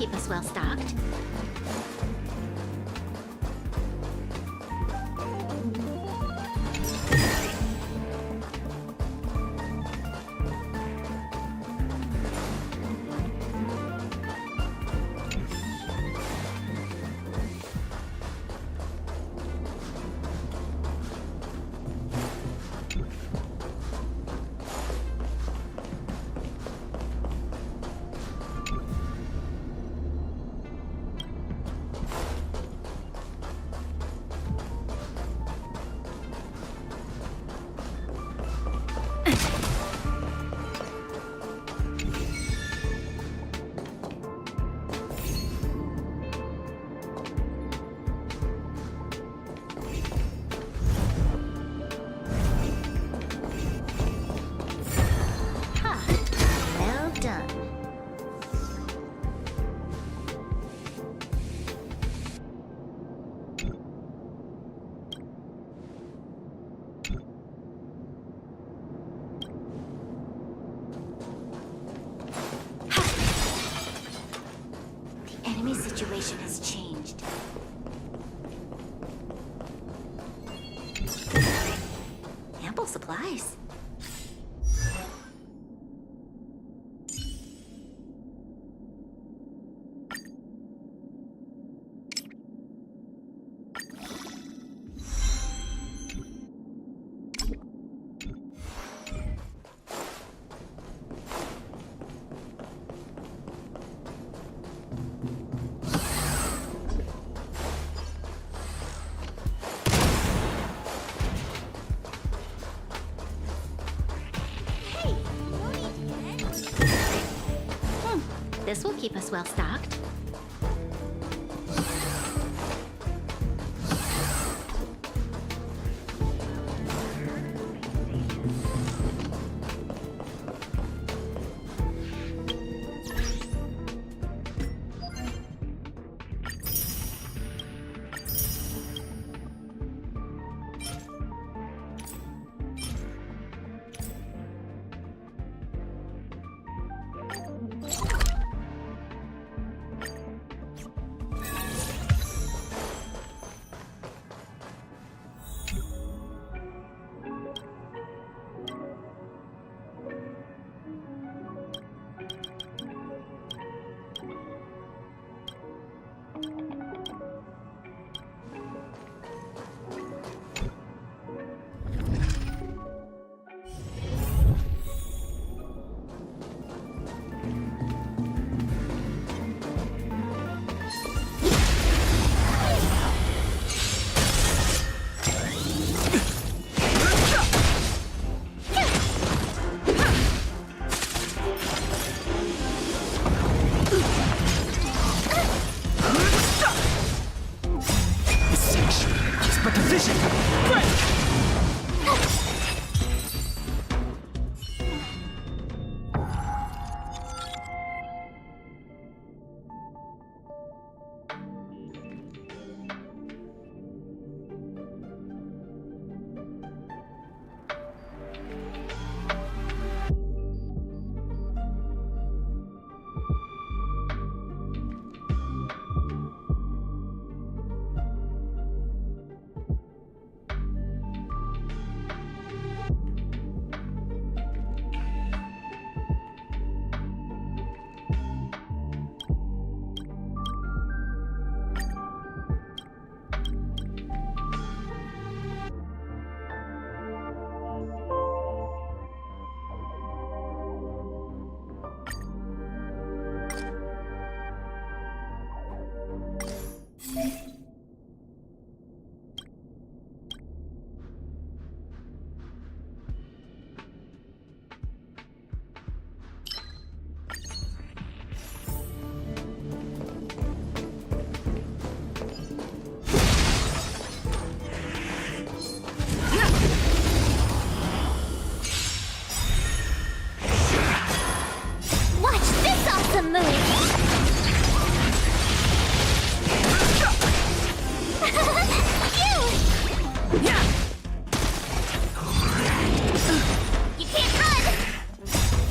keep us well stocked. Well done. The enemy situation has changed. Ample supplies. This will keep us well stocked. But the vision! Break!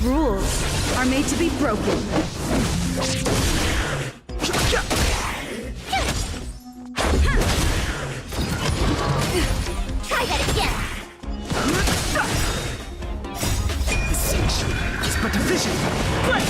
Rules are made to be broken. but the vision! Break!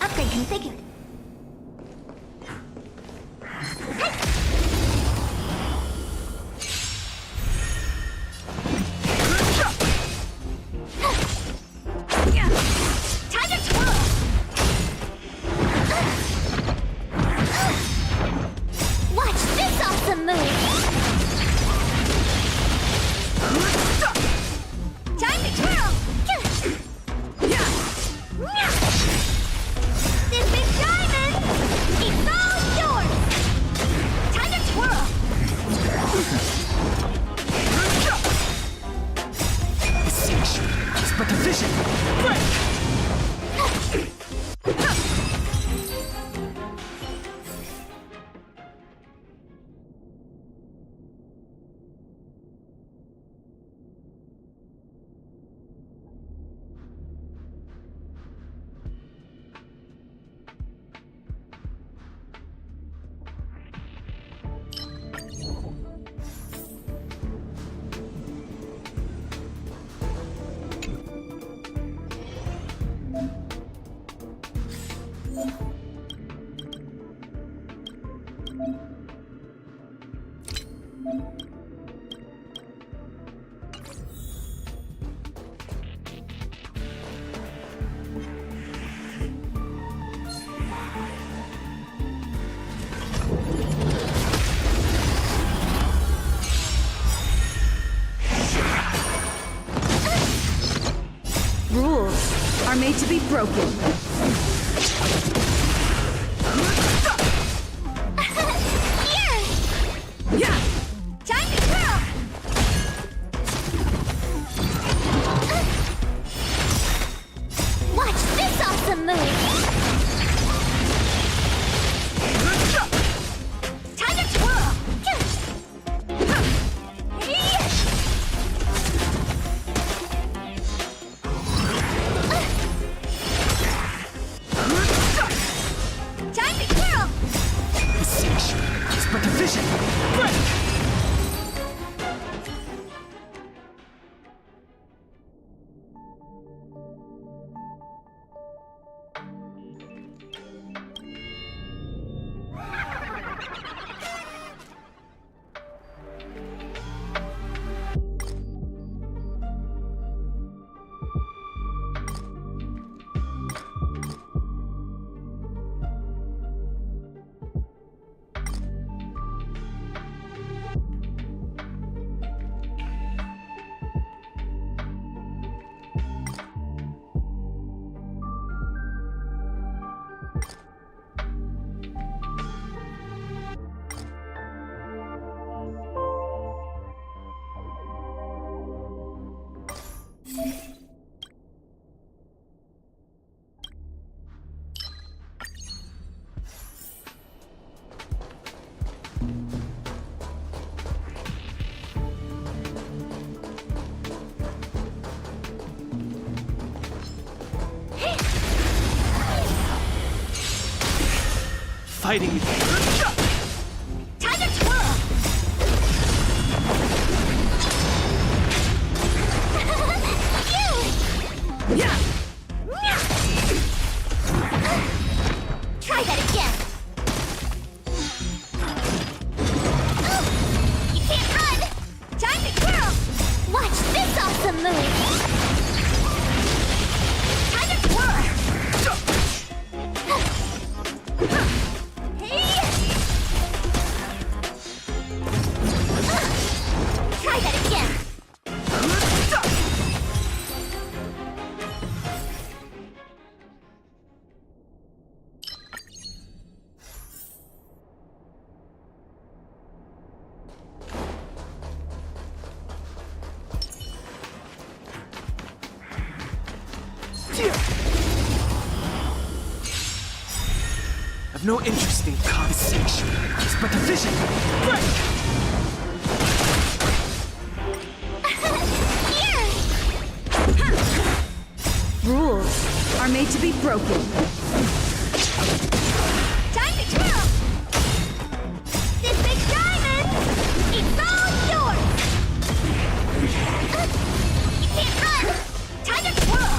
Upgrade configured. Time to twirl! Watch this awesome move! Time to twirl! This big diamond! It's all yours! Time to twirl! The sanctuary is but a vision! Break! Rules are made to be broken. Here! Yeah! Time to twirl! Watch this awesome move! Time to twirl! fighting me. Time to twirl! You! Yeah! Try that again! You can't run! Time to twirl! Watch this awesome move! Time to twirl! Hey! Try that again! I've no interest in conversation. It's but a vision. Break! Here! Rules are made to be broken. Time to twirl! This big diamond! It's all yours! You can't run! Time to twirl!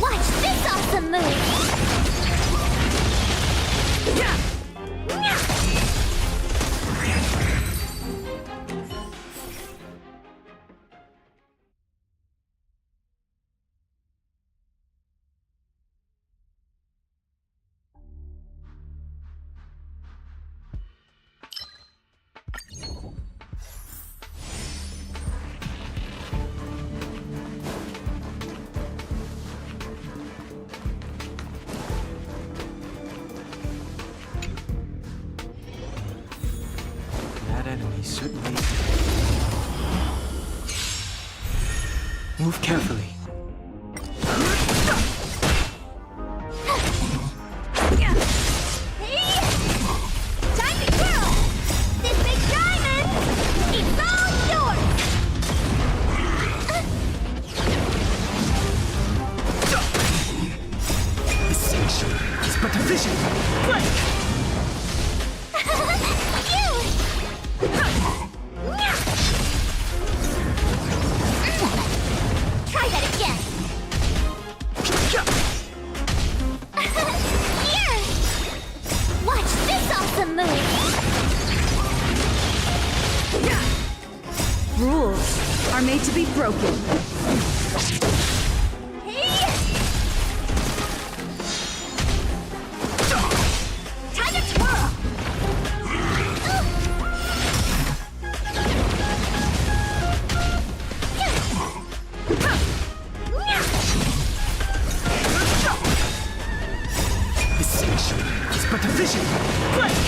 Watch this awesome move! Yeah! That enemy certainly. Move carefully. Hey! Time to twirl! This big diamond! It's all yours! This section is but a vision. Break! Try that again! Here! Watch this awesome move! Rules are made to be broken. Hey! Time to twirl! This section is but a vision. Break!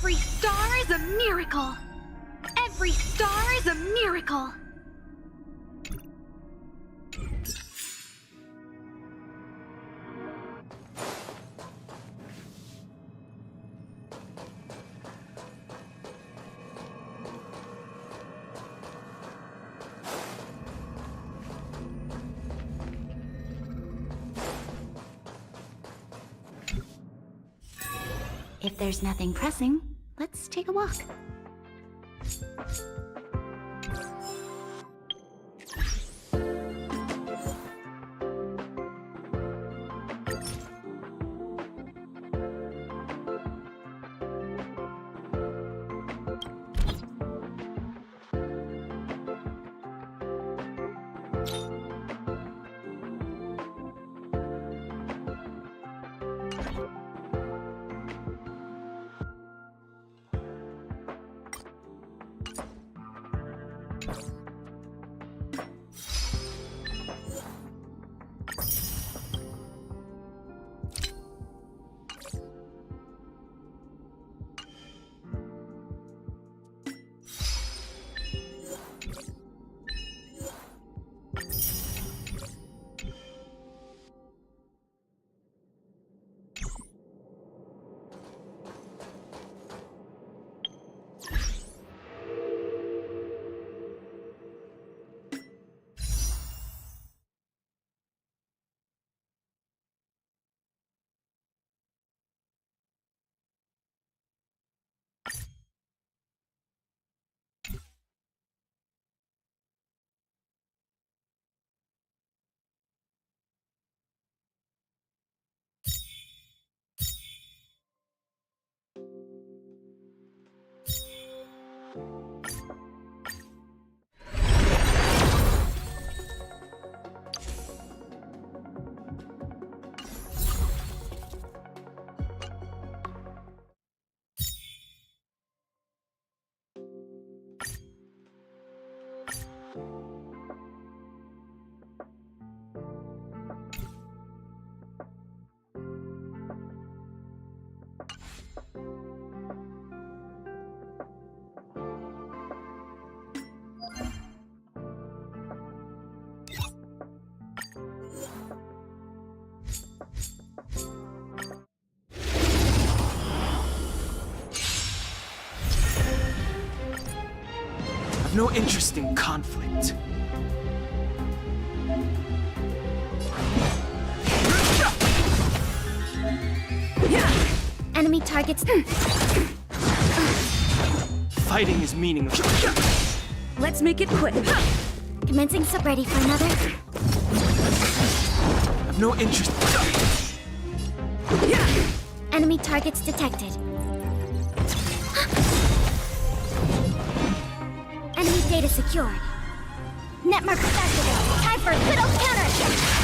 Every star is a miracle! Every star is a miracle! If there's nothing pressing, let's take a walk. I've no interest in conflict. Enemy targets. Fighting is meaningless. Let's make it quick. Commencing sub ready for another. I've no interest. Enemy targets detected. Enemy data secured. Net markers activated. Time for a good old counter.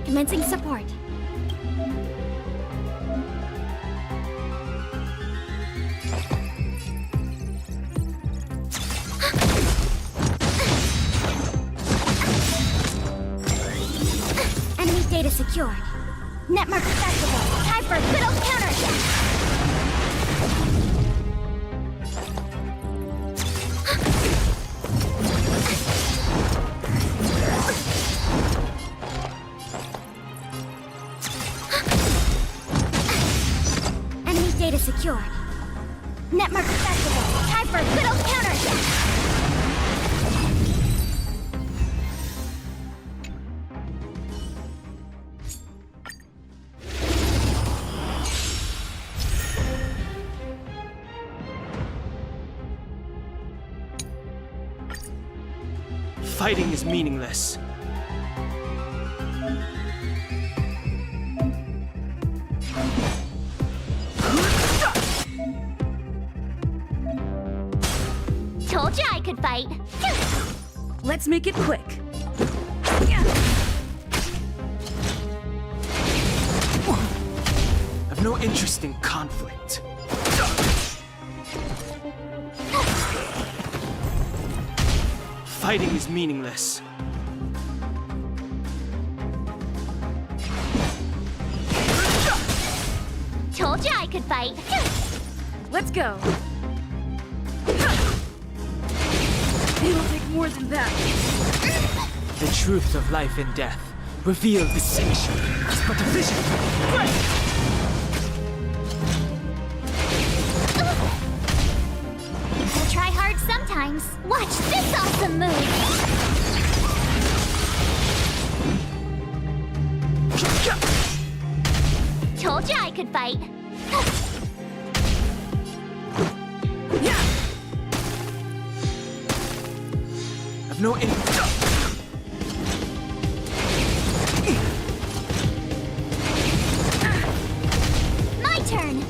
Commencing support. Enemy data secured. Net markers activated. Time for a good old counter. Enemy data secured. Net markers activated. Time for a good old counter. Fighting is meaningless. Told you I could fight. Let's make it quick. I've no interest in conflict. Fighting is meaningless. Told you I could fight. Let's go. It'll take more than that. The truth of life and death, revealed distinction, is but a vision. Gotta try hard sometimes. Watch this awesome move. Told you I could fight. I've no interest. My turn.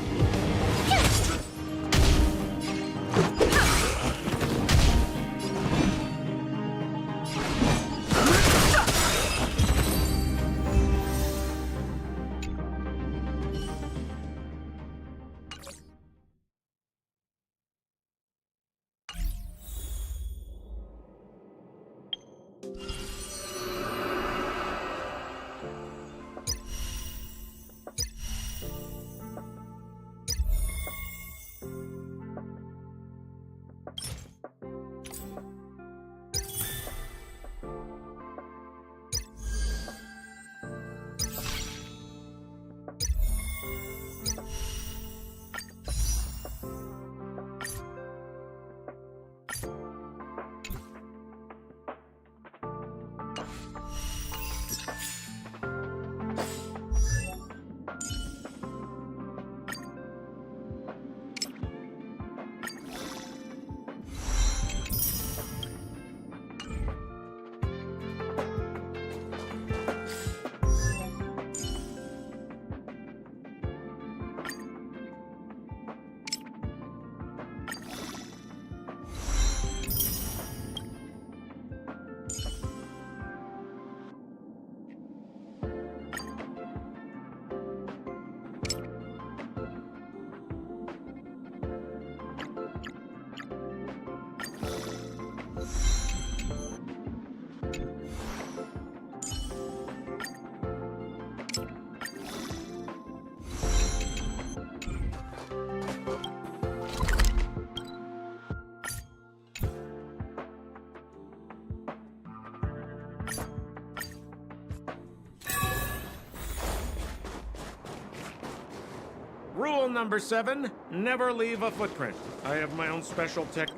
Rule number 7, never leave a footprint. I have my own special technique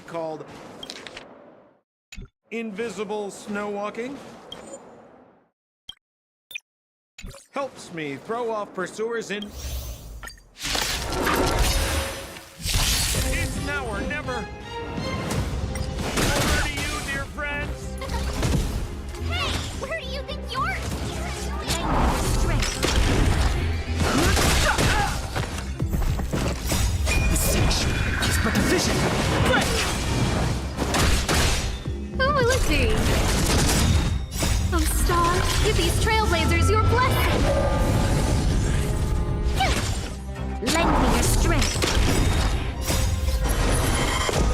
called invisible snow walking. Helps me throw off pursuers in... It's now or never. Over to you, dear friends. Hey, where do you think you're? The sanctuary is but a vision. Break! Who will it be? Oh, Star, give these trailblazers your blessing. Lend me your strength.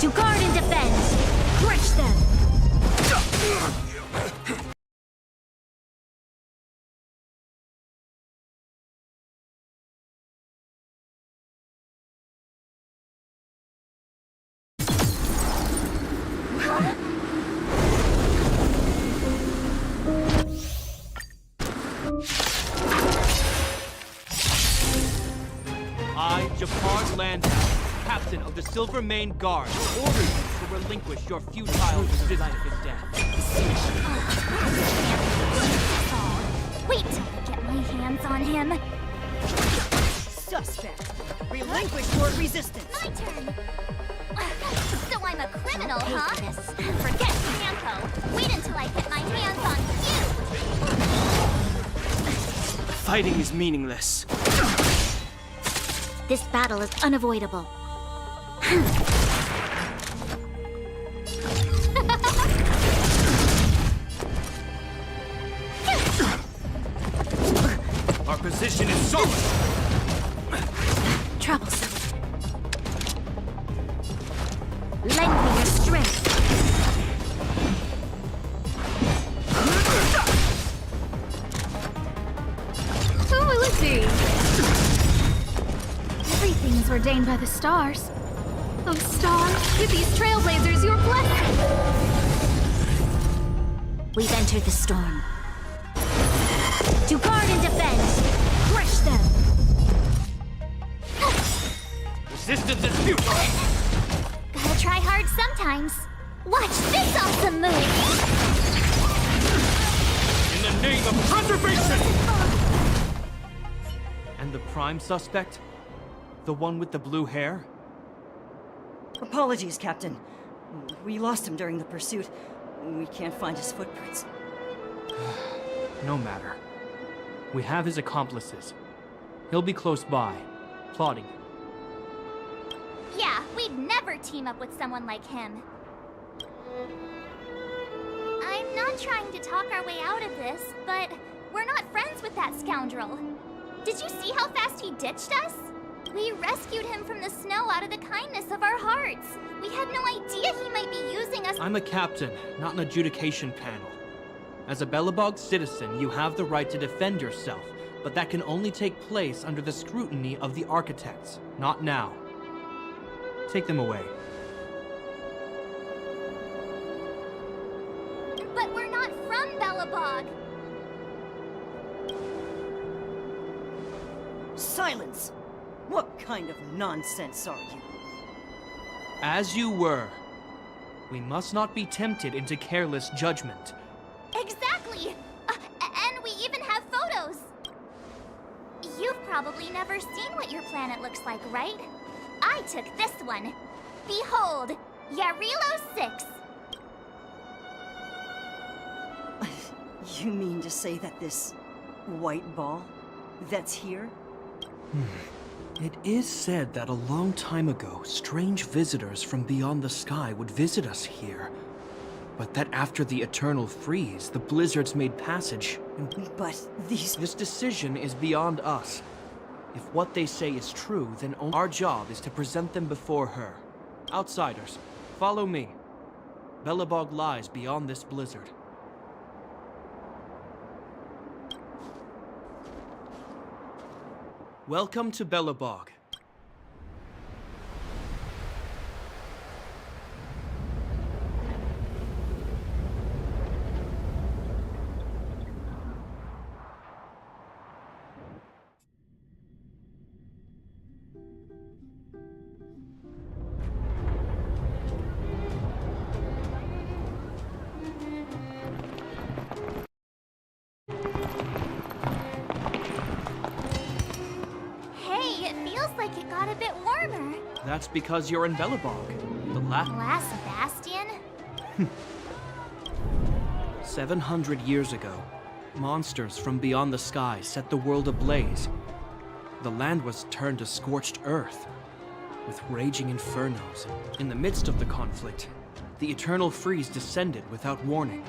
To guard and defend. Crush them. I, Jafar Landau, captain of the Silver Mane Guard, order you to relinquish your futile resistance Life and death. Wait till I get my hands on him. Suspect. Relinquish your resistance. My turn. So I'm a criminal, huh? Forget Sampo. Wait until I get my hands on you. Fighting is meaningless. This battle is unavoidable. Our position is solid! Troublesome. Lend me your strength. Who will it be? Everything is ordained by the stars. Oh, Star, give these trailblazers your blessing. We've entered the storm. To guard and defend. Crush them. Resistance is futile! Gotta try hard sometimes. Watch this awesome move. In the name of preservation! And the prime suspect? The one with the blue hair? Apologies, Captain. We lost him during the pursuit. We can't find his footprints. No matter. We have his accomplices. He'll be close by, plotting. Yeah, we'd never team up with someone like him. I'm not trying to talk our way out of this, but we're not friends with that scoundrel. Did you see how fast he ditched us? We rescued him from the snow out of the kindness of our hearts. We had no idea he might be using us. I'm a captain, not an adjudication panel. As a Belobog citizen, you have the right to defend yourself, but that can only take place under the scrutiny of the architects, not now. Take them away. But we're not from Belobog. Silence! What kind of nonsense are you? As you were. We must not be tempted into careless judgment. Exactly! And we even have photos. You've probably never seen what your planet looks like, right? I took this one. Behold, Yarilo 6. You mean to say that this white ball that's here? It is said that a long time ago, strange visitors from beyond the sky would visit us here. But that after the eternal freeze, the blizzards made passage, and But these... this decision is beyond us. If what they say is true, then our job is to present them before her. Outsiders, follow me. Belobog lies beyond this blizzard. Welcome to Belobog. like it got a bit warmer. That's because you're in Belobog, the Last Bastion? 700 years ago, monsters from beyond the sky set the world ablaze. The land was turned to scorched earth, with raging infernos. In the midst of the conflict, the eternal freeze descended without warning.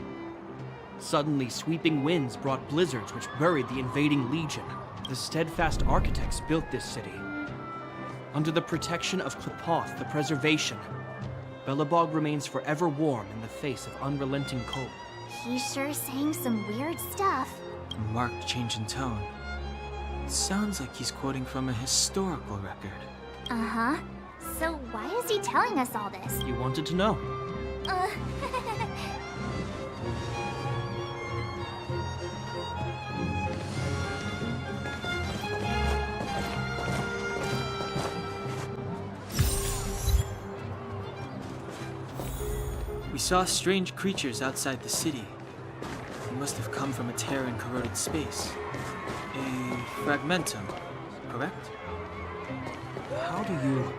Suddenly, sweeping winds brought blizzards which buried the invading legion. The steadfast architects built this city. Under the protection of Klepoth, the preservation, Belobog remains forever warm in the face of unrelenting cold. He's sure saying some weird stuff. A marked change in tone. It sounds like he's quoting from a historical record. Uh-huh. So why is he telling us all this? You wanted to know. Uh... We saw strange creatures outside the city. They must have come from a tear in corroded space. A fragmentum, correct? How do you...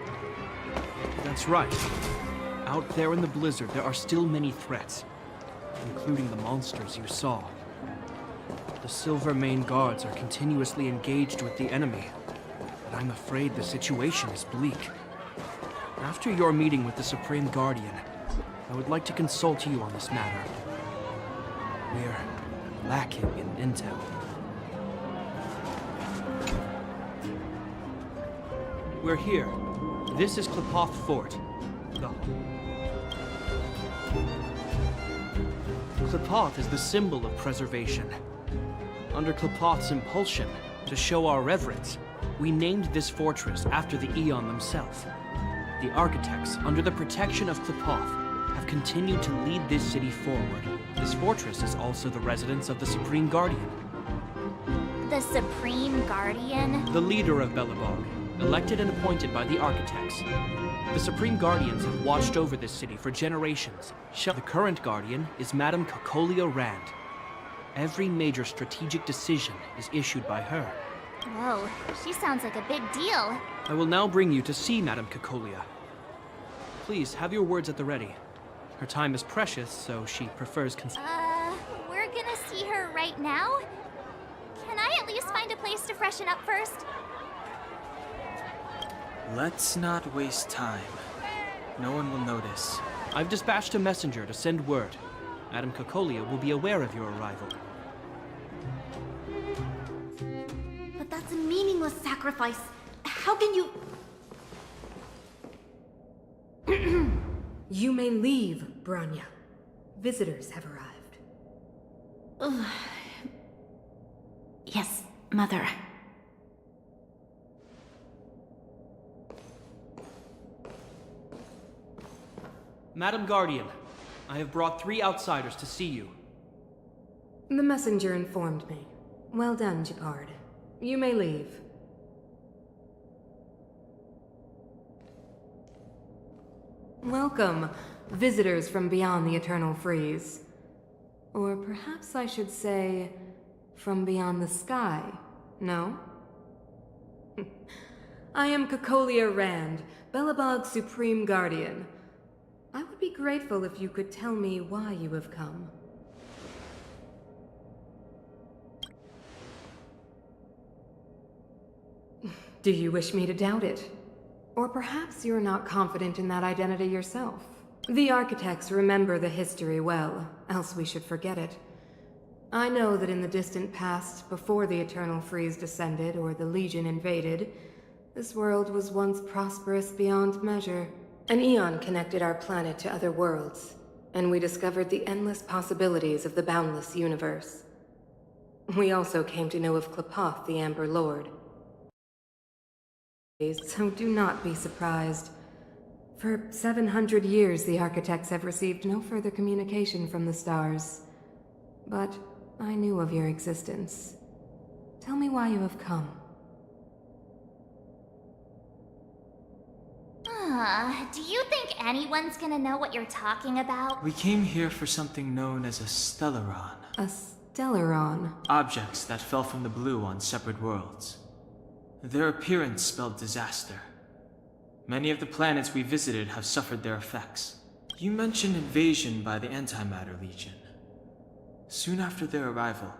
That's right. Out there in the blizzard, there are still many threats, including the monsters you saw. The Silver Mane guards are continuously engaged with the enemy, but I'm afraid the situation is bleak. After your meeting with the Supreme Guardian, I would like to consult you on this matter. We're lacking in intel. We're here. This is Klepoth Fort. Klepoth is the symbol of preservation. Under Klepoth's impulsion, to show our reverence, we named this fortress after the Aeon themselves. The architects, under the protection of Klepoth, have continued to lead this city forward. This fortress is also the residence of the Supreme Guardian. The Supreme Guardian? The leader of Belobog, elected and appointed by the architects. The Supreme Guardians have watched over this city for generations. The current Guardian is Madame Kakolia Rand. Every major strategic decision is issued by her. Whoa, she sounds like a big deal. I will now bring you to see Madame Kakolia. Please, have your words at the ready. Her time is precious, so she prefers We're gonna see her right now? Can I at least find a place to freshen up first? Let's not waste time. No one will notice. I've dispatched a messenger to send word. Madame Kakolia will be aware of your arrival. But that's a meaningless sacrifice. How can you... You may leave, Branya. Visitors have arrived. Yes, Mother. Madam Guardian, I have brought 3 outsiders to see you. The messenger informed me. Well done, Gepard. You may leave. Welcome, visitors from beyond the Eternal Freeze. Or perhaps I should say, from beyond the sky, no? I am Kakolia Rand, Belobog's Supreme Guardian. I would be grateful if you could tell me why you have come. Do you wish me to doubt it? Or perhaps you're not confident in that identity yourself. The architects remember the history well, else we should forget it. I know that in the distant past, before the Eternal Freeze descended or the Legion invaded, this world was once prosperous beyond measure. An Aeon connected our planet to other worlds, and we discovered the endless possibilities of the boundless universe. We also came to know of Klepoth, the Amber Lord. So do not be surprised. For 700 years, the architects have received no further communication from the stars. But I knew of your existence. Tell me why you have come. Do you think anyone's gonna know what you're talking about? We came here for something known as a stellaron. A stellaron? Objects that fell from the blue on separate worlds. Their appearance spelled disaster. Many of the planets we visited have suffered their effects. You mentioned invasion by the Antimatter Legion. Soon after their arrival,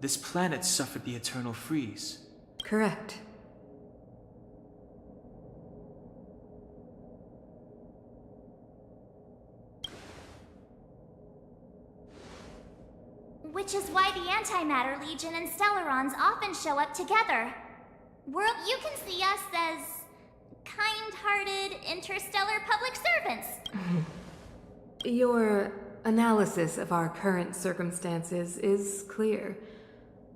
this planet suffered the eternal freeze. Correct. Which is why the Antimatter Legion and Stellarons often show up together. You can see us as kind-hearted interstellar public servants. Your analysis of our current circumstances is clear.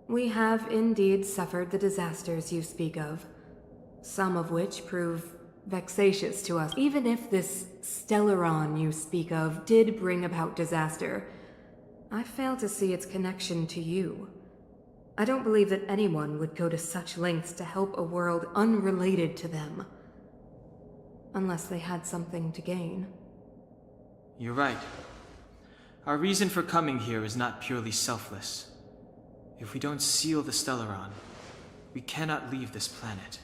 We have indeed suffered the disasters you speak of, some of which prove vexatious to us. Even if this Stellaron you speak of did bring about disaster, I fail to see its connection to you. I don't believe that anyone would go to such lengths to help a world unrelated to them. Unless they had something to gain. You're right. Our reason for coming here is not purely selfless. If we don't seal the Stellaron, we cannot leave this planet.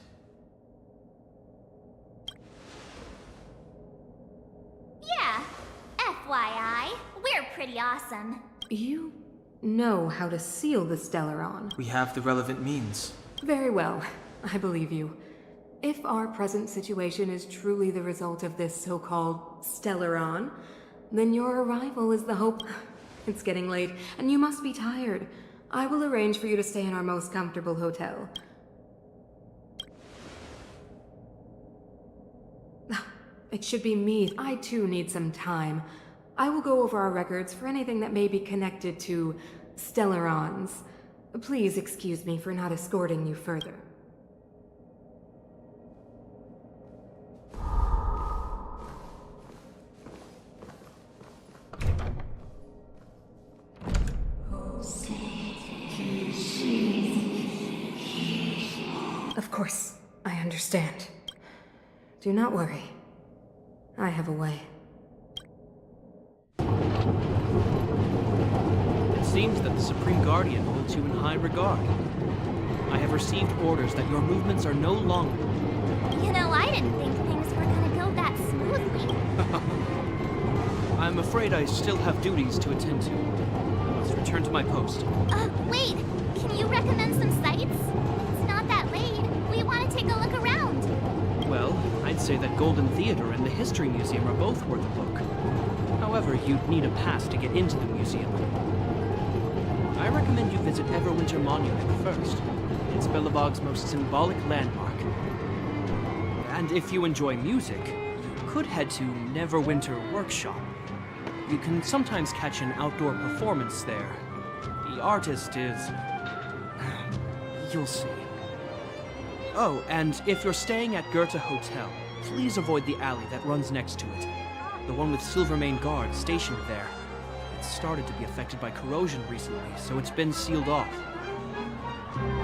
Yeah, FYI, we're pretty awesome. You know how to seal the Stellaron. We have the relevant means. Very well, I believe you. If our present situation is truly the result of this so-called Stellaron, then your arrival is the hope. It's getting late, and you must be tired. I will arrange for you to stay in our most comfortable hotel. It should be me. I too need some time. I will go over our records for anything that may be connected to Stellarons. Please excuse me for not escorting you further. Of course, I understand. Do not worry. I have a way. It seems that the Supreme Guardian holds you in high regard. I have received orders that your movements are no longer... You know, I didn't think things were gonna go that smoothly. I'm afraid I still have duties to attend to. I must return to my post. Wait! Can you recommend some sites? It's not that late. We want to take a look around. Well, I'd say that Golden Theater and the History Museum are both worth a look. However, you'd need a pass to get into the museum. I recommend you visit Everwinter Monument first. It's Billabog's most symbolic landmark. And if you enjoy music, you could head to Neverwinter Workshop. You can sometimes catch an outdoor performance there. The artist is... you'll see. Oh, and if you're staying at Goethe Hotel, please avoid the alley that runs next to it. The one with Silvermane guards stationed there. It's started to be affected by corrosion recently, so it's been sealed off.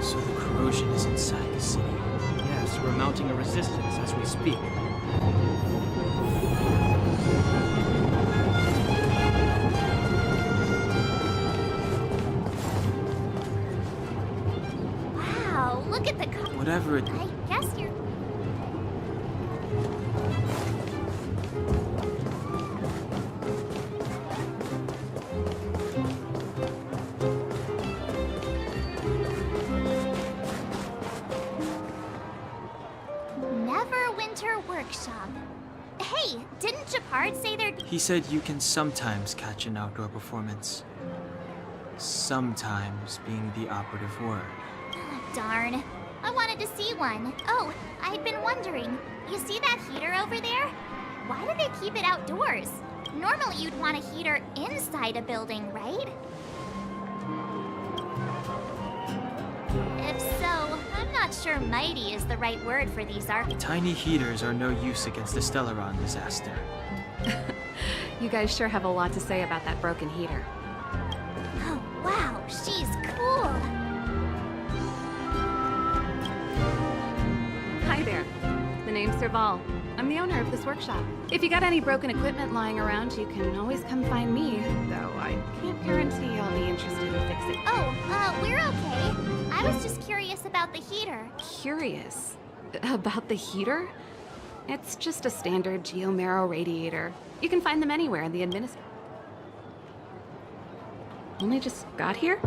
So the corrosion is inside the city. Yes, we're mounting a resistance as we speak. Wow, look at the Whatever it... I guess you're... Neverwinter Workshop. Hey, didn't Japard say there'd... He said you can sometimes catch an outdoor performance. Sometimes being the operative word. Darn. I wanted to see one. Oh, I'd been wondering. You see that heater over there? Why do they keep it outdoors? Normally you'd want a heater inside a building, right? If so, I'm not sure mighty is the right word for these Tiny heaters are no use against the Stellaron disaster. You guys sure have a lot to say about that broken heater. Oh, wow, she's cool. Hi there. The name's Serval. I'm the owner of this workshop. If you got any broken equipment lying around, you can always come find me, though I can't guarantee I'll be interested in fixing it. Oh, we're okay. I I was just curious about the heater. Curious? About the heater? It's just a standard geomarrow radiator. You can find them anywhere in the Only just got here?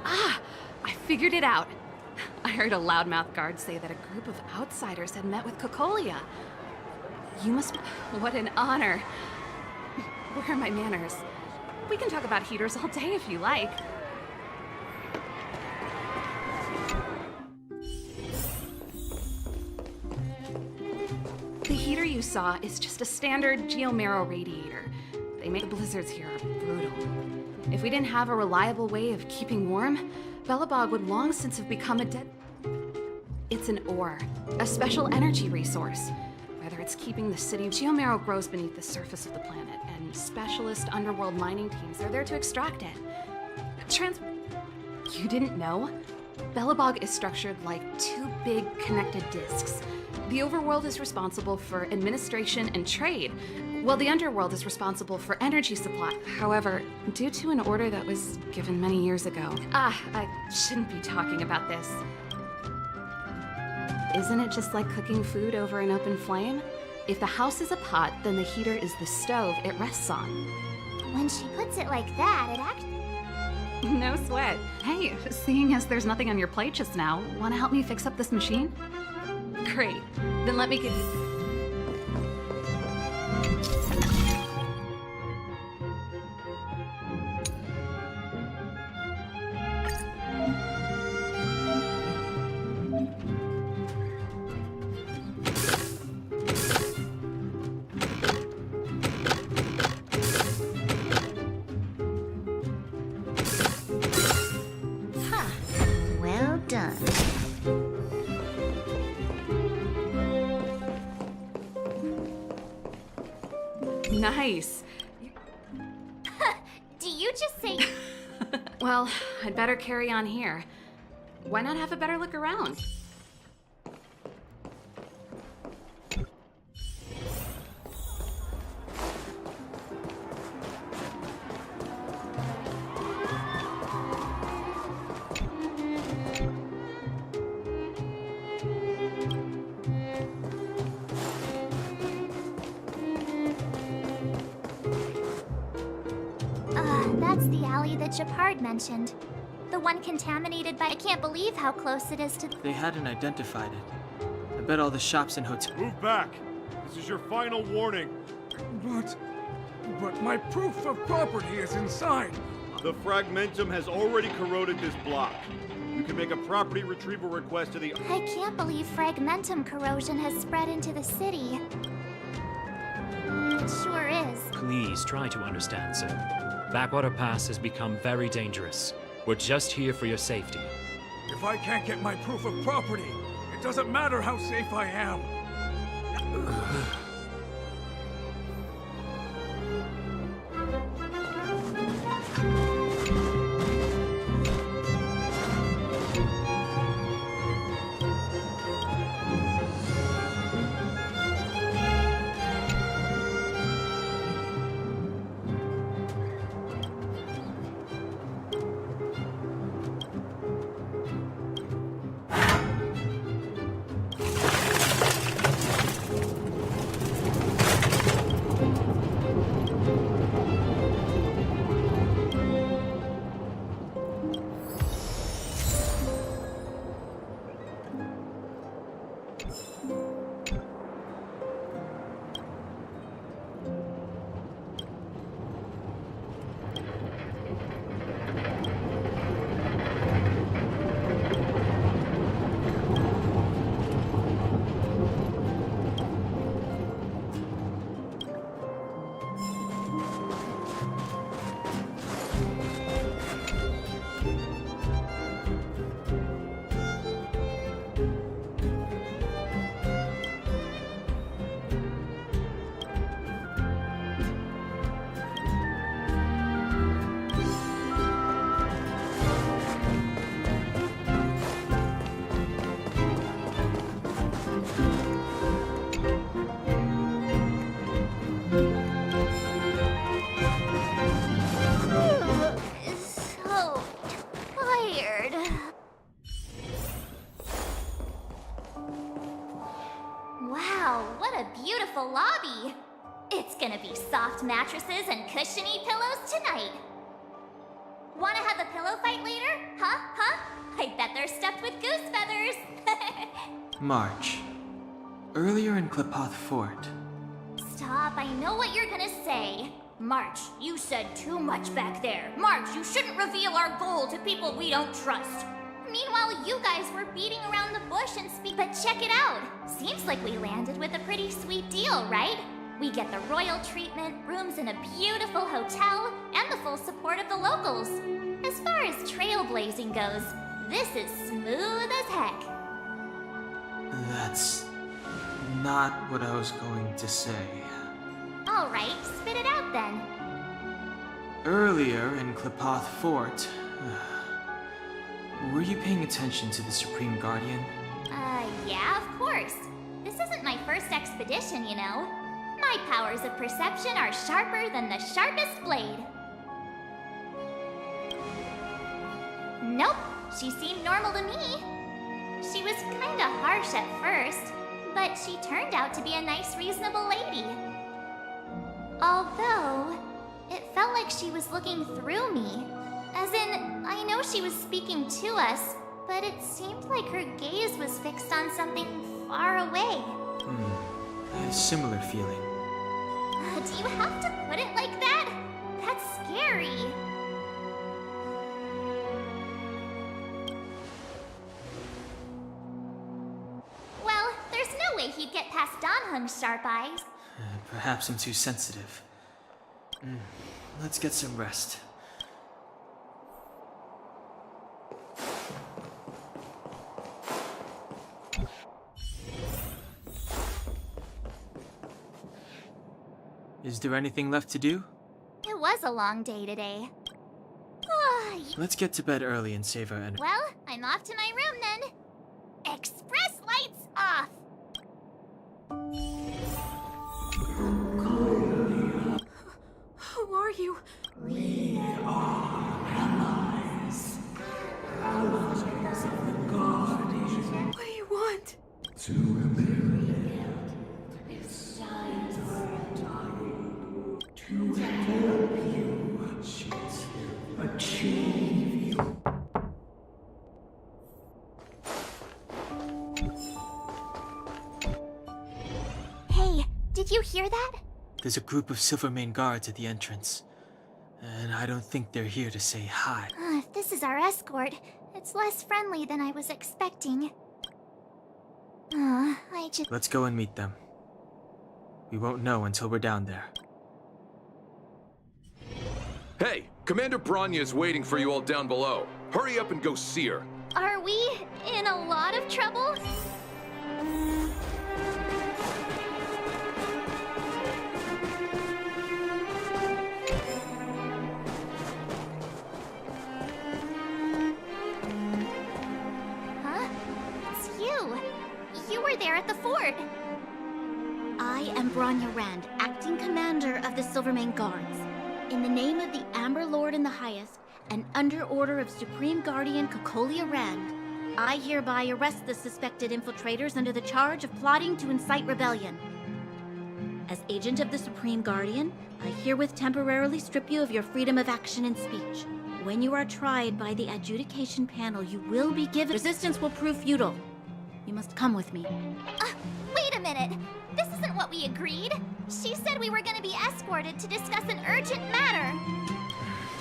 Ah! I figured it out. I heard a loudmouth guard say that a group of outsiders had met with Cocolia. You must... What an honor. Where are my manners? We can talk about heaters all day if you like. The heater you saw is just a standard geomarrow radiator. They make the blizzards here are brutal. If we didn't have a reliable way of keeping warm, Belobog would long since have become a dead... It's an ore, a special energy resource. Whether it's keeping the city... Geomarrow grows beneath the surface of the planet, and specialist underworld mining teams are there to extract it. You didn't know? Belobog is structured like two big connected disks. The overworld is responsible for administration and trade, while the underworld is responsible for energy supply. However, due to an order that was given many years ago... I shouldn't be talking about this. Isn't it just like cooking food over an open flame? If the house is a pot, then the heater is the stove it rests on. When she puts it like that, it actually... No sweat. Hey, seeing as there's nothing on your plate just now, want to help me fix up this machine? Great. Then let me give you... Well done. Nice. Do you just say... Well, I'd better carry on here. Why not have a better look around? That's the alley that Japard mentioned. The one contaminated by... I can't believe how close it is to... They hadn't identified it. I bet all the shops and hotels... Move back! This is your final warning. But my proof of property is inside. The fragmentum has already corroded this block. You can make a property retrieval request to the... I can't believe fragmentum corrosion has spread into the city. It sure is. Please try to understand, sir. Backwater Pass has become very dangerous. We're just here for your safety. If I can't get my proof of property, it doesn't matter how safe I am. lobby. It's gonna be soft mattresses and cushiony pillows tonight. Wanna have a pillow fight later? Huh? I bet they're stuffed with goose feathers. March. Earlier in Klepoth Fort. Stop, I know what you're gonna say. March, you said too much back there. March, you shouldn't reveal our goal to people we don't trust. Meanwhile, you guys were beating around the bush and speak. But check it out. Seems like we landed with a pretty sweet deal, right? We get the royal treatment, rooms in a beautiful hotel, and the full support of the locals. As far as trailblazing goes, this is smooth as heck. That's not what I was going to say. Alright, spit it out then. Earlier in Klepoth Fort, were you paying attention to the Supreme Guardian? Yeah, of course. This isn't my first expedition, you know. My powers of perception are sharper than the sharpest blade. Nope, she seemed normal to me. She was kinda harsh at first, but she turned out to be a nice, reasonable lady. Although, it felt like she was looking through me. As in, I know she was speaking to us, but it seemed like her gaze was fixed on something far away. I had a similar feeling. Do you have to put it like that? That's scary. Well, there's no way he'd get past Donhung's sharp eyes. Perhaps I'm too sensitive. Let's get some rest. Is there anything left to do? It was a long day today. Let's get to bed early and save our energy. Well, I'm off to my room then. Express lights off! Who are you? We are allies. Allies of the Guardian. What do you want? To remember it's time to help you achieve you. Hey, did you hear that? There's a group of Silvermane guards at the entrance. And I don't think they're here to say hi. If this is our escort, it's less friendly than I was expecting. Let's go and meet them. We won't know until we're down there. Hey, Commander Bronya is waiting for you all down below. Hurry up and go see her. Are we in a lot of trouble? Huh? It's you. You were there at the fort. I am Bronya Rand, acting commander of the Silvermane Guards. In the name of the Amber Lord in the Highest, and under order of Supreme Guardian Kokolia Rand, I hereby arrest the suspected infiltrators under the charge of plotting to incite rebellion. As agent of the Supreme Guardian, I herewith temporarily strip you of your freedom of action and speech. When you are tried by the adjudication panel, you will be given... Resistance will prove futile. You must come with me. Wait a minute. This isn't what we agreed. She said we were going to be escorted to discuss an urgent matter.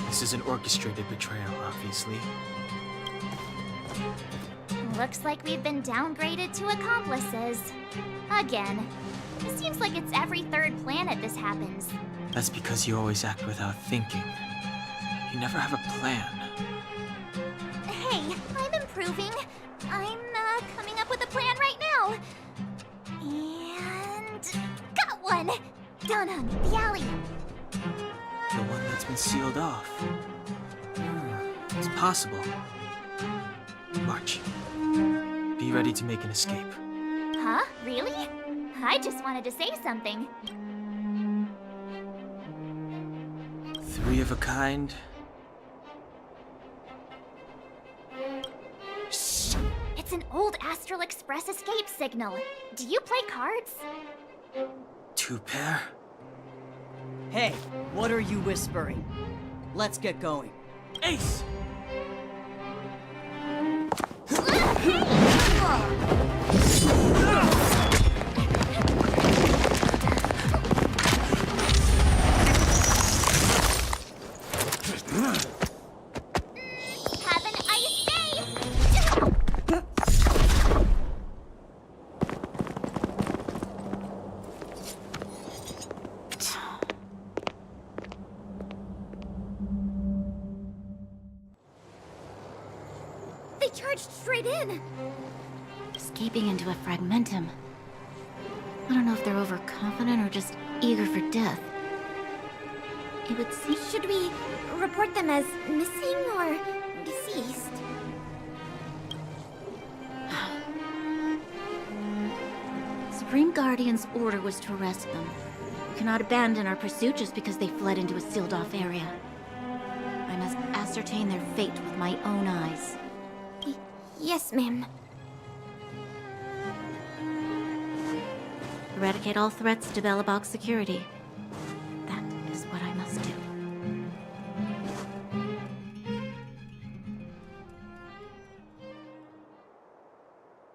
This is an orchestrated betrayal, obviously. Looks like we've been downgraded to accomplices. Again. It seems like it's every third planet this happens. That's because you always act without thinking. You never have a plan. Hey, I'm improving. I'm coming up with a plan right now. And... got one! Donhung, the alley. The one that's been sealed off. It's possible. March. Be ready to make an escape. Huh? Really? I just wanted to say something. 3 of a kind. Shh! It's an old Astral Express escape signal. Do you play cards? Cooper? Hey, what are you whispering? Let's get going. Ace! Have an ice day! They charged straight in! Escaping into a fragmentum. I don't know if they're overconfident or just eager for death. It would seem... Should we report them as missing or deceased? Supreme Guardian's order was to arrest them. We cannot abandon our pursuit just because they fled into a sealed-off area. I must ascertain their fate with my own eyes. Yes, ma'am. Eradicate all threats to Belobog's security. That is what I must do.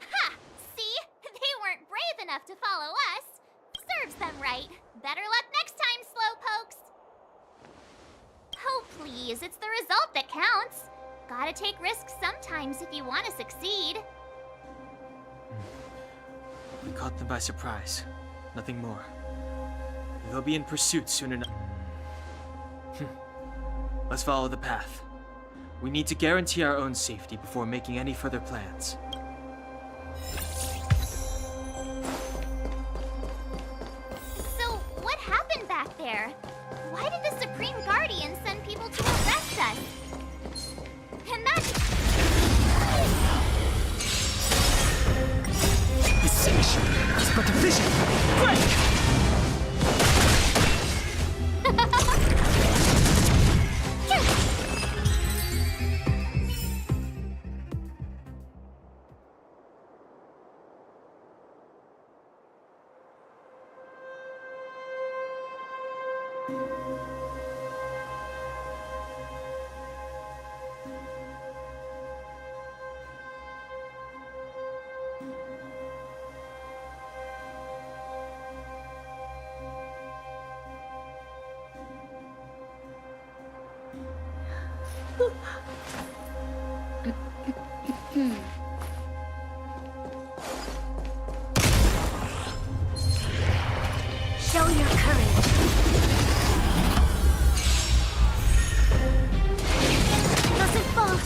Ha! See? They weren't brave enough to follow us. Serves them right. Better luck next time, slowpokes. Oh, please. It's the result that counts. Gotta take risks sometimes if you want to succeed. We caught them by surprise. Nothing more. They'll be in pursuit soon enough. Let's follow the path. We need to guarantee our own safety before making any further plans. So, what happened back there? Why did the Supreme Guardian send people to arrest us? And that's... Deception is but a vision. Break! Show your courage. Doesn't fall.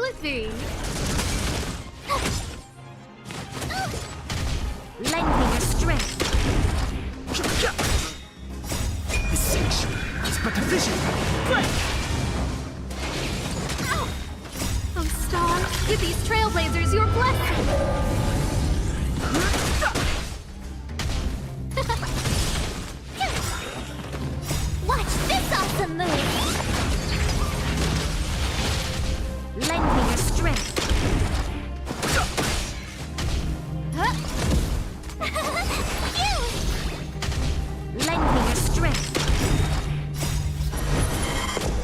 Lucy! Lend me your strength. Deception is but a vision. Break! Oh, Star, give these trailblazers your blessing! Watch this awesome move. Lend me your strength. Lend me your strength.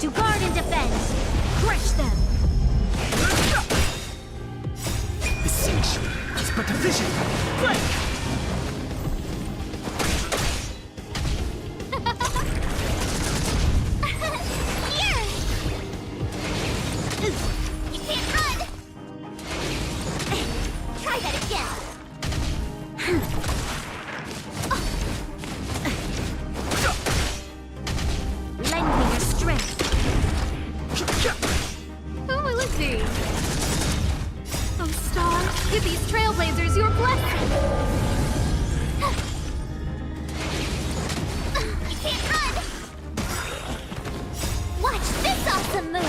To guard and defend. Crush them. Deception is but a vision. Break! Here. You can't run. Try that again. Lend me your strength. Oh, Lucy! Oh, Star, give these trailblazers your blessing! You can't awesome move!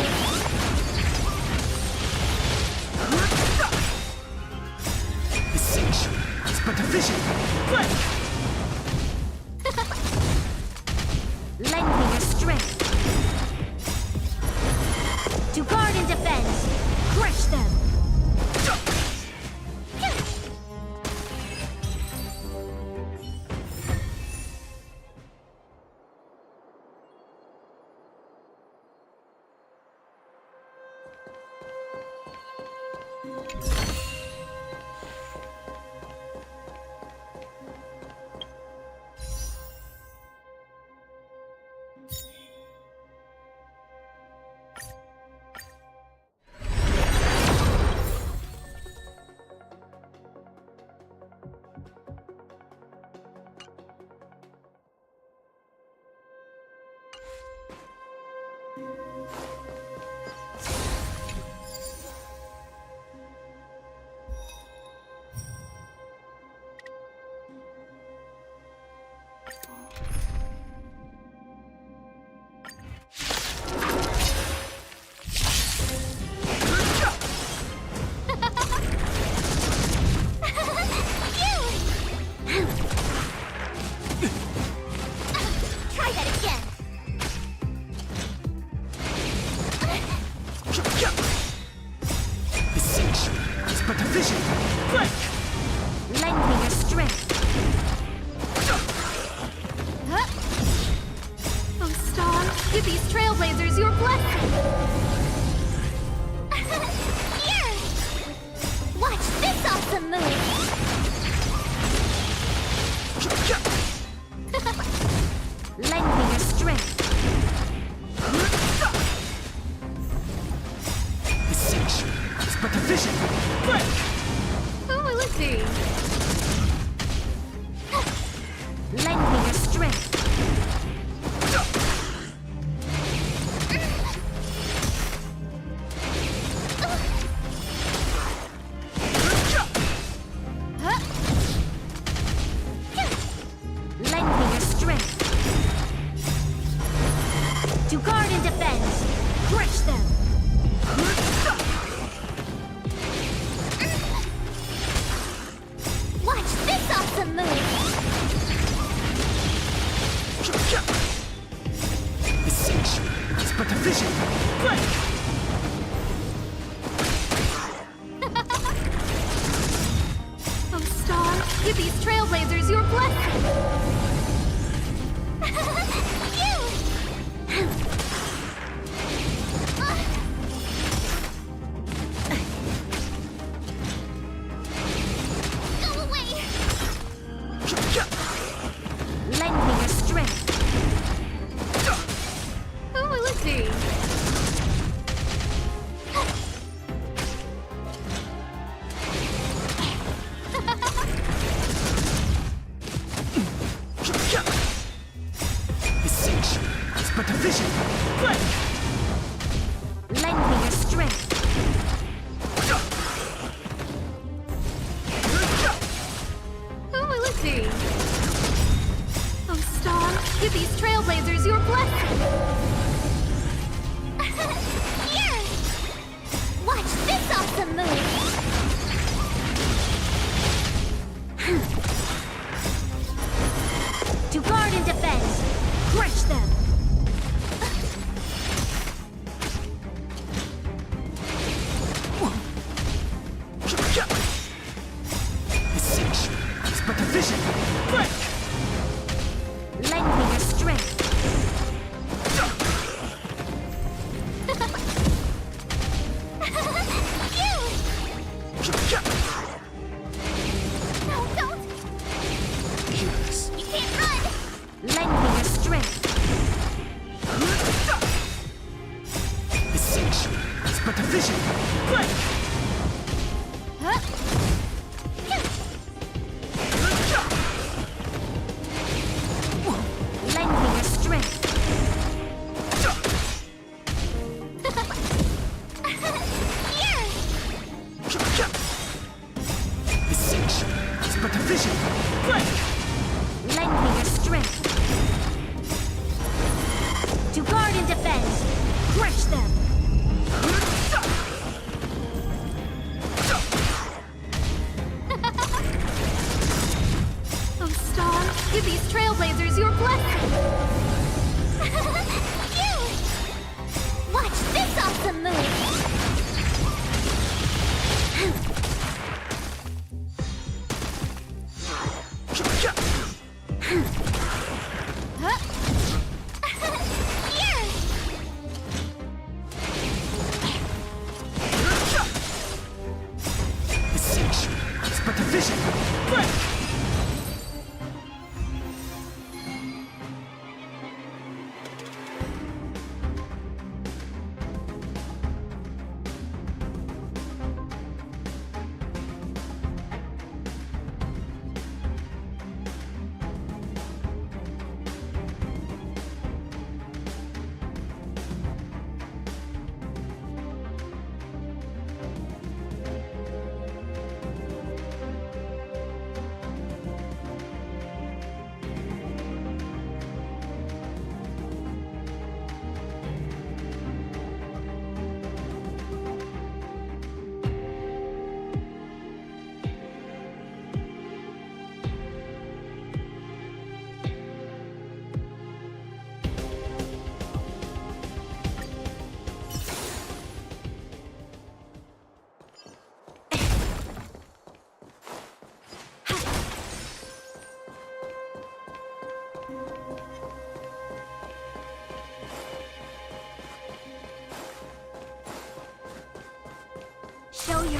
The sanctuary is but a vision. Lend me your strength. To guard and defend. Crush them. Try that again! The sanctuary is but a vision. Lend me your strength. Oh, Star, give these trailblazers your blessing! Here! Watch this awesome move! Lend me your strength. The sanctuary is but a vision. Who will it be? Lend me your strength. Lend me your strength. To guard and defend. Crush them. Watch this awesome move! The sanctuary is but a vision. Oh, Star, give these trailblazers your blessing! Go away! Lend me your strength. Who will it be? The sanctuary is but a vision. Lend me your strength. Who will it be? Oh, Star, give these trailblazers your blessing! Here! Watch this awesome move! To guard and defend. Crush them. The sanctuary is but a vision. Lend me your strength. No, don't! Healers. You can't run! Lend me your strength. The sanctuary is but a vision. Lend me your strength. Here! The sanctuary is but a vision. Lend me your strength. To guard and defend. Crush them.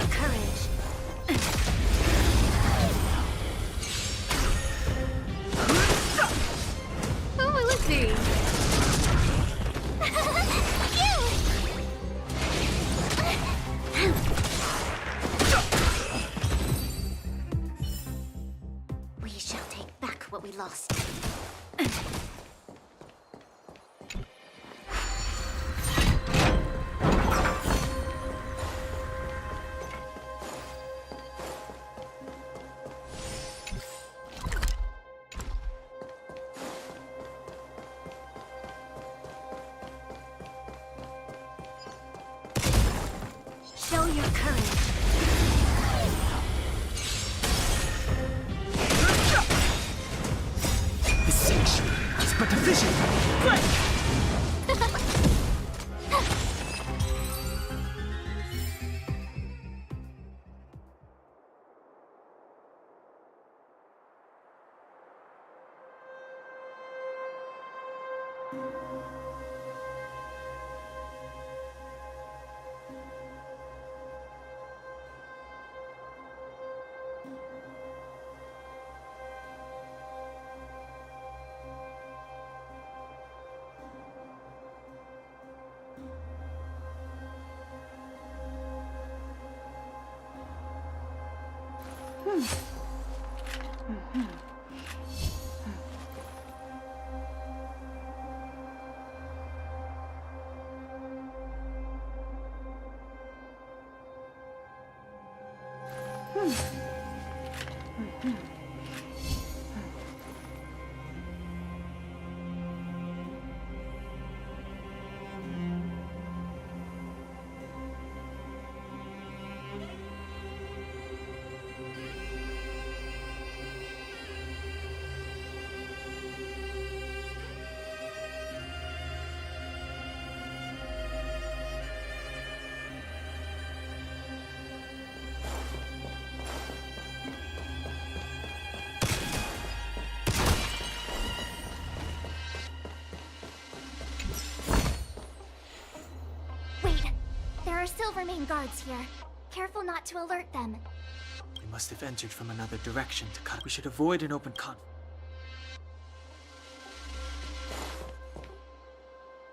courage. Who will it be? We shall take back what we lost. Show your courage. The sanctuary is but a vision. Break! There are Silvermane guards here. Careful not to alert them. We must have entered from another direction to cut. We should avoid an open conflict.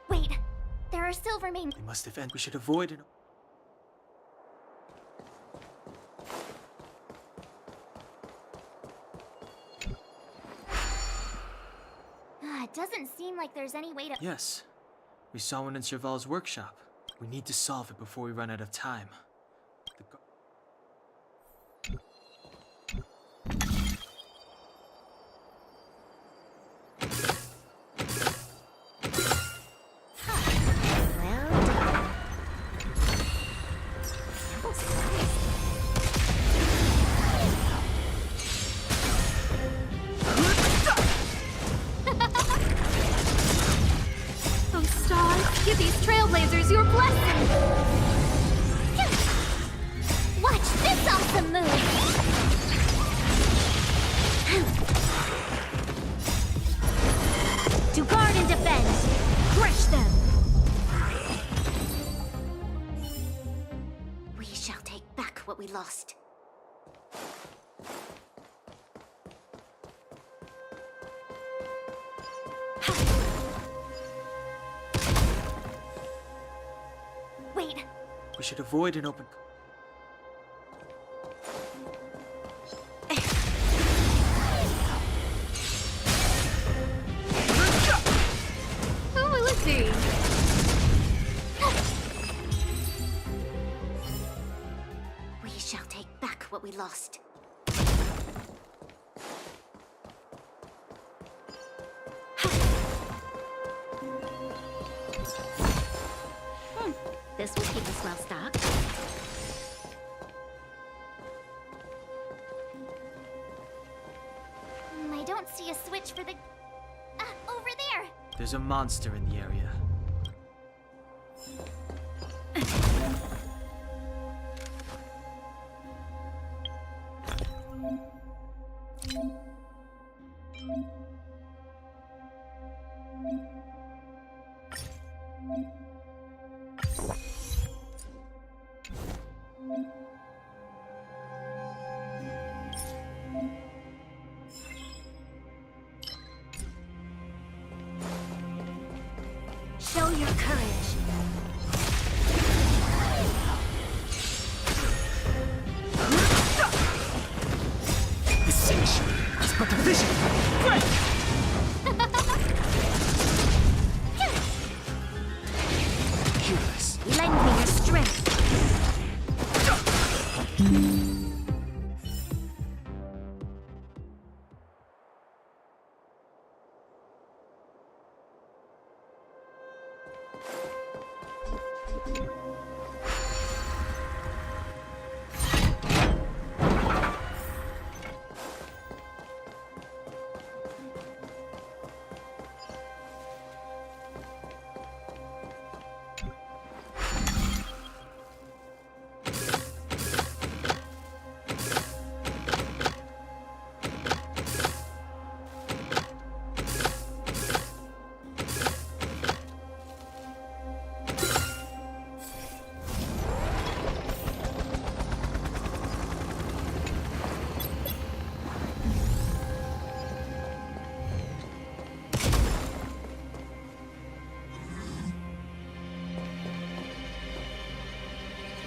Wait, there are Silvermane. We must have entered. We should avoid an. It doesn't seem like there's any way to. Yes, we saw one in Serval's workshop. We need to solve it before we run out of time. Give these trailblazers your blessing! Watch this awesome move! To guard and defend! Crush them! We shall take back what we lost. Wait! We should avoid an open... Who will it be? We shall take back what we lost. This will keep us well stocked. I don't see a switch for the... over there! There's a monster in the area.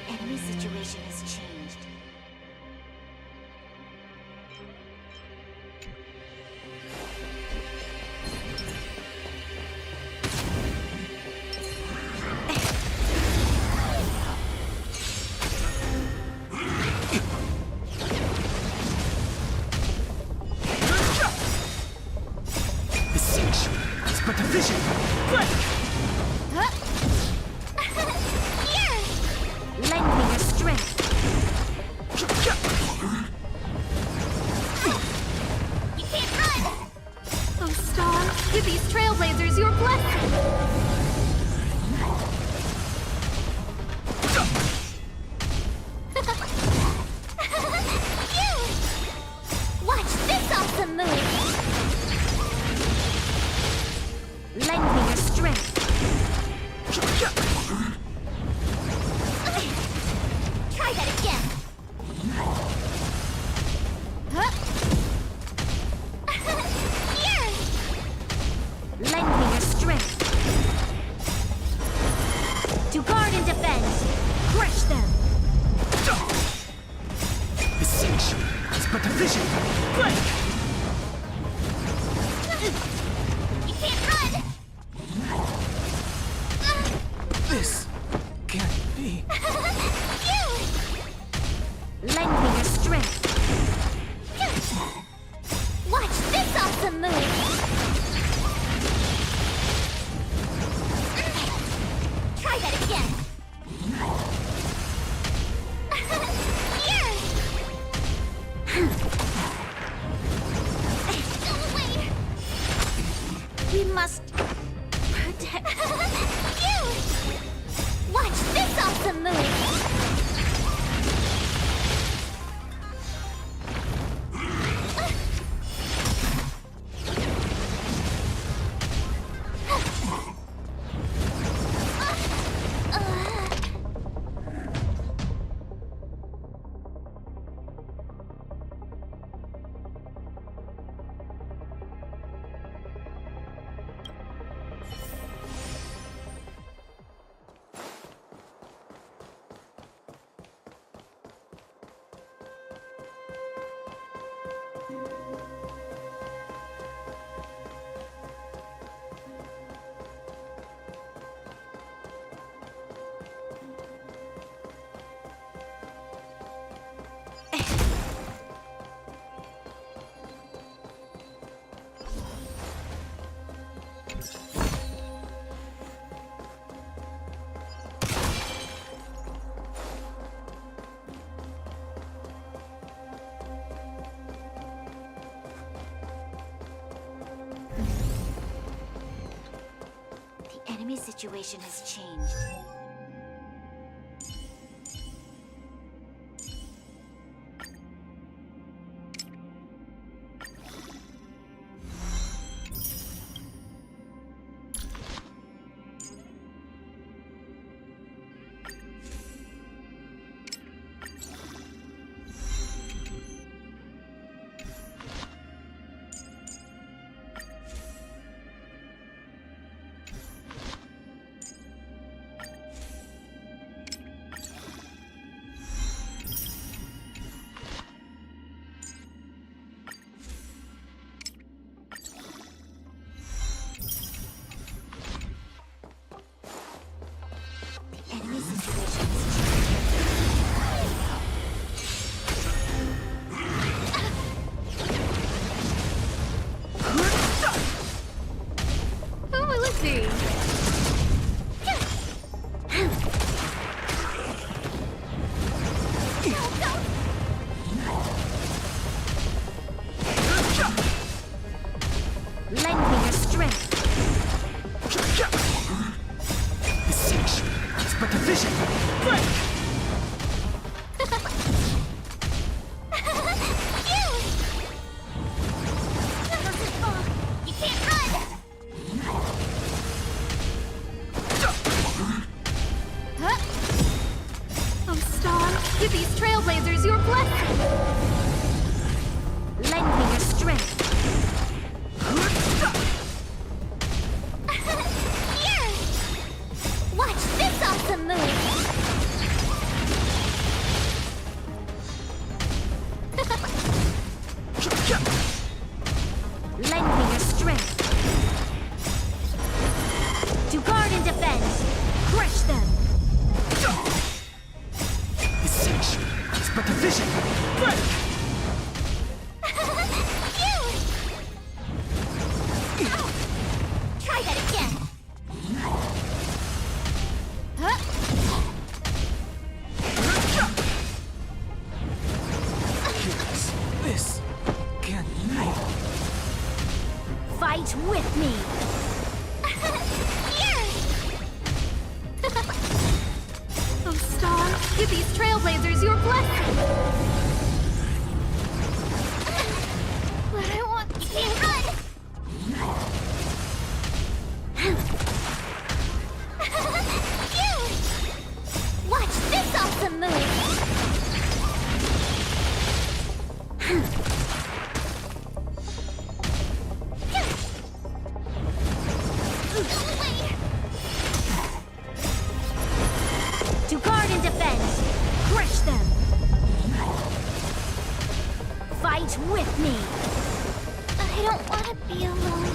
Enemy situation has changed. The sanctuary is but a vision. Lend me your strength. You can't run! Oh, Star, give these trailblazers your blessing! Watch this awesome move! Lend me your strength. Try that again. Here! Lend me your strength. To guard and defend. Crush them. The sanctuary is but a vision. You can't run! This can't be. Lend me your strength. Watch this awesome move! Try that again. Here! Go away! We must protect you! Watch this awesome move! The enemy situation has changed. give these trailblazers your blessing. Lend me your strength. Here! Watch this awesome move! Lend me your strength. To guard and defend. Crush them. The sanctuary is but a vision. Try that again. Huh? This can't be. Fight with me. Here! Oh, Star, give these trailblazers your blessing. But I want to run. Here! Watch this awesome move. To guard and defend, crush them. Fight with me. I don't want to be alone.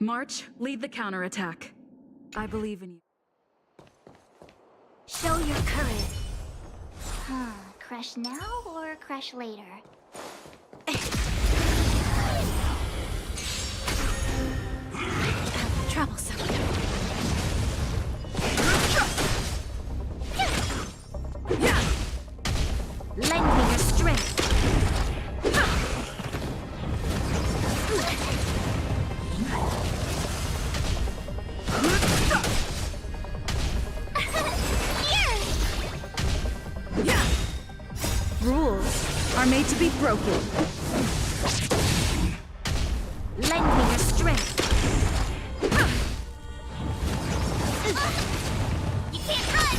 March, lead the counterattack. I believe in you. Show your courage. Crush now or crush later? Troublesome. Lend me your strength. Rules are made to be broken. Lend me your strength. You can't run!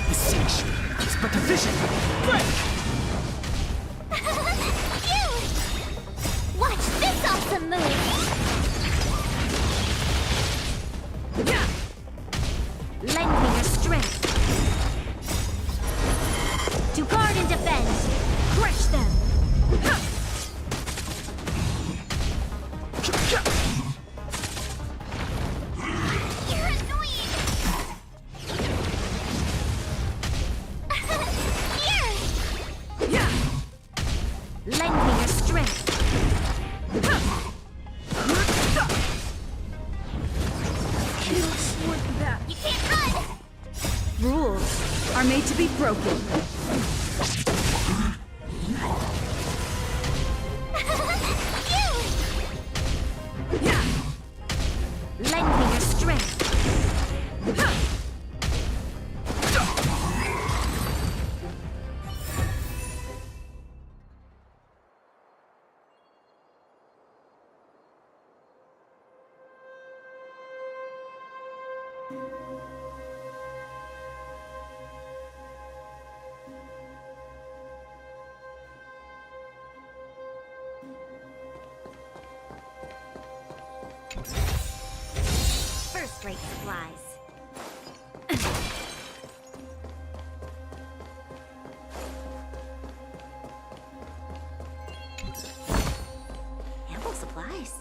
The sanctuary is but a vision. Watch this awesome move! Lend me your strength. To guard and defend. Crush them. broken. Lend me your strength. First-rate supplies. Ample supplies.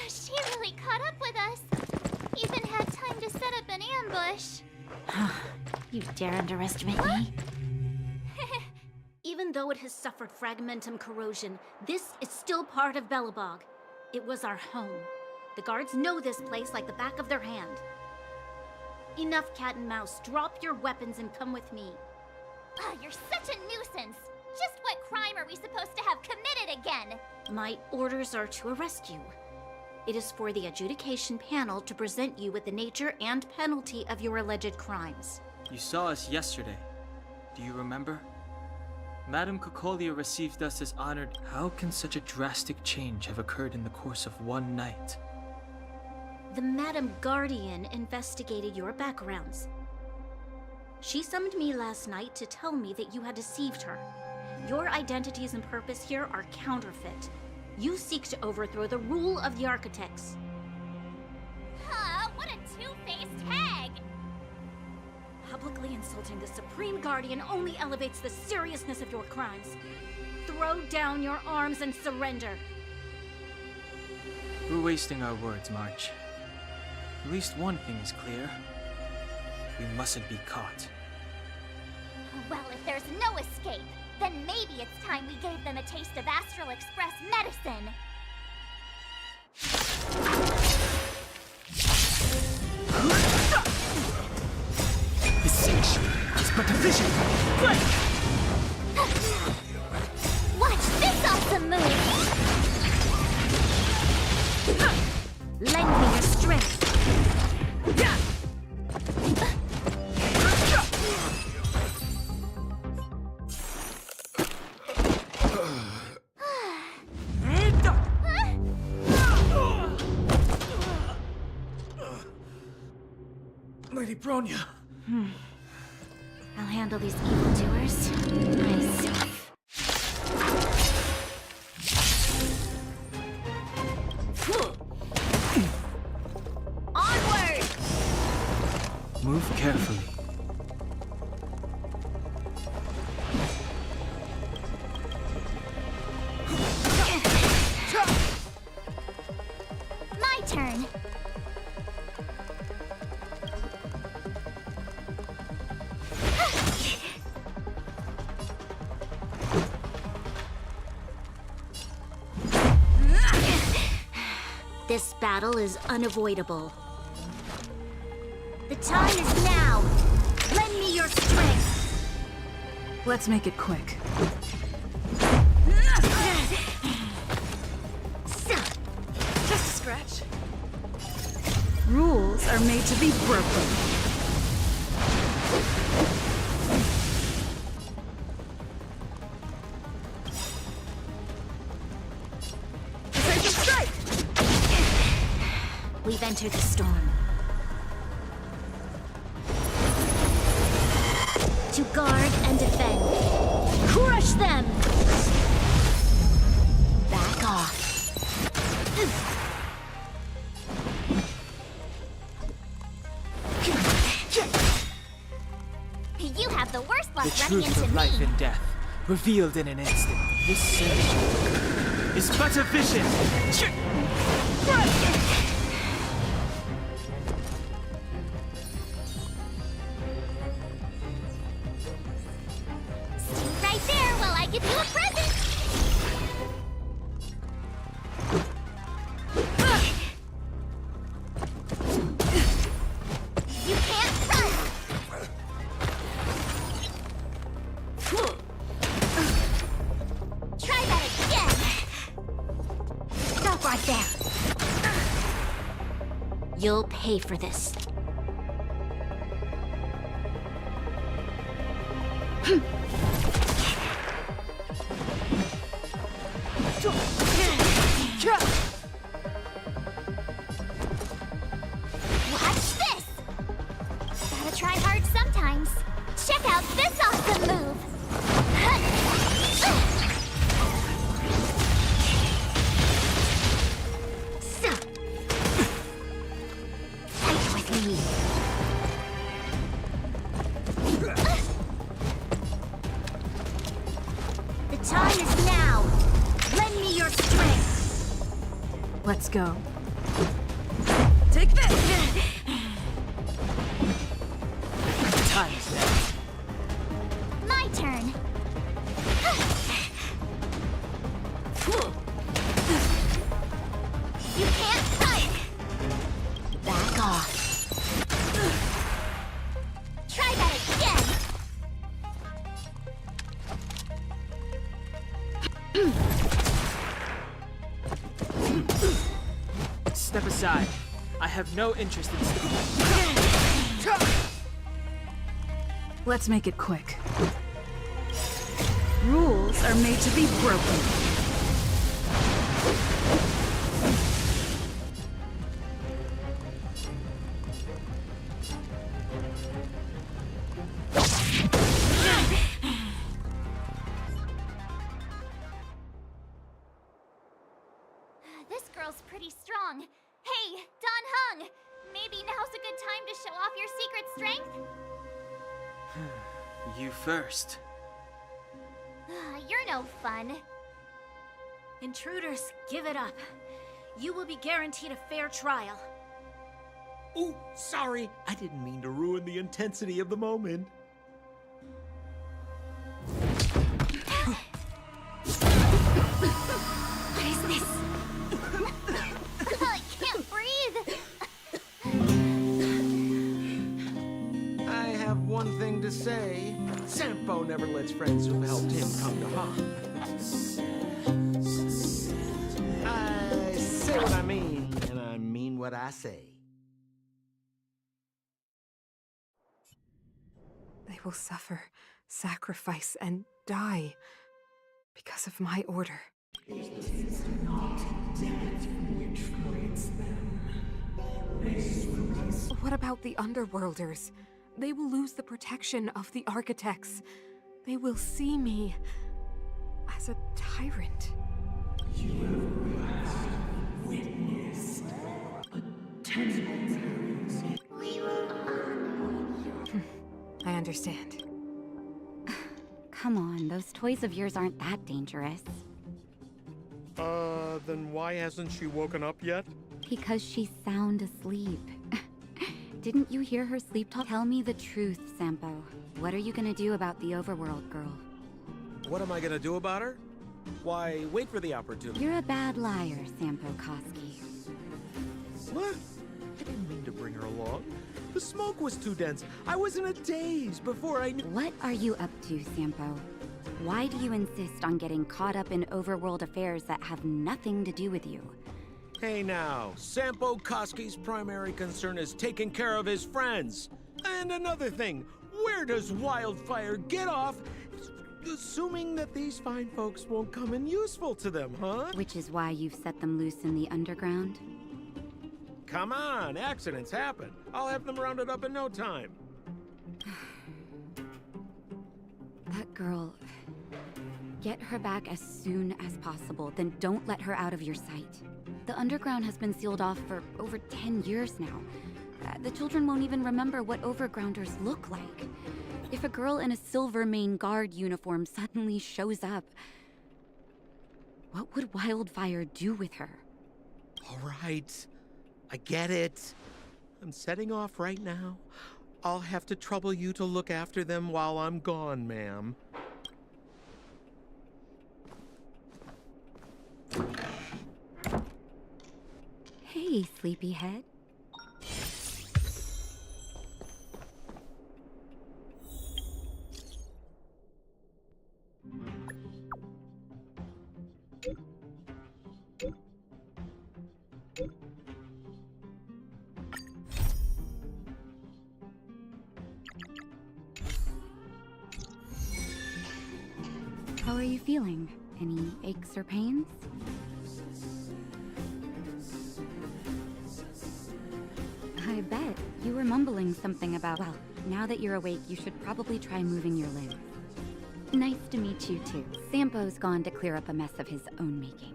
She really caught up with us. Even had time to set up an ambush. You dare underestimate me? Even though it has suffered fragmentum corrosion, this is still part of Belobog. It was our home. The guards know this place like the back of their hand. Enough cat and mouse. Drop your weapons and come with me. Ah, you're such a nuisance. Just what crime are we supposed to have committed again? My orders are to arrest you. It is for the adjudication panel to present you with the nature and penalty of your alleged crimes. You saw us yesterday. Do you remember? Madame Cocolia received us as honored. How can such a drastic change have occurred in the course of one night? The Madame Guardian investigated your backgrounds. She summoned me last night to tell me that you had deceived her. Your identities and purpose here are counterfeit. You seek to overthrow the rule of the Architects. Huh, what a two-faced hag! Publicly insulting the Supreme Guardian only elevates the seriousness of your crimes. Throw down your arms and surrender. We're wasting our words, March. At least one thing is clear. We mustn't be caught. Well, if there's no escape, then maybe it's time we gave them a taste of Astral Express medicine. The sanctuary is but a vision. Watch this awesome move! Lend me your strength. Lady Bronya. I'll handle these evildoers myself. Onward! Move carefully. My turn. This battle is unavoidable. The time is now! Lend me your strength! Let's make it quick. Just a scratch. Rules are made to be broken. Defensive strike! enter the storm. To guard and defend. Crush them! Back off. You have the worst luck The running truth into of life me. and death, revealed in an instant. This search is but a vision. Stay right there while I give you a present. You can't run. Try that again. Stop right there. You'll pay for this. Watch this. Gotta try hard sometimes. Check out this awesome move. So, fight with me. The time is now. Lend me your strength. Let's go. Take this! Time is now. My turn. You can't fight. Back off. Try that again. Step aside. I have no interest in Let's make it quick. Rules are made to be broken. This girl's pretty strong. Hey, Don Hung! Maybe now's a good time to show off your secret strength? You first. You're no fun. Intruders, give it up. You will be guaranteed a fair trial. Ooh, sorry. I didn't mean to ruin the intensity of the moment. What is this? I can't breathe. I have one thing to say. Sampo never lets friends who've helped him come to harm. I say what I mean, and I mean what I say. They will suffer, sacrifice, and die because of my order. What about the Underworlders? They will lose the protection of the Architects. They will see me as a tyrant. You have witnessed a terrible We will I understand. Come on, those toys of yours aren't that dangerous. Then why hasn't she woken up yet? Because she's sound asleep. Didn't you hear her sleep talk? Tell me the truth, Sampo. What are you gonna do about the Overworld girl? What am I gonna do about her? Why, wait for the opportunity. You're a bad liar, Sampo Koski. What? I didn't mean to bring her along. The smoke was too dense. I was in a daze before I knew. What are you up to, Sampo? Why do you insist on getting caught up in overworld affairs that have nothing to do with you? Hey now, Sampo Koski's primary concern is taking care of his friends. And another thing, where does Wildfire get off? Assuming that these fine folks won't come in useful to them, huh? Which is why you've set them loose in the underground? come on, accidents happen. I'll have them rounded up in no time. That girl... Get her back as soon as possible, then don't let her out of your sight. The underground has been sealed off for over 10 years now. The children won't even remember what overgrounders look like. If a girl in a Silvermane Guard uniform suddenly shows up, what would Wildfire do with her? All right, I get it. I'm setting off right now. I'll have to trouble you to look after them while I'm gone, ma'am. Hey, sleepyhead. How are you feeling? Any aches or pains? I bet. You were mumbling something about, well, now that you're awake, you should probably try moving your limbs. Nice to meet you, too. Sampo's gone to clear up a mess of his own making.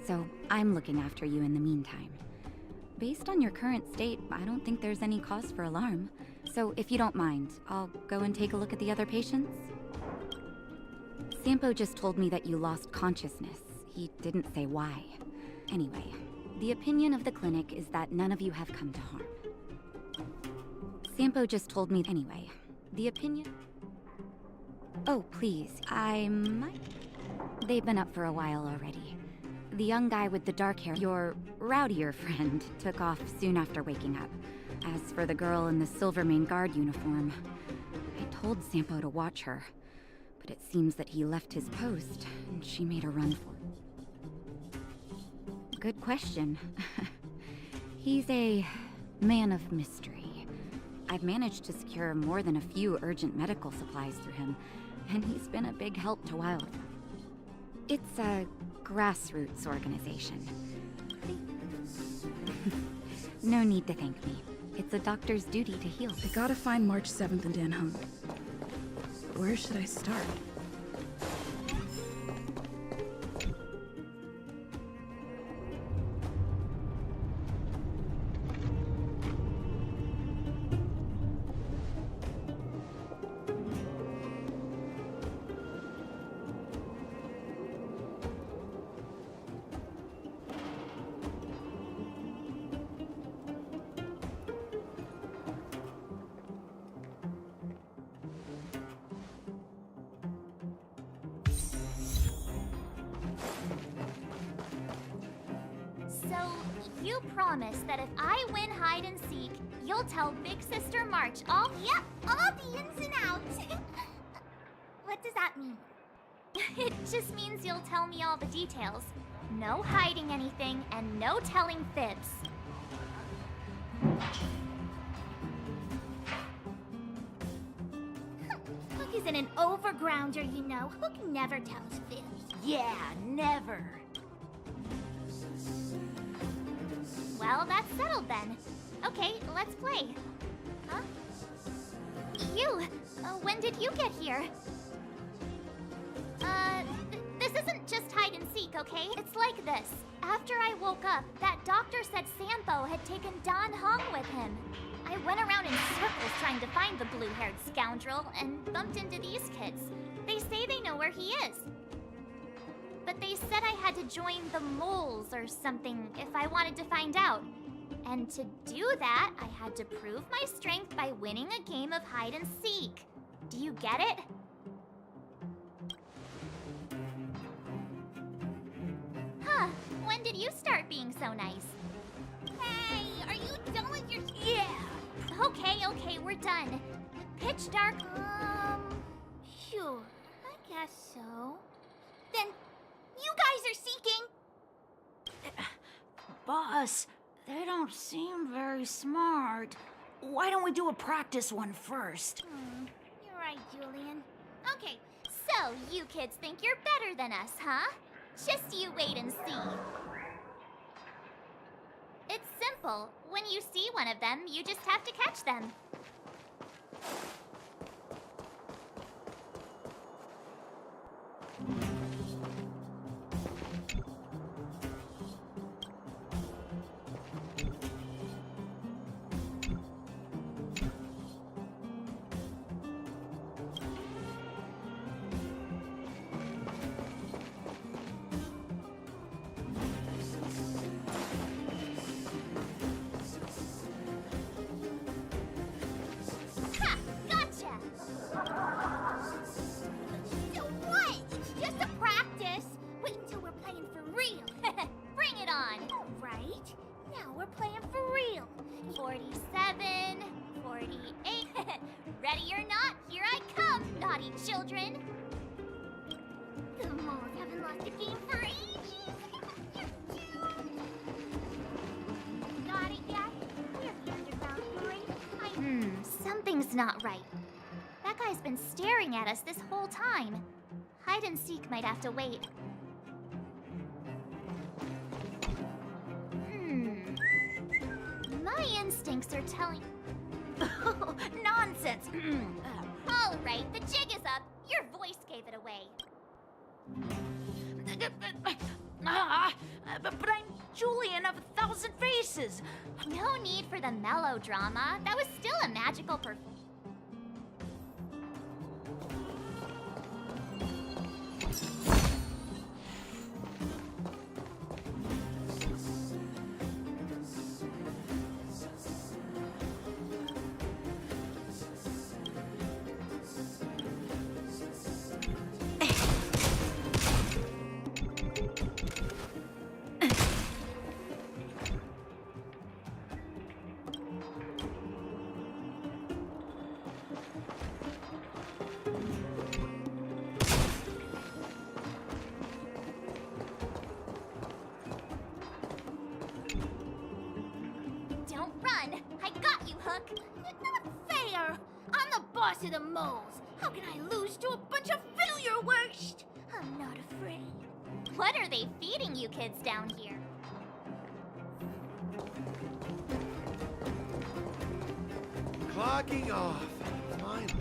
So I'm looking after you in the meantime. Based on your current state, I don't think there's any cause for alarm. So if you don't mind, I'll go and take a look at the other patients. Sampo just told me that you lost consciousness. He didn't say why. Anyway, the opinion of the clinic is that none of you have come to harm. Sampo just told me anyway. The opinion... Oh, please, I might... They've been up for a while already. The young guy with the dark hair, your rowdier friend, took off soon after waking up. As for the girl in the Silvermane Guard uniform, I told Sampo to watch her. But it seems that he left his post, and she made a run for it. Good question. He's a man of mystery. I've managed to secure more than a few urgent medical supplies through him, and he's been a big help to Wildfire. It's a grassroots organization. No need to thank me. It's a doctor's duty to heal. I gotta find March 7th and Danhung. Where should I start? So, you promise that if I win hide and seek, you'll tell Big Sister March all— Yep, all the ins and outs. What does that mean? It just means you'll tell me all the details. No hiding anything, and no telling fibs. Hook isn't an overgrounder, you know. Hook never tells fibs. Yeah, never. Well, that's settled then. Okay, let's play. Huh? You! When did you get here? This isn't just hide and seek, okay? It's like this. After I woke up, that doctor said Sampo had taken Dan Hong with him. I went around in circles trying to find the blue-haired scoundrel and bumped into these kids. They say they know where he is. But they said I had to join the moles or something if I wanted to find out. And to do that, I had to prove my strength by winning a game of hide and seek. Do you get it? Huh, when did you start being so nice? Hey, are you done with your— Yeah! Okay, we're done. Pitch dark. Sure, I guess so. Then, you guys are seeking! Boss, they don't seem very smart. Why don't we do a practice one first? You're right, Julian. Okay, so you kids think you're better than us, huh? Just you wait and see. It's simple. When you see one of them, you just have to catch them. Ha! Gotcha! So what? It's just a practice. Wait until we're playing for real. Bring it on. All right. Now we're playing for real. 47, 48. Ready or not, here I come, naughty children. The moles haven't lost a game for ages. Got it yet? We're the underground boys. Something's not right. That guy's been staring at us this whole time. Hide and seek might have to wait. My instincts are telling... Nonsense! All right, the jig is up. Your voice gave it away. But I'm Julian of 1,000 Faces. No need for the melodrama. That was still a magical performance. Don't run! I got you, Hook! Not fair! I'm the boss of the moles. How can I lose to a bunch of failure worst? I'm not afraid. What are they feeding you kids down here? Clocking off. Finally.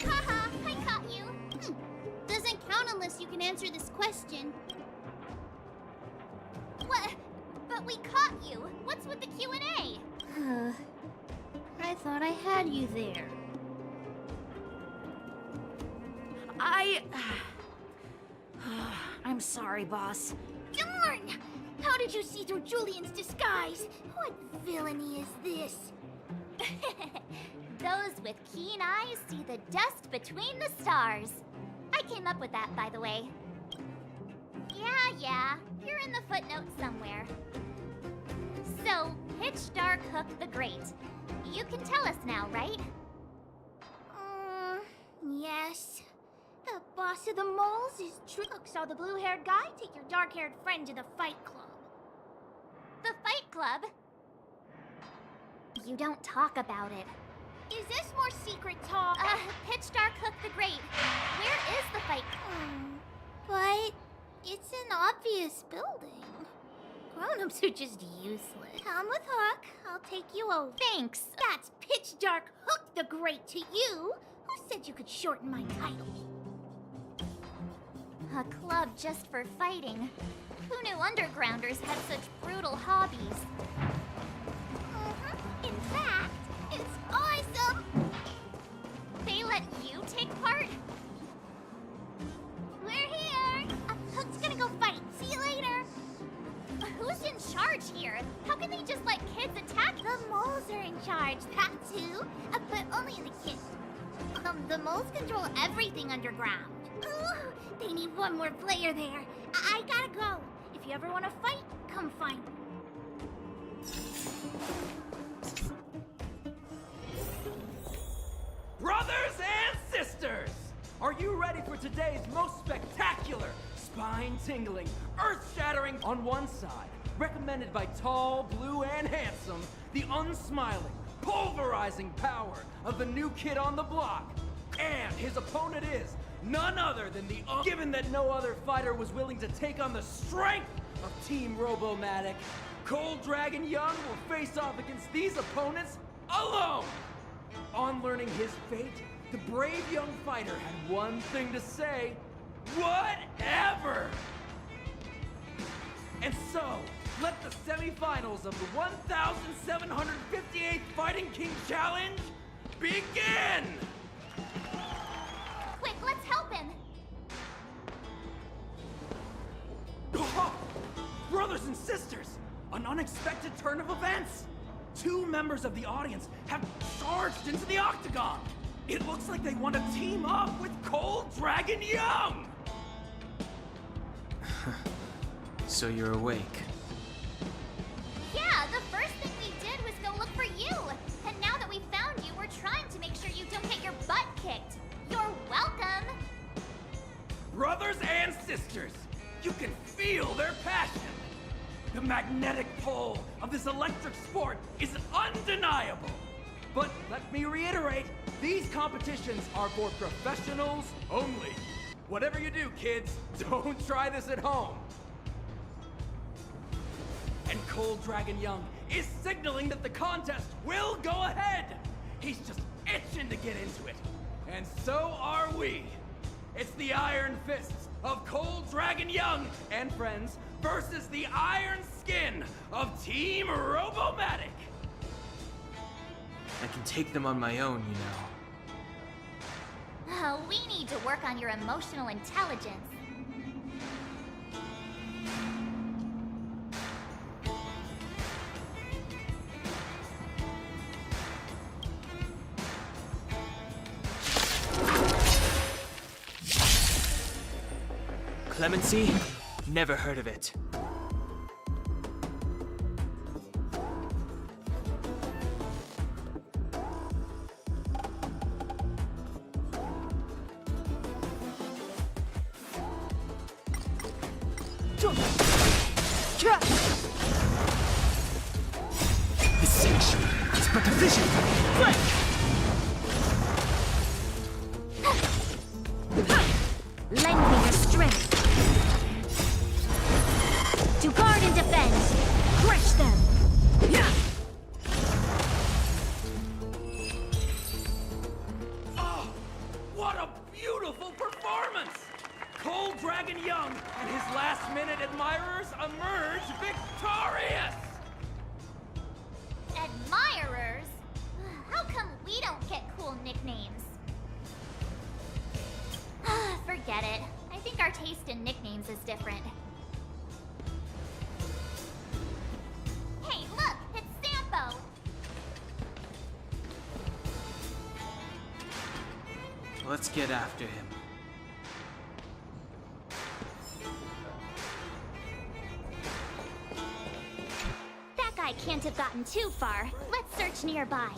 Haha, I caught you. Doesn't count unless you can answer this question. What? But we caught you. What's with the Q&A? I thought I had you there. I'm sorry, boss. Darn! How did you see through Julian's disguise? What villainy is this? Those with keen eyes see the dust between the stars. I came up with that, by the way. Yeah. You're in the footnotes somewhere. So, Pitch Dark Hook the Great. You can tell us now, right? Yes. The boss of the moles is True. Look, saw the blue-haired guy take your dark-haired friend to the fight club. The Fight Club? You don't talk about it. Is this more secret talk? Pitch Dark Hook the Great. Where is the Fight Club? But it's an obvious building. Grown-ups are just useless. Come with Hook. I'll take you over. Thanks. That's Pitch Dark Hook the Great to you. Who said you could shorten my title? A club just for fighting. Who knew undergrounders had such brutal hobbies? In fact, it's awesome! They let you take part? We're here! Hook's gonna go fight. See you later! Who's in charge here? How can they just let kids attack? The moles are in charge, that's who. But only the kids. The moles control everything underground. Ooh, they need one more player there. I gotta go. If If you ever want to fight, come find me. Brothers and sisters! Are you ready for today's most spectacular, spine-tingling, earth-shattering on one side, recommended by tall, blue, and handsome, the unsmiling, pulverizing power of the new kid on the block? And his opponent is none other than the given that no other fighter was willing to take on the strength of Team Robomatic, Cold Dragon Young will face off against these opponents alone! On learning his fate, the brave young fighter had one thing to say: whatever! And so, let the semifinals of the 1758th Fighting King Challenge begin! Quick, let's help him! Brothers and sisters, an unexpected turn of events! Two members of the audience have charged into the octagon! It looks like they want to team up with Cold Dragon Young! So you're awake. Yeah, the first thing we did was go look for you! And now that we found you, we're trying to make sure you don't get your butt kicked! You're welcome! Brothers and sisters, you can feel their passion! The magnetic pull of this electric sport is undeniable! But let me reiterate, these competitions are for professionals only. Whatever you do, kids, don't try this at home. And Cold Dragon Young is signaling that the contest will go ahead. He's just itching to get into it. And so are we. It's the Iron Fists of Cold Dragon Young and friends versus the Iron Skin of Team Robomatic. I can take them on my own, you know. We need to work on your emotional intelligence. Clemency? Never heard of it. The sanctuary is but a vision. Break! Lend me your strength. To guard and defend. Crush them. Oh, what a beautiful performance! Cold Dragon Young and his last-minute admirers emerge victorious! Admirers? How come we don't get cool nicknames? Forget it. I think our taste in nicknames is different. Hey, look! It's Sampo! Let's get after him. That guy can't have gotten too far. Let's search nearby.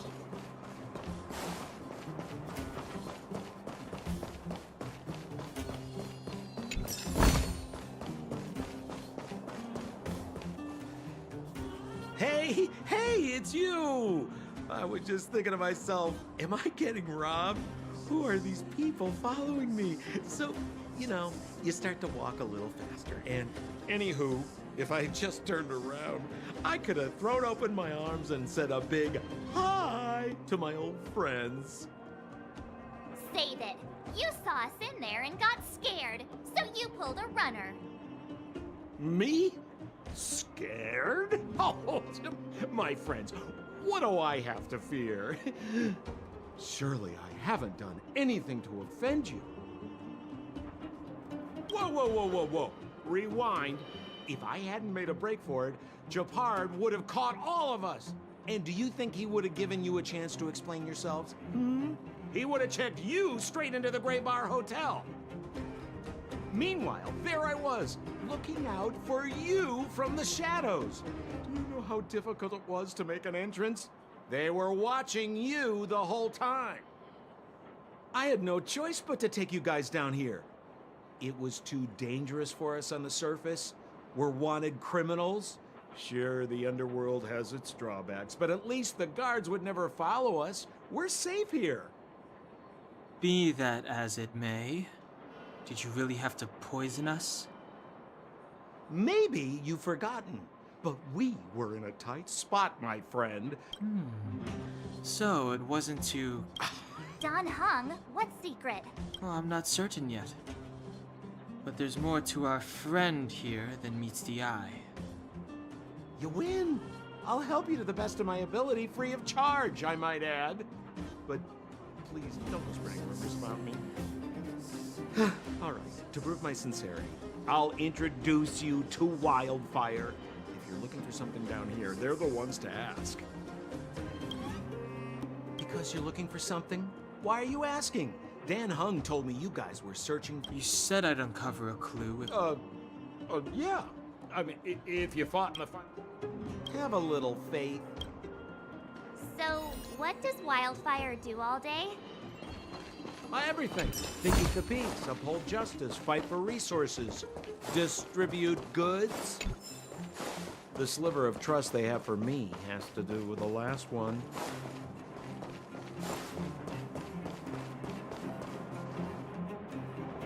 Hey, it's you! I was just thinking to myself, am I getting robbed? Who are these people following me? So, you know, you start to walk a little faster. And anywho, if I had just turned around, I could have thrown open my arms and said a big hi to my old friends. Save it. You saw us in there and got scared, so you pulled a runner. Me? Scared? Oh, my friends, what do I have to fear? Surely I haven't done anything to offend you. Whoa. Rewind. If I hadn't made a break for it, Japard would have caught all of us. And do you think he would have given you a chance to explain yourselves? He would have checked you straight into the Gray Bar Hotel. Meanwhile, there I was, looking out for you from the shadows. Do you know how difficult it was to make an entrance? They were watching you the whole time. I had no choice but to take you guys down here. It was too dangerous for us on the surface. We're wanted criminals. Sure, the underworld has its drawbacks, but at least the guards would never follow us. We're safe here. Be that as it may, did you really have to poison us? Maybe you've forgotten, but we were in a tight spot, my friend. So it wasn't to... Don Hung, what secret? Well, I'm not certain yet. But there's more to our friend here than meets the eye. You win. I'll help you to the best of my ability, free of charge, I might add. But please, don't spread rumors about me. All right, to prove my sincerity, I'll introduce you to Wildfire. If you're looking for something down here, they're the ones to ask. Because you're looking for something? Why are you asking? Dan Hung told me you guys were searching. You said I'd uncover a clue if... Yeah. I mean, if you fought in the fight. Have a little faith. So, what does Wildfire do all day? Everything. They keep the peace, uphold justice, fight for resources, distribute goods. The sliver of trust they have for me has to do with the last one.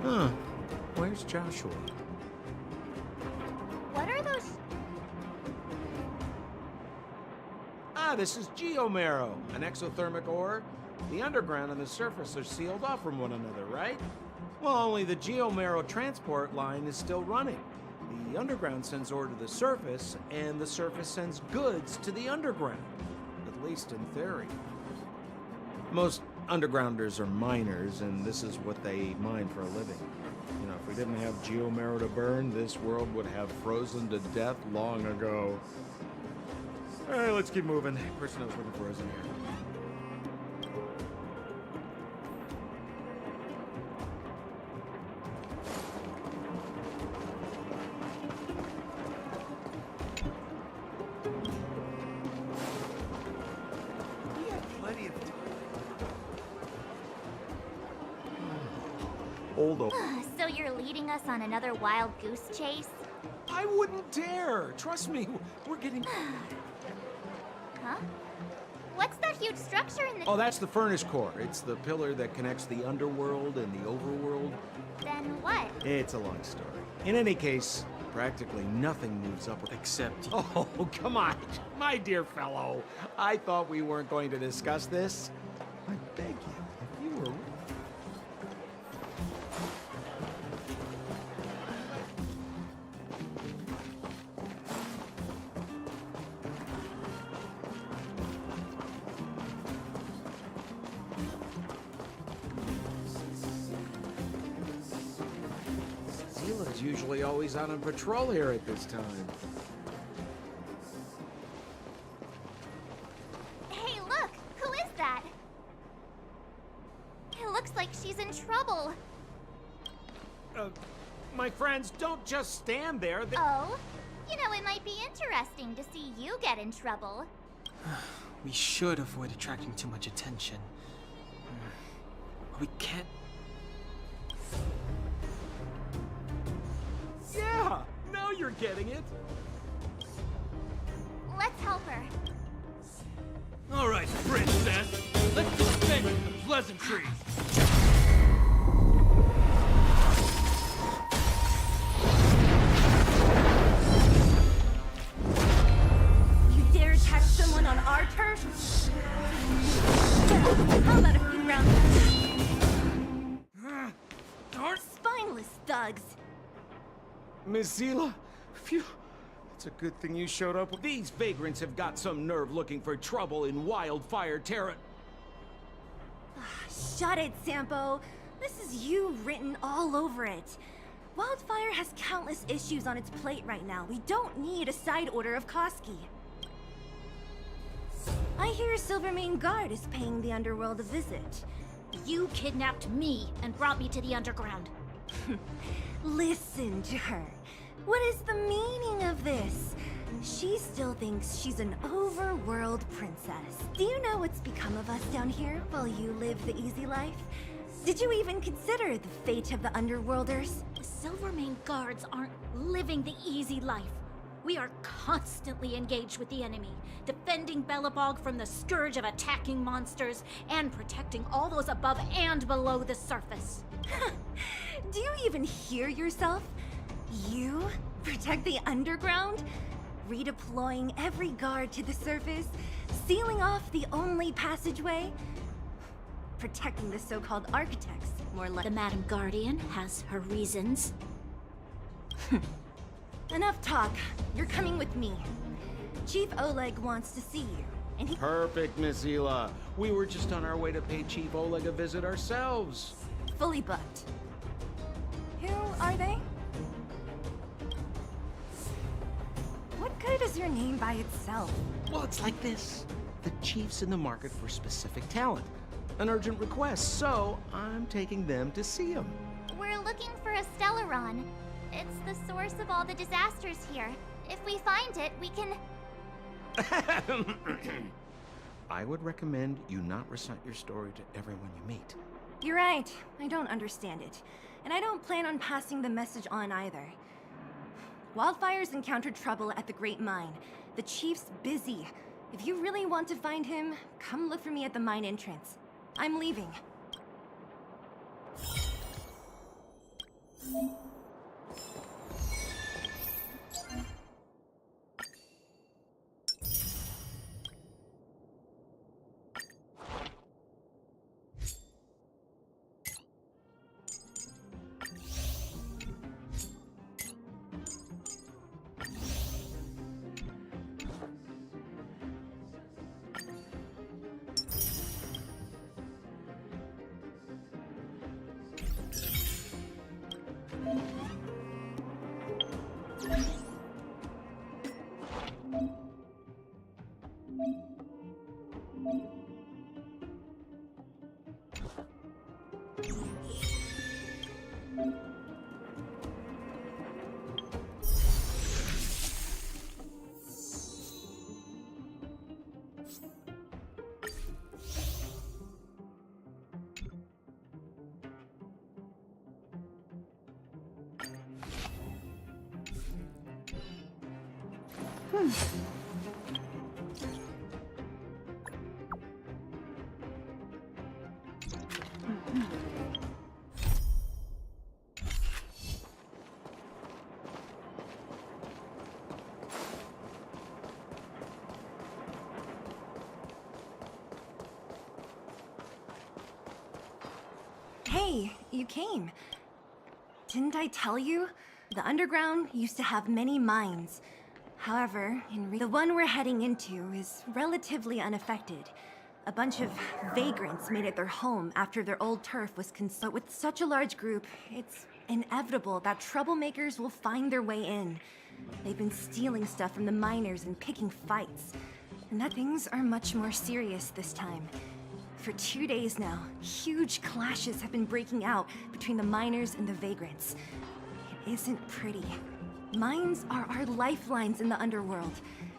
Huh. Where's Joshua? What are those? This is geomarrow, an exothermic ore. The underground and the surface are sealed off from one another, right? Well, only the geomarrow transport line is still running. The underground sends ore to the surface, and the surface sends goods to the underground. At least in theory. Most undergrounders are miners, and this is what they mine for a living. You know, if we didn't have geomarrow to burn, this world would have frozen to death long ago. All right, let's keep moving. Person I was looking for isn't here. So you're leading us on another wild goose chase? I wouldn't dare! Trust me, we're getting... Huh? What's that huge structure in the... Oh, that's the furnace core. It's the pillar that connects the underworld and the overworld. Then what? It's a long story. In any case, practically nothing moves up except... Oh, come on, my dear fellow. I thought we weren't going to discuss this. I beg you, if you were... Usually always out on patrol here at this time. Hey, look! Who is that? It looks like she's in trouble. My friends, don't just stand there. Oh? You know, it might be interesting to see you get in trouble. We should avoid attracting too much attention. We can't... Yeah! Now you're getting it! Let's help her. All right, princess. Let's dispense with the pleasantries. You dare attack someone on our turf? How about a few rounds? Spineless thugs. Miss Zila, phew. It's a good thing you showed up. These vagrants have got some nerve looking for trouble in Wildfire Terra. Shut it, Sampo. This is you written all over it. Wildfire has countless issues on its plate right now. We don't need a side order of Koski. I hear Silvermane Guard is paying the underworld a visit. You kidnapped me and brought me to the underground. Listen to her. What is the meaning of this? She still thinks she's an overworld princess. Do you know what's become of us down here while you live the easy life? Did you even consider the fate of the underworlders? The Silvermane guards aren't living the easy life. We are constantly engaged with the enemy, defending Belobog from the scourge of attacking monsters and protecting all those above and below the surface. Do you even hear yourself? You protect the underground? Redeploying every guard to the surface? Sealing off the only passageway? Protecting the so-called architects, more like— The Madam Guardian has her reasons. Enough talk. You're coming with me. Chief Oleg wants to see you, and he— Perfect, Miss Hila. We were just on our way to pay Chief Oleg a visit ourselves. fully booked. Who are they? What good is your name by itself? Well, it's like this. The chief's in the market for specific talent. An urgent request, so I'm taking them to see him. We're looking for a Stellaron. It's the source of all the disasters here. If we find it, we can... I would recommend you not recite your story to everyone you meet. You're right. I don't understand it. And I don't plan on passing the message on either. Wildfire's encountered trouble at the Great Mine. The chief's busy. If you really want to find him, come look for me at the mine entrance. I'm leaving. Hey, you came. Didn't I tell you? The underground used to have many mines. However, the one we're heading into is relatively unaffected. A bunch of vagrants made it their home after their old turf was consumed. With such a large group, it's inevitable that troublemakers will find their way in. They've been stealing stuff from the miners and picking fights. And that things are much more serious this time. For 2 days now, huge clashes have been breaking out between the miners and the vagrants. It isn't pretty. Mines are our lifelines in the underworld.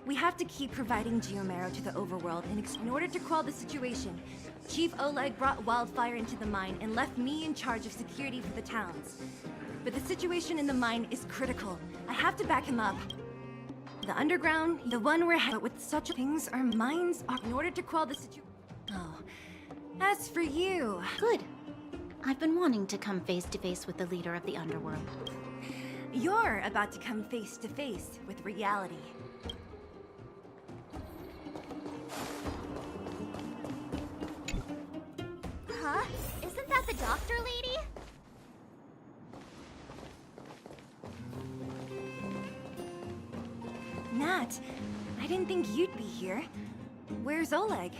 We have to keep providing geomarrow to the overworld, and in order to quell the situation, Chief Oleg brought Wildfire into the mine and left me in charge of security for the towns. But the situation in the mine is critical. I have to back him up. The underground, the one we're headed, with such things, our mines are in order to quell the situation. Oh, as for you... Good. I've been wanting to come face to face with the leader of the underworld. You're about to come face to face with reality. Huh? Isn't that the doctor lady? Nat, I didn't think you'd be here. Where's Oleg?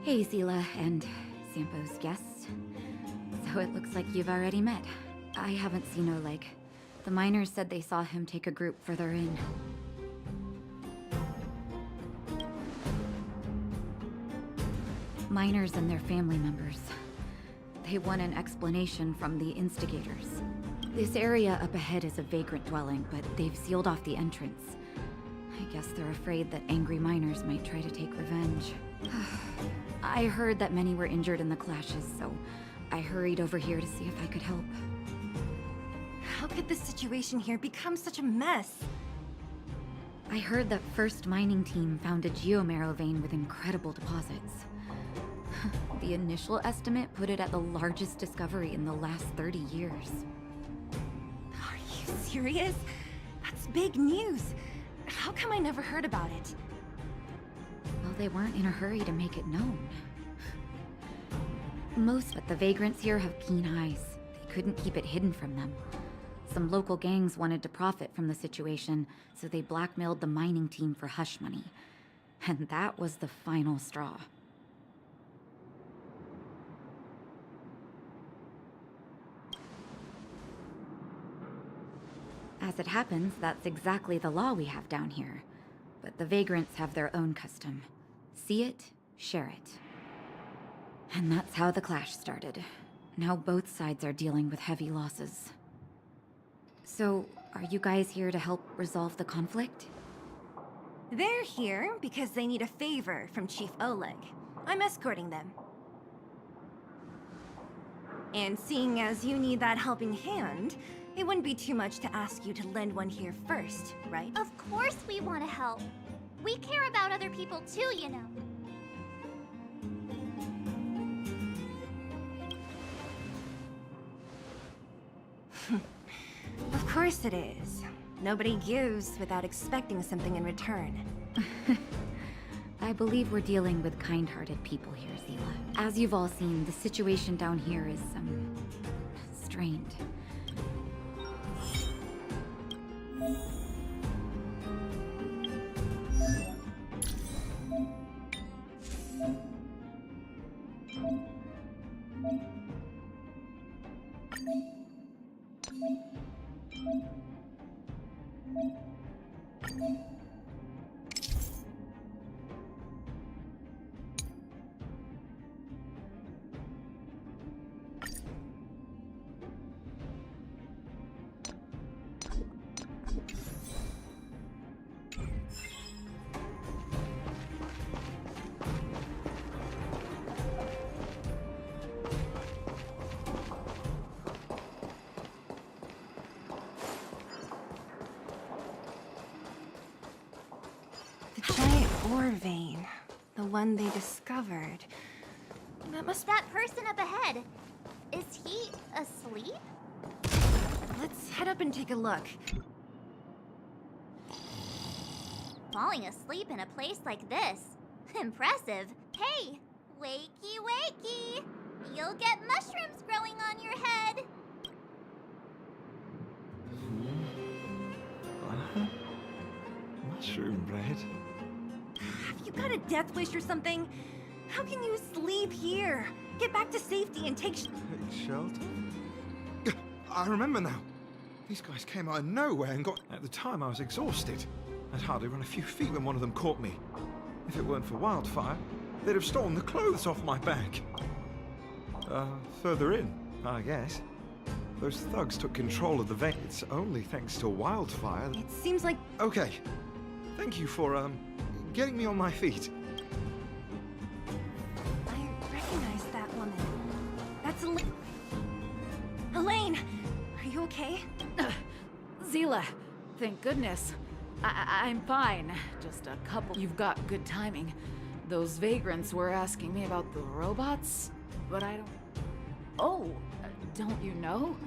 Hey, Zila and Sampo's guests. So it looks like you've already met. I haven't seen Oleg. The miners said they saw him take a group further in. Miners and their family members. They want an explanation from the instigators. This area up ahead is a vagrant dwelling, but they've sealed off the entrance. I guess they're afraid that angry miners might try to take revenge. I heard that many were injured in the clashes, so I hurried over here to see if I could help. How could this situation here become such a mess? I heard that First Mining Team found a geomarrow vein with incredible deposits. The initial estimate put it at the largest discovery in the last 30 years. Are you serious? That's big news. How come I never heard about it? Well, they weren't in a hurry to make it known. Most of the vagrants here have keen eyes. They couldn't keep it hidden from them. Some local gangs wanted to profit from the situation, so they blackmailed the mining team for hush money. And that was the final straw. As it happens, that's exactly the law we have down here. But the vagrants have their own custom. See it, share it. And that's how the clash started. Now both sides are dealing with heavy losses. So, are you guys here to help resolve the conflict? They're here because they need a favor from Chief Oleg. I'm escorting them. And seeing as you need that helping hand, it wouldn't be too much to ask you to lend one here first, right? Of course we want to help. We care about other people too, you know. Of course it is. Nobody gives without expecting something in return. I believe we're dealing with kind-hearted people here, Zila. As you've all seen, the situation down here is, strained. The giant ore vein. The one they discovered. That person up ahead. Is he asleep? Let's head up and take a look. Falling asleep in a place like this. Impressive. Hey, wakey wakey. You'll get mushrooms growing on your head. Mushroom bread? Have you got a death wish or something? How can you sleep here? Get back to safety and take shelter? I remember now. These guys came out of nowhere and got... At the time, I was exhausted. I'd hardly run a few feet when one of them caught me. If it weren't for wildfire, they'd have stolen the clothes off my back. Further in, I guess. Those thugs took control of the vein. It's only thanks to wildfire. It seems like... Okay. Thank you for, getting me on my feet. I recognize that woman. That's Elaine! Are you okay? Zila, thank goodness. I'm fine. Just a couple. You've got good timing. Those vagrants were asking me about the robots, but I don't... Oh, don't you know?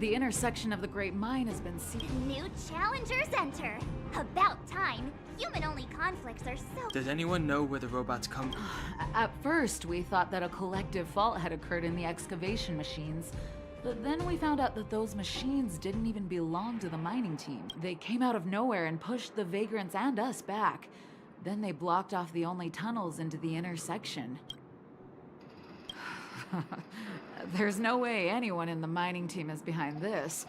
The intersection of the Great Mine has been seen. New challengers enter. About time. Human-only conflicts are so... Does anyone know where the robots come from? At first, we thought that a collective fault had occurred in the excavation machines. But then we found out that those machines didn't even belong to the mining team. They came out of nowhere and pushed the vagrants and us back. Then they blocked off the only tunnels into the intersection. There's no way anyone in the mining team is behind this.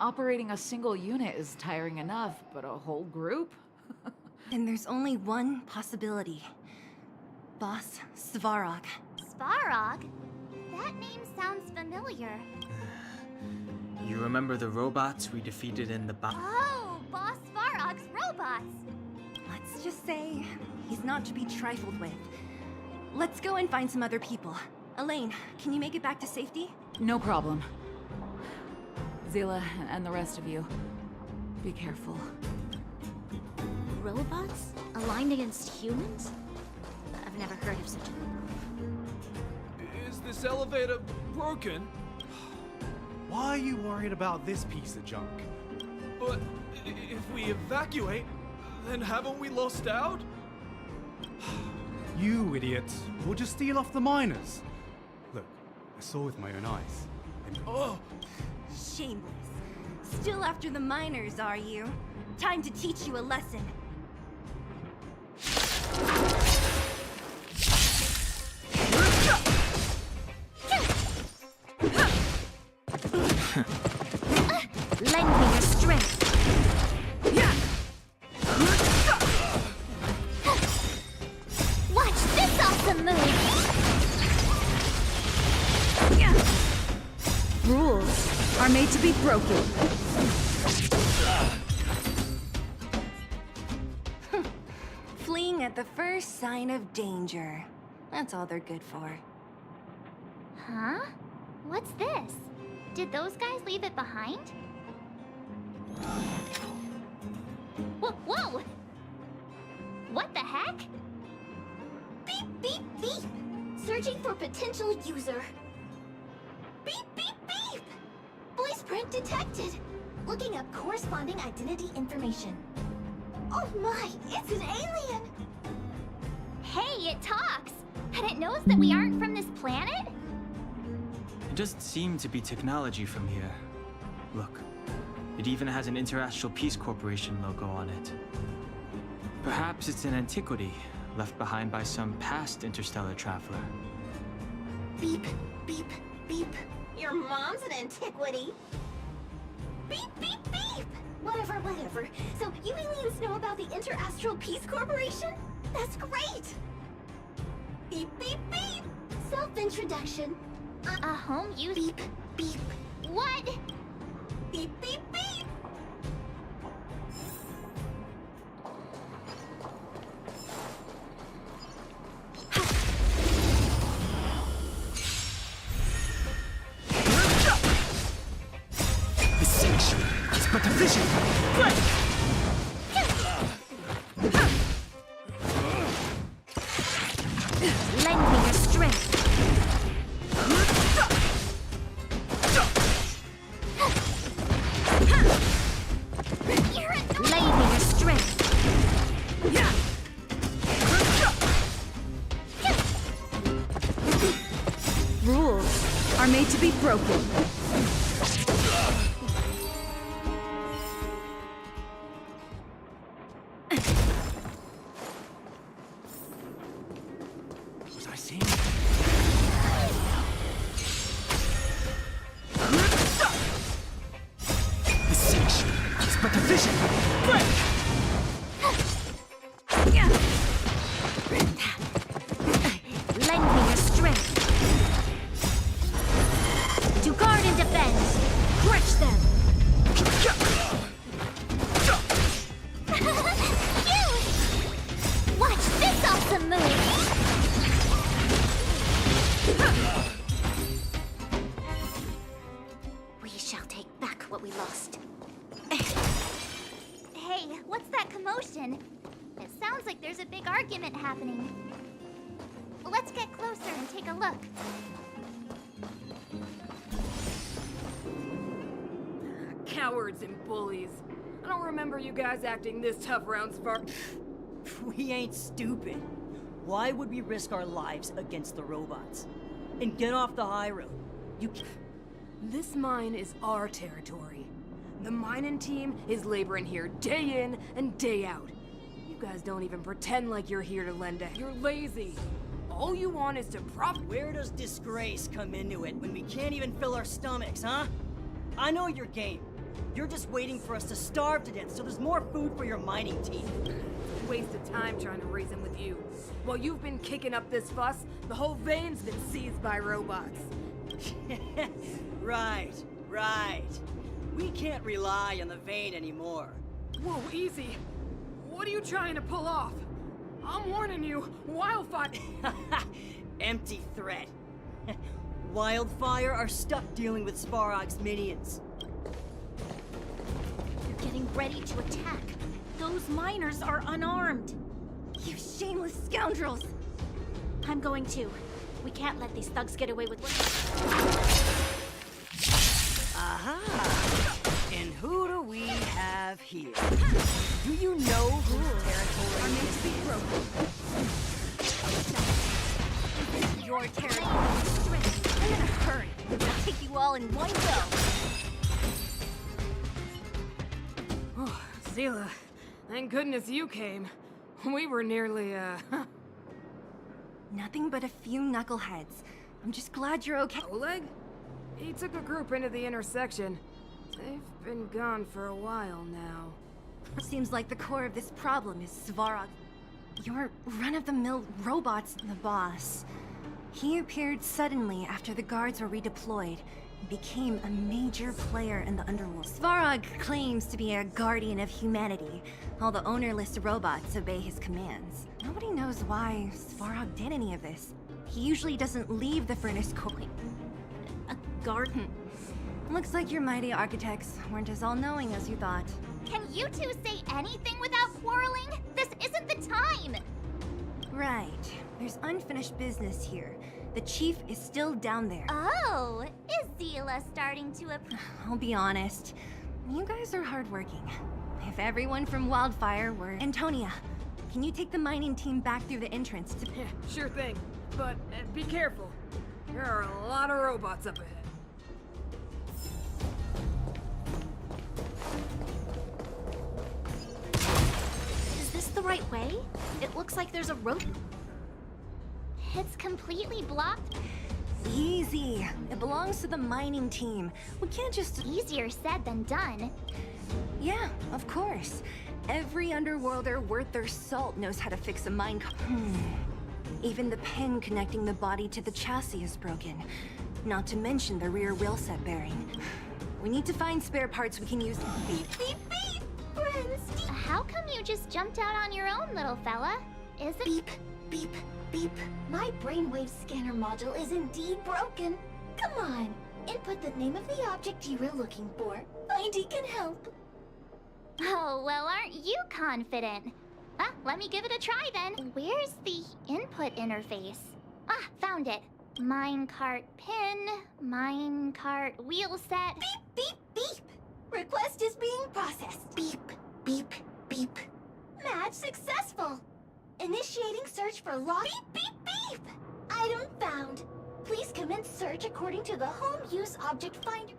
Operating a single unit is tiring enough, but a whole group? Then there's only one possibility. Boss Svarog. Svarog? That name sounds familiar. You remember the robots we defeated in the Oh, Boss Varrog's robots! Let's just say he's not to be trifled with. Let's go and find some other people. Elaine, can you make it back to safety? No problem. Zila and the rest of you, be careful. Robots? Aligned against humans? I've never heard of such a... Is this elevator broken? Why are you worried about this piece of junk? But if we evacuate, then haven't we lost out? You idiots! We'll just steal off the miners. Look, I saw with my own eyes. Oh! Shameless. Still after the miners, are you? Time to teach you a lesson. Lend me your strength. Watch this awesome move! Rules are made to be broken. Fleeing at the first sign of danger. That's all they're good for. Huh? What's this? Did those guys leave it behind? Whoa! What the heck? Beep, beep, beep! Searching for potential user. Beep, beep, beep! Voice print detected. Looking up corresponding identity information. Oh my, it's an alien! Hey, it talks! And it knows that we aren't from this planet? It doesn't seem to be technology from here. Look, it even has an Interastral Peace Corporation logo on it. Perhaps it's an antiquity left behind by some past interstellar traveler. Beep, beep, beep. Your mom's an antiquity. Beep, beep, beep! Whatever. So you aliens know about the Interastral Peace Corporation? That's great! Beep, beep, beep! Self-introduction. A home use... Beep, beep. What? Beep, beep, beep! The sanctuary is but a vision. Lend me your strength. Lend me your strength. Rules are made to be broken. Was I seeing? The sanctuary is but a vision. Lend me your strength. To guard and defend. Crush them. Huge! Watch this awesome move! We shall take back what we lost. Hey, what's that commotion? It sounds like there's a big argument happening. Let's get closer and take a look. Cowards and bullies. I don't remember you guys acting this tough around Spark. We ain't stupid. Why would we risk our lives against the robots? And get off the high road. This mine is our territory. The mining team is laboring here day in and day out. You guys don't even pretend like you're here to lend a... You're lazy. All you want is to Where does disgrace come into it when we can't even fill our stomachs, huh? I know your game. You're just waiting for us to starve to death so there's more food for your mining team. waste of time trying to reason with you. While you've been kicking up this fuss, the whole vein's been seized by robots. Right. We can't rely on the vein anymore. Whoa, easy. What are you trying to pull off? I'm warning you, Wildfire... Empty threat. Wildfire are stuck dealing with Svarog's minions. They're getting ready to attack. Those miners are unarmed. You shameless scoundrels! I'm going to. We can't let these thugs get away with what... Aha! And who do we have here? Do you know whose territory are meant to be broken? Your territory. I'm in a hurry. I'll take you all in one go. Oh, Zila, thank goodness you came. We were nearly, Nothing but a few knuckleheads. I'm just glad you're okay. Oleg? He took a group into the intersection. They've been gone for a while now. Seems like the core of this problem is Svarog. Your run-of-the-mill robot's the boss. He appeared suddenly after the guards were redeployed and became a major player in the underworld. Svarog claims to be a guardian of humanity. All the ownerless robots obey his commands. Nobody knows why Svarog did any of this. He usually doesn't leave the furnace core. A garden. Looks like your mighty architects weren't as all-knowing as you thought. Can you two say anything without quarreling? This isn't the time! Right. There's unfinished business here. The chief is still down there. Oh, is Zila starting to I'll be honest. You guys are hardworking. If everyone from Wildfire were... Antonia, can you take the mining team back through the entrance to... Yeah, sure thing. But be careful. There are a lot of robots up ahead. Is this the right way? It looks like there's a road. It's completely blocked. Easy. It belongs to the mining team. We can't just... Easier said than done. Yeah, of course. Every underworlder worth their salt knows how to fix a mine Even the pin connecting the body to the chassis is broken. Not to mention the rear wheel set bearing. We need to find spare parts we can use. Beep, beep, beep! Friends! How come you just jumped out on your own, little fella? Is it... Beep, beep, beep. My brainwave scanner module is indeed broken. Come on, input the name of the object you were looking for. Findy can help. Oh, well, aren't you confident? Let me give it a try then. Where's the input interface? Found it. Minecart pin, minecart wheel set. Beep, beep, beep. Request is being processed. Beep, beep, beep. Match successful. Initiating search for lost... Beep, beep, beep! Item found. Please commence search according to the home use object finder.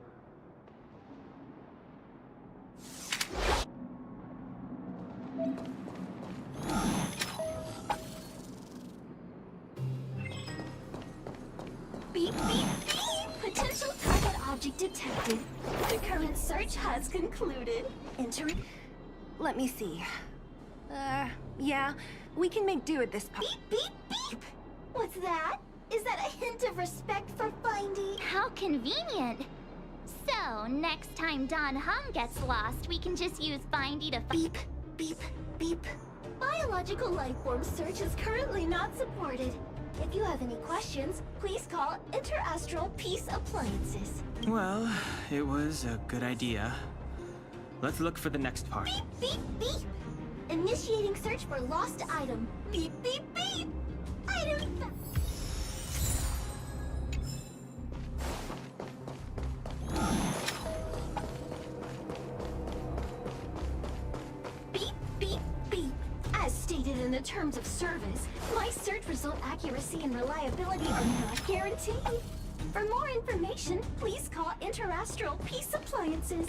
Beep, beep, beep! Potential target object detected. The current search has concluded. Enter it. Let me see. Yeah, we can make do at this point. Beep, beep, beep! What's that? Is that a hint of respect for Findy? How convenient! So, next time Don Hum gets lost, we can just use Findy to beep, beep, beep. Biological life form search is currently not supported. If you have any questions, please call Interastral Peace Appliances. Well, it was a good idea. Let's look for the next part. Beep, beep, beep! Initiating search for lost item. Beep, beep, beep! Item found. Beep, beep, beep. As stated in the terms of service, my search result accuracy and reliability are not guaranteed. For more information, please call Interastral Peace Appliances.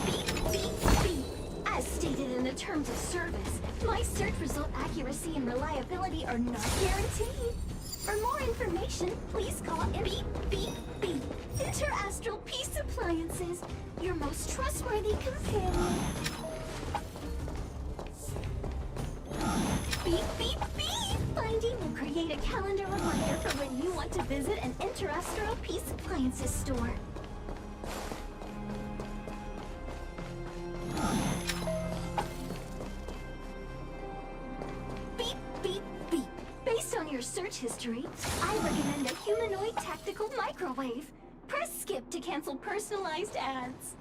Beep, beep, beep. As stated in the terms of service, my search result accuracy and reliability are not guaranteed. For more information, please call Beep Beep Beep. Interastral Peace Appliances, your most trustworthy companion. Beep Beep Beep! Finding will create a calendar reminder for when you want to visit an Interastral Peace Appliances store. Beep Beep Beep! Based on your search history, I recommend a humanoid tactical microwave. Press skip to cancel personalized ads.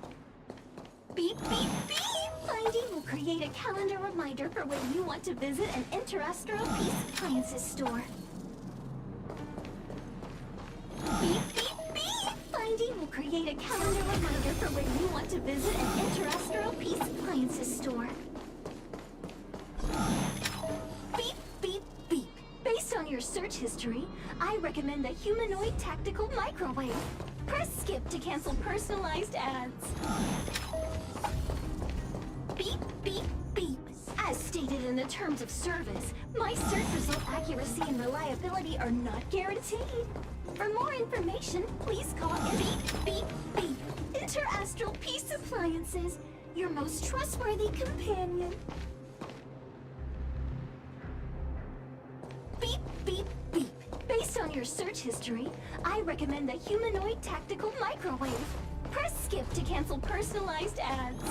Beep Beep Beep! Finding will create a calendar reminder for when you want to visit an Interastral Peace Appliances store. Beep Beep Beep! Finding will create a calendar reminder for when you want to visit an Interastral Peace Appliances store. Beep Beep Beep! Based on your search history, I recommend a humanoid tactical microwave. Press skip to cancel personalized ads. Beep, beep, beep. As stated in the terms of service, my search result accuracy and reliability are not guaranteed. For more information, please call Beep, beep, beep. Interastral Peace Appliances, your most trustworthy companion. Beep, beep, beep. Based on your search history, I recommend a humanoid tactical microwave. Press skip to cancel personalized ads.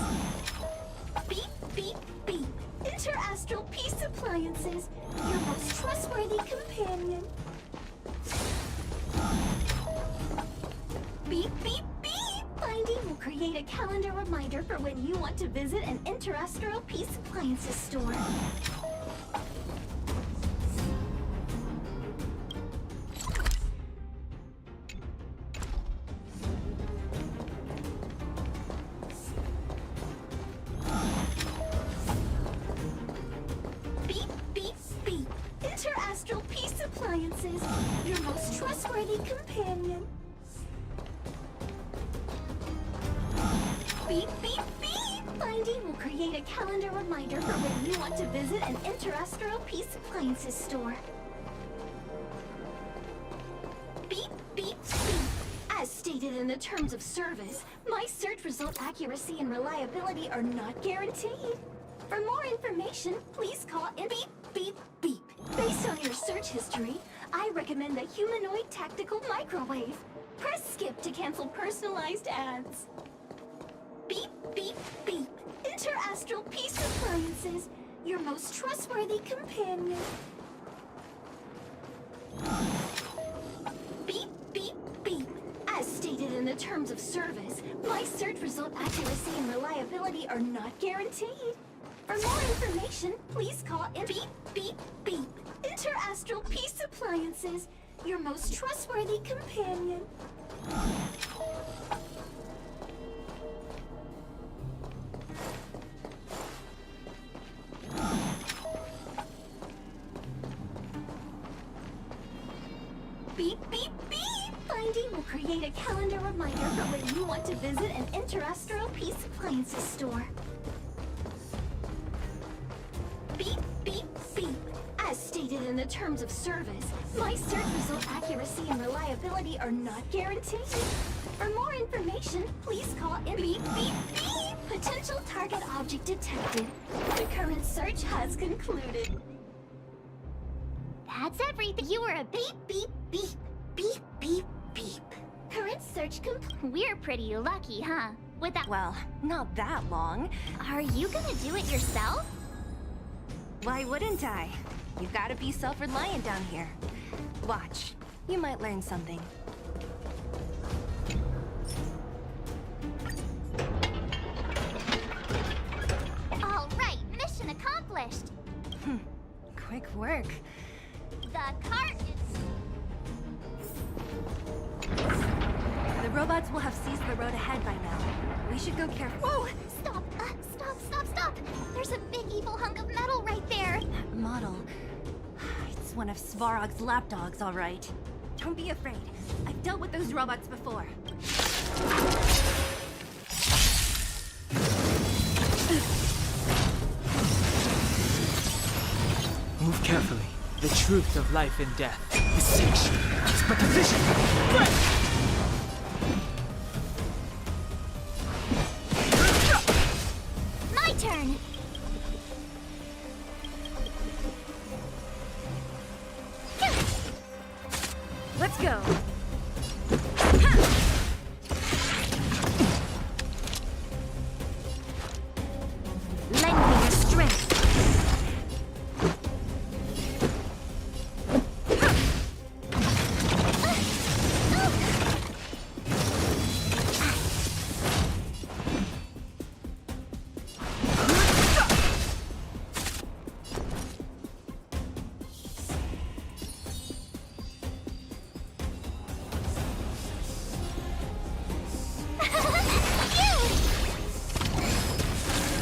Beep, beep, beep. Interastral Peace Appliances, your most trustworthy companion. Beep, beep, beep. Finding will create a calendar reminder for when you want to visit an Interastral Peace Appliances store. Beep, beep, beep. Interastral Peace Appliances, your most trustworthy companion. Beep, beep, beep. Finding will create a calendar reminder for when you want to visit an Interastral Peace Appliances store. Beep, beep, beep. As stated in the terms of service, my search result accuracy and reliability are not guaranteed. For more information, please call Beep, beep, beep. Based on your search history, I recommend a humanoid tactical microwave. Press skip to cancel personalized ads. Beep, beep, beep. Interastral Peace Appliances, your most trustworthy companion. Beep, beep, beep. As stated in the terms of service, my search result accuracy and reliability are not guaranteed. For more information, please call Beep, beep, beep. Interastral Peace Appliances, your most trustworthy companion. Beep, beep, beep! Finding will create a calendar reminder for when you want to visit an Interastral Peace Appliances store. Beep, beep, beep. As stated in the terms of service, my search result accuracy and reliability are not guaranteed. For more information, please call Beep, beep, beep! Potential target object detected. The current search has concluded. That's everything. You were a beep, beep, beep, beep, beep, beep. Current search complete. We're pretty lucky, huh? With that. Well, not that long. Are you gonna do it yourself? Why wouldn't I? You've got to be self-reliant down here. Watch. You might learn something. All right, mission accomplished. Quick work. The cart is... The robots will have seized the road ahead by now. We should go careful. Whoa! Stop! Stop! There's a big evil hunk of metal right there! That model... It's one of Svarog's lapdogs, all right. Don't be afraid. I've dealt with those robots before. Move carefully. The truth of life and death. The sanction is but a vision. My turn! Let's go. Lend me your strength.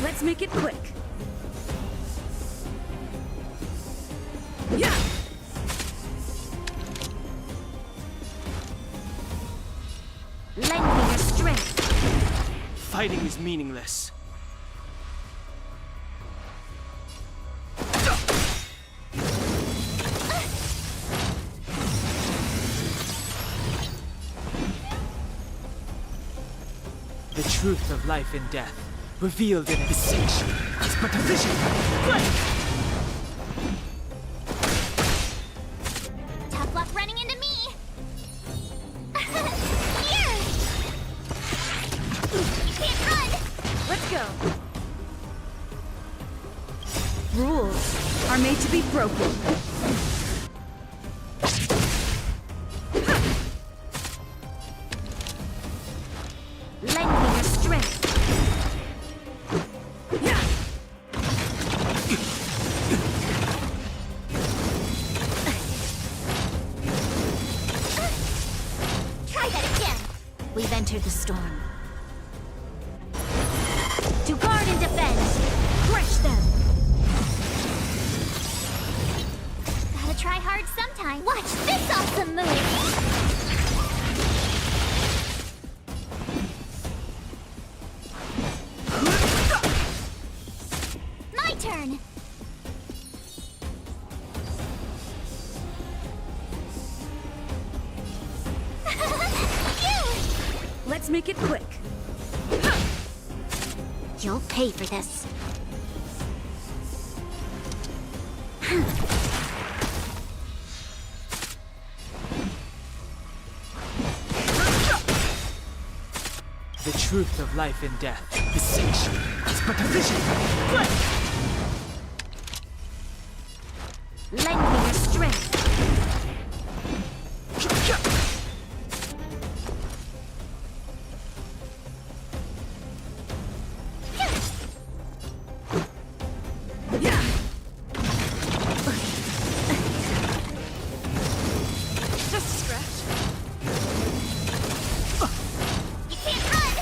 Let's make it quick. Yeah! Lend me your strength. Fighting is meaningless. The truth of life and death, revealed in its sanction, is but a vision. Tough luck running into me! Here! You can't run! Let's go. Rules are made to be broken. Lend me your strength. Try that again! We've entered the storm. To guard and defend! Crush them! Gotta try hard sometime. Watch this awesome move! My turn! Let's make it quick. You'll pay for this. The truth of life and death. The sanction is but a vision. Lend me your strength. Just a scratch. You can't run!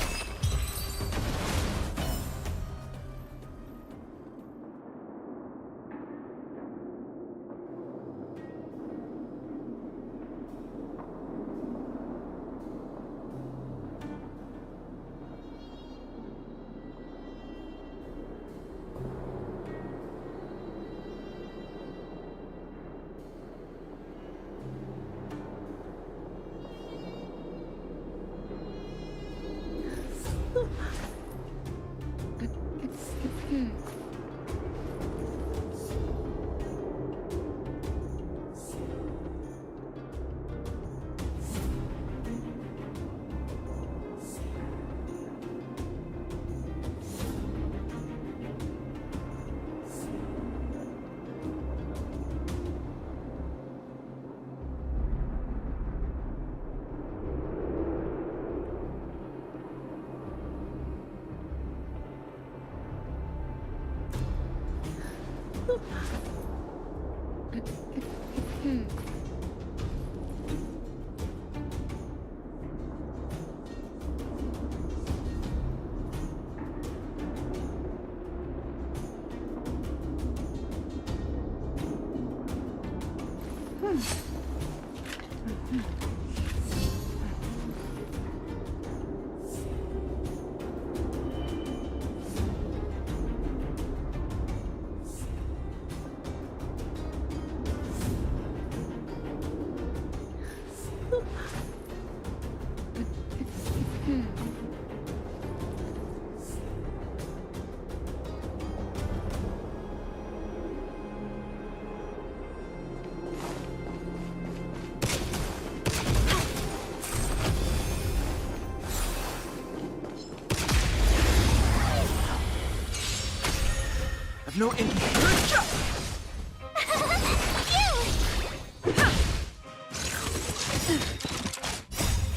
I've no in-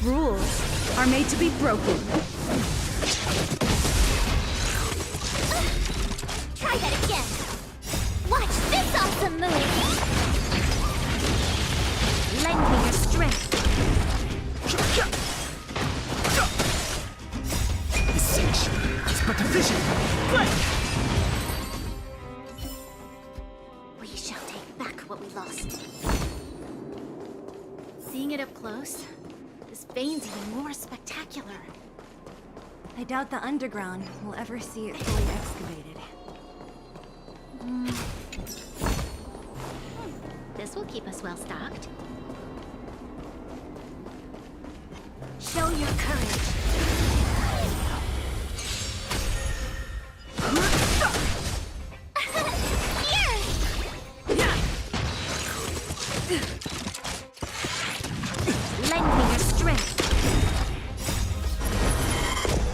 Rules are made to be broken. Try that again. Watch this awesome move. Lend me your strength. Distinction is but a vision. We shall take back what we lost. Seeing it up close, this vein's even more spectacular. I doubt the underground will ever see it fully excavated. This will keep us well stocked. Show your courage. Lend me your strength.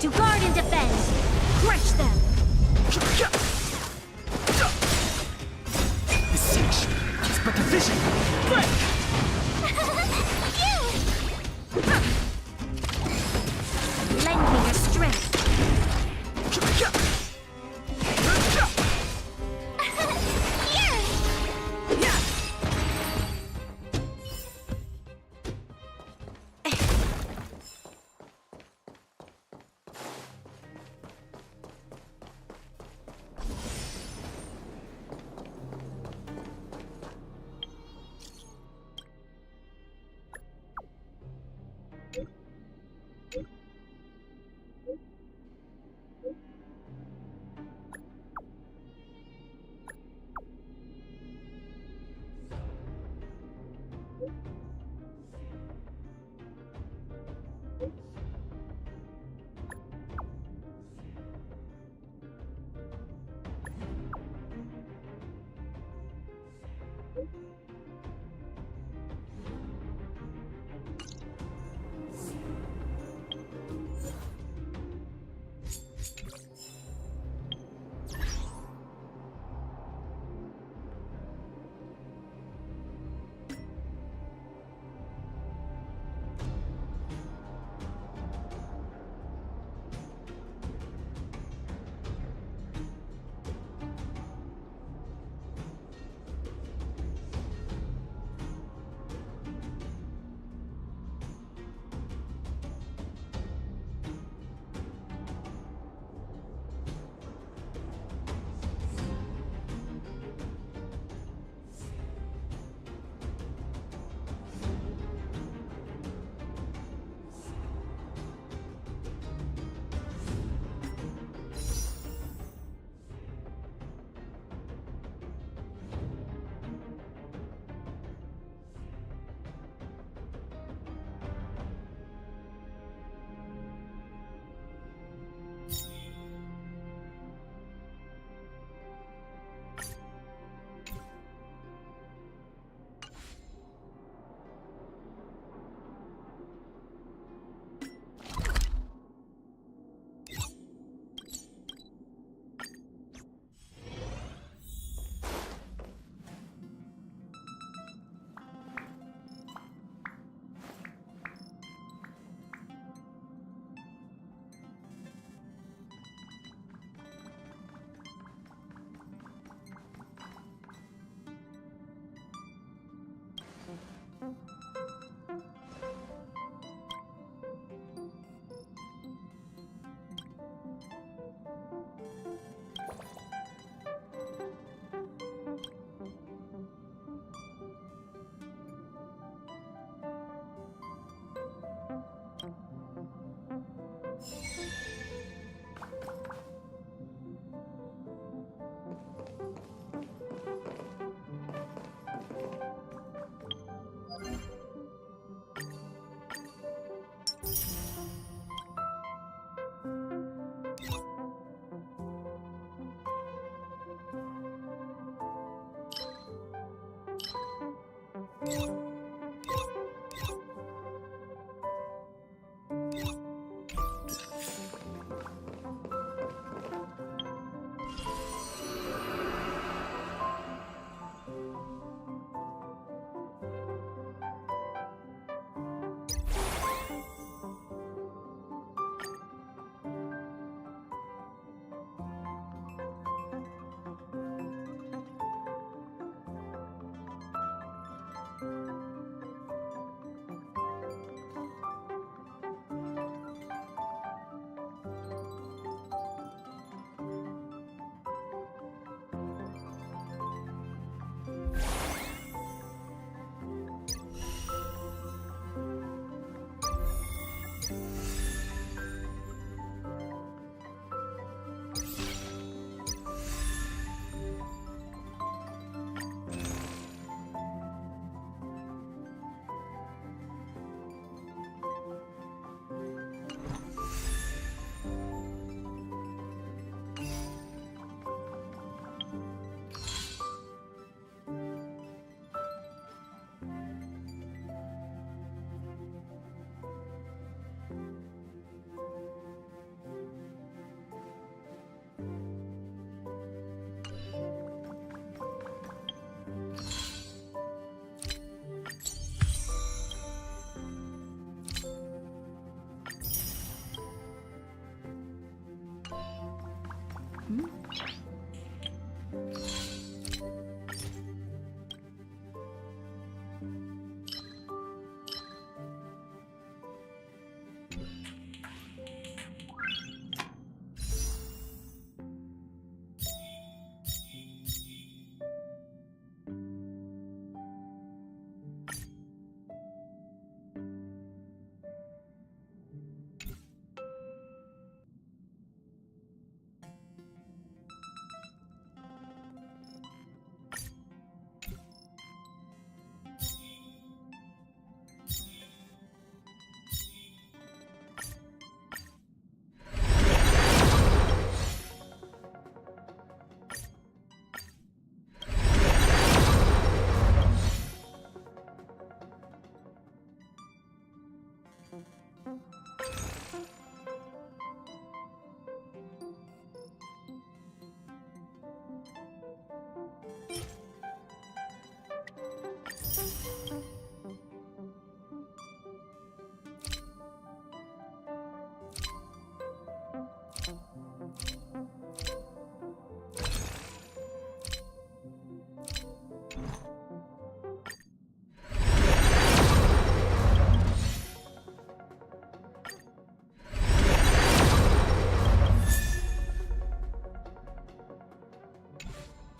To guard and defend! Crush them! Distinction is but a vision. Lend me your strength.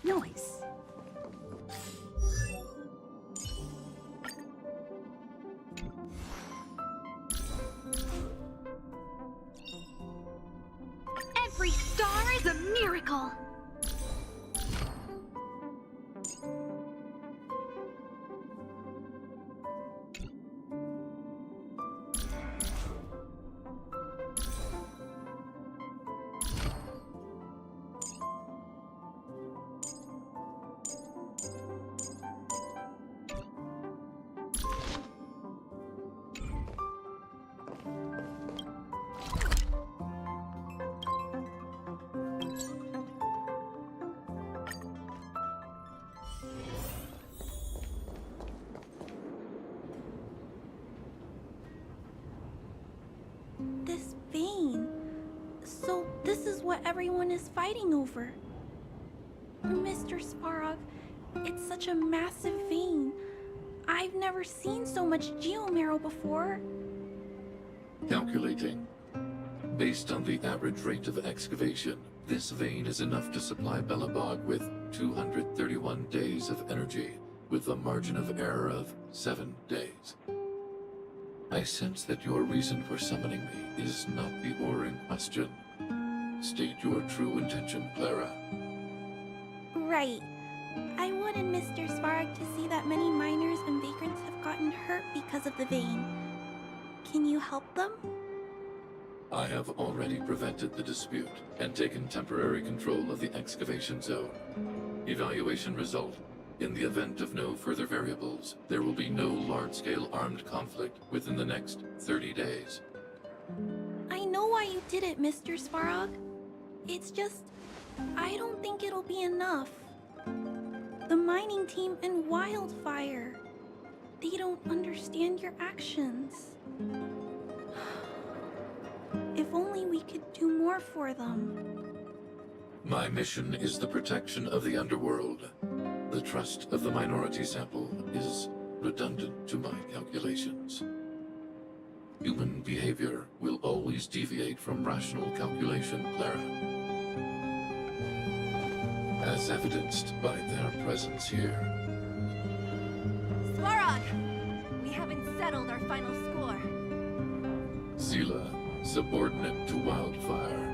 noise. Every star is a miracle. This vein. So this is what everyone is fighting over. Mr. Svarog, it's such a massive vein. I've never seen so much geomarrow before. Calculating. Based on the average rate of excavation, this vein is enough to supply Belobog with 231 days of energy, with a margin of error of 7 days. I sense that your reason for summoning me is not the ore in question. State your true intention, Clara. Right. I wanted Mr. Svarog to see that many miners and vagrants have gotten hurt because of the vein. Can you help them? I have already prevented the dispute and taken temporary control of the excavation zone. Evaluation result. In the event of no further variables, there will be no large-scale armed conflict within the next 30 days. I know why you did it, Mr. Svarog. It's just, I don't think it'll be enough. The mining team and Wildfire, they don't understand your actions. If only we could do more for them. My mission is the protection of the underworld. The trust of the minority sample is redundant to my calculations. Human behavior will always deviate from rational calculation, Clara. As evidenced by their presence here. Svarog! We haven't settled our final score. Zila, subordinate to Wildfire.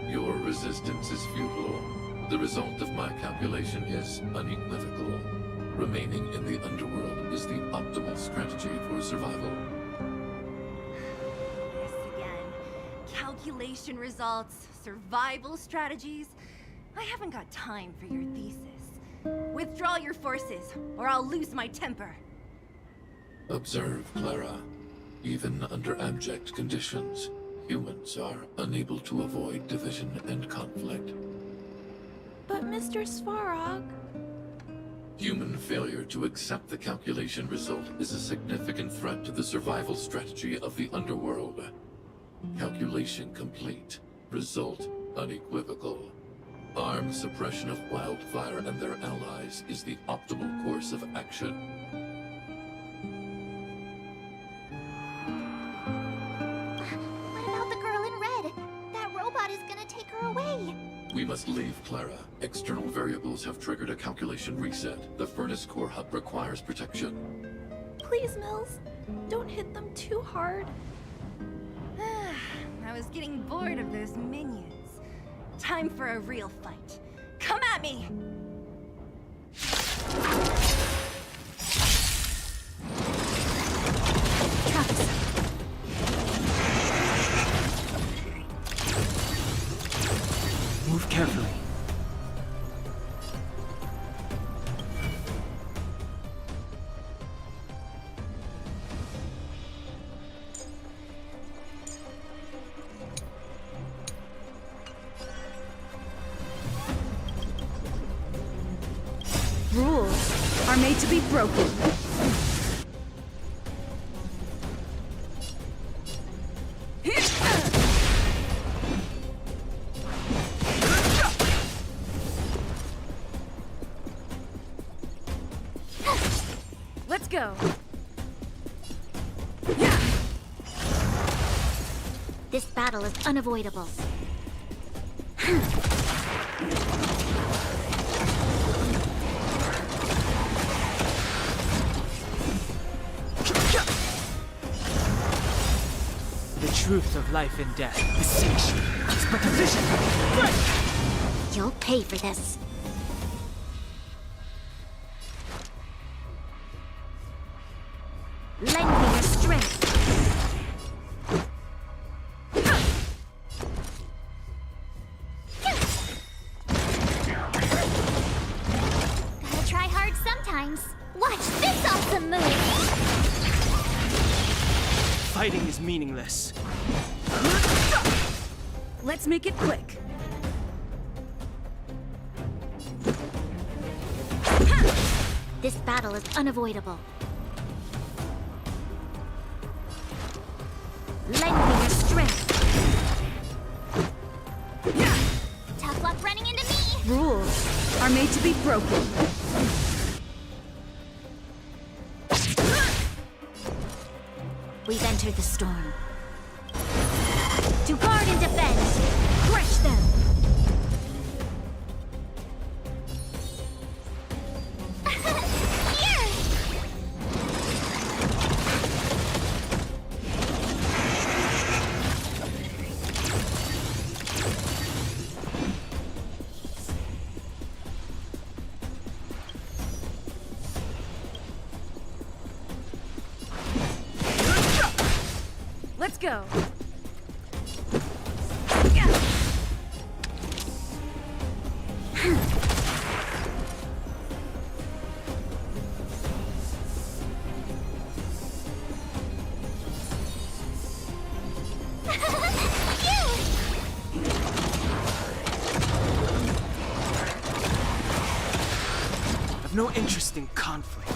Your resistance is futile. The result of my calculation is unequivocal. Remaining in the underworld is the optimal strategy for survival. This again. Calculation results, survival strategies. I haven't got time for your thesis. Withdraw your forces, or I'll lose my temper. Observe, Clara. Even under abject conditions, humans are unable to avoid division and conflict. But Mr. Svarog... Human failure to accept the calculation result is a significant threat to the survival strategy of the underworld. Calculation complete. Result unequivocal. Armed suppression of Wildfire and their allies is the optimal course of action. What about the girl in red? That robot is gonna take her away. We must leave, Clara. External variables have triggered a calculation reset. The furnace core hub requires protection. Please, Mills, don't hit them too hard. I was getting bored of those minions. Time for a real fight. Come at me! Move carefully. Rules are made to be broken. Let's go. This battle is unavoidable. truth of life and death. Distinction is but a vision. You'll pay for this. Lend me your strength. Gotta try hard sometimes. Watch this awesome move! Fighting is meaningless. Let's make it quick. This battle is unavoidable. Lend me your strength. Tough luck running into me! Rules are made to be broken. We've entered the storm. To guard and defend! Crush them! Let's go. I've no interest in conflict.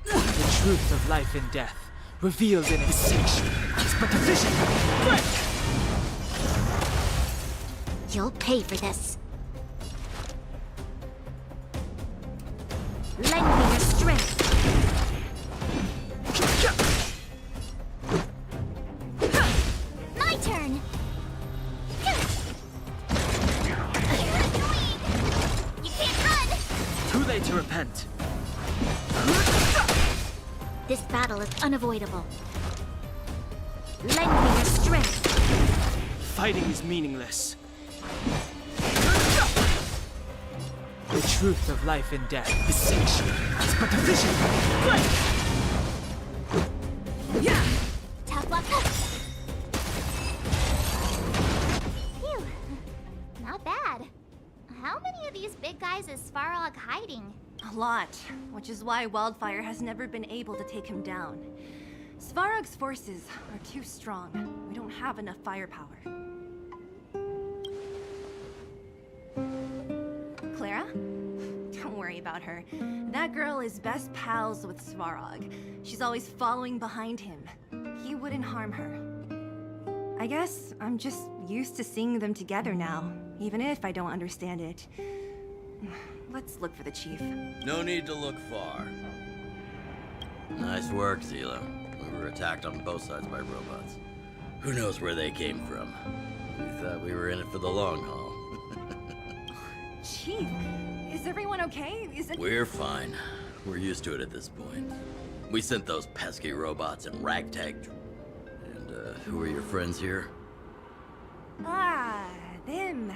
The truth of life and death, revealed in distinction, is but a vision. You'll pay for this. Lend me your strength. My turn! You can't run! Too late to repent. This battle is unavoidable. Lend me your strength. Fighting is meaningless. The truth of life and death. Distinction is but a vision. Yeah. Tough luck. Phew. Not bad. How many of these big guys is Svarog hiding? A lot, which is why Wildfire has never been able to take him down. Svarog's forces are too strong. We don't have enough firepower. Clara? Don't worry about her. That girl is best pals with Svarog. She's always following behind him. He wouldn't harm her. I guess I'm just used to seeing them together now, even if I don't understand it. Let's look for the chief. No need to look far. Nice work, Zila. We were attacked on both sides by robots. Who knows where they came from? We thought we were in it for the long haul. Chief, is everyone okay? We're fine. We're used to it at this point. We sent those pesky robots and ragtag. And, who are your friends here? Ah, them.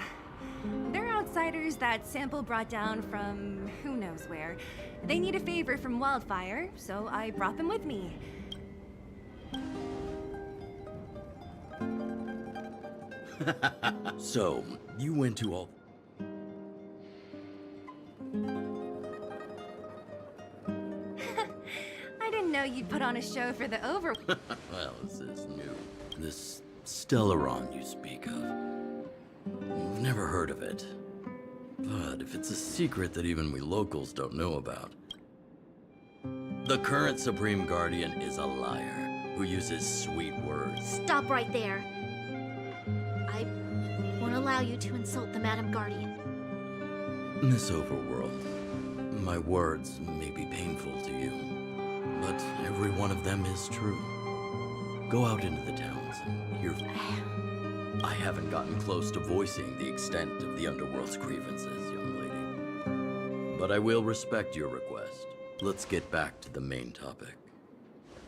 They're outsiders that Sample brought down from who knows where. They need a favor from Wildfire, so I brought them with me. So, you went to all... I didn't know you'd put on a show for the over... Well, this is new. This Stellaron you speak of. I've never heard of it. But if it's a secret that even we locals don't know about... The current Supreme Guardian is a liar who uses sweet words. Stop right there. I won't allow you to insult the Madam Guardian. Miss Overworld, my words may be painful to you, but every one of them is true. Go out into the towns and hear... I haven't gotten close to voicing the extent of the Underworld's grievances, young lady. But I will respect your request. Let's get back to the main topic.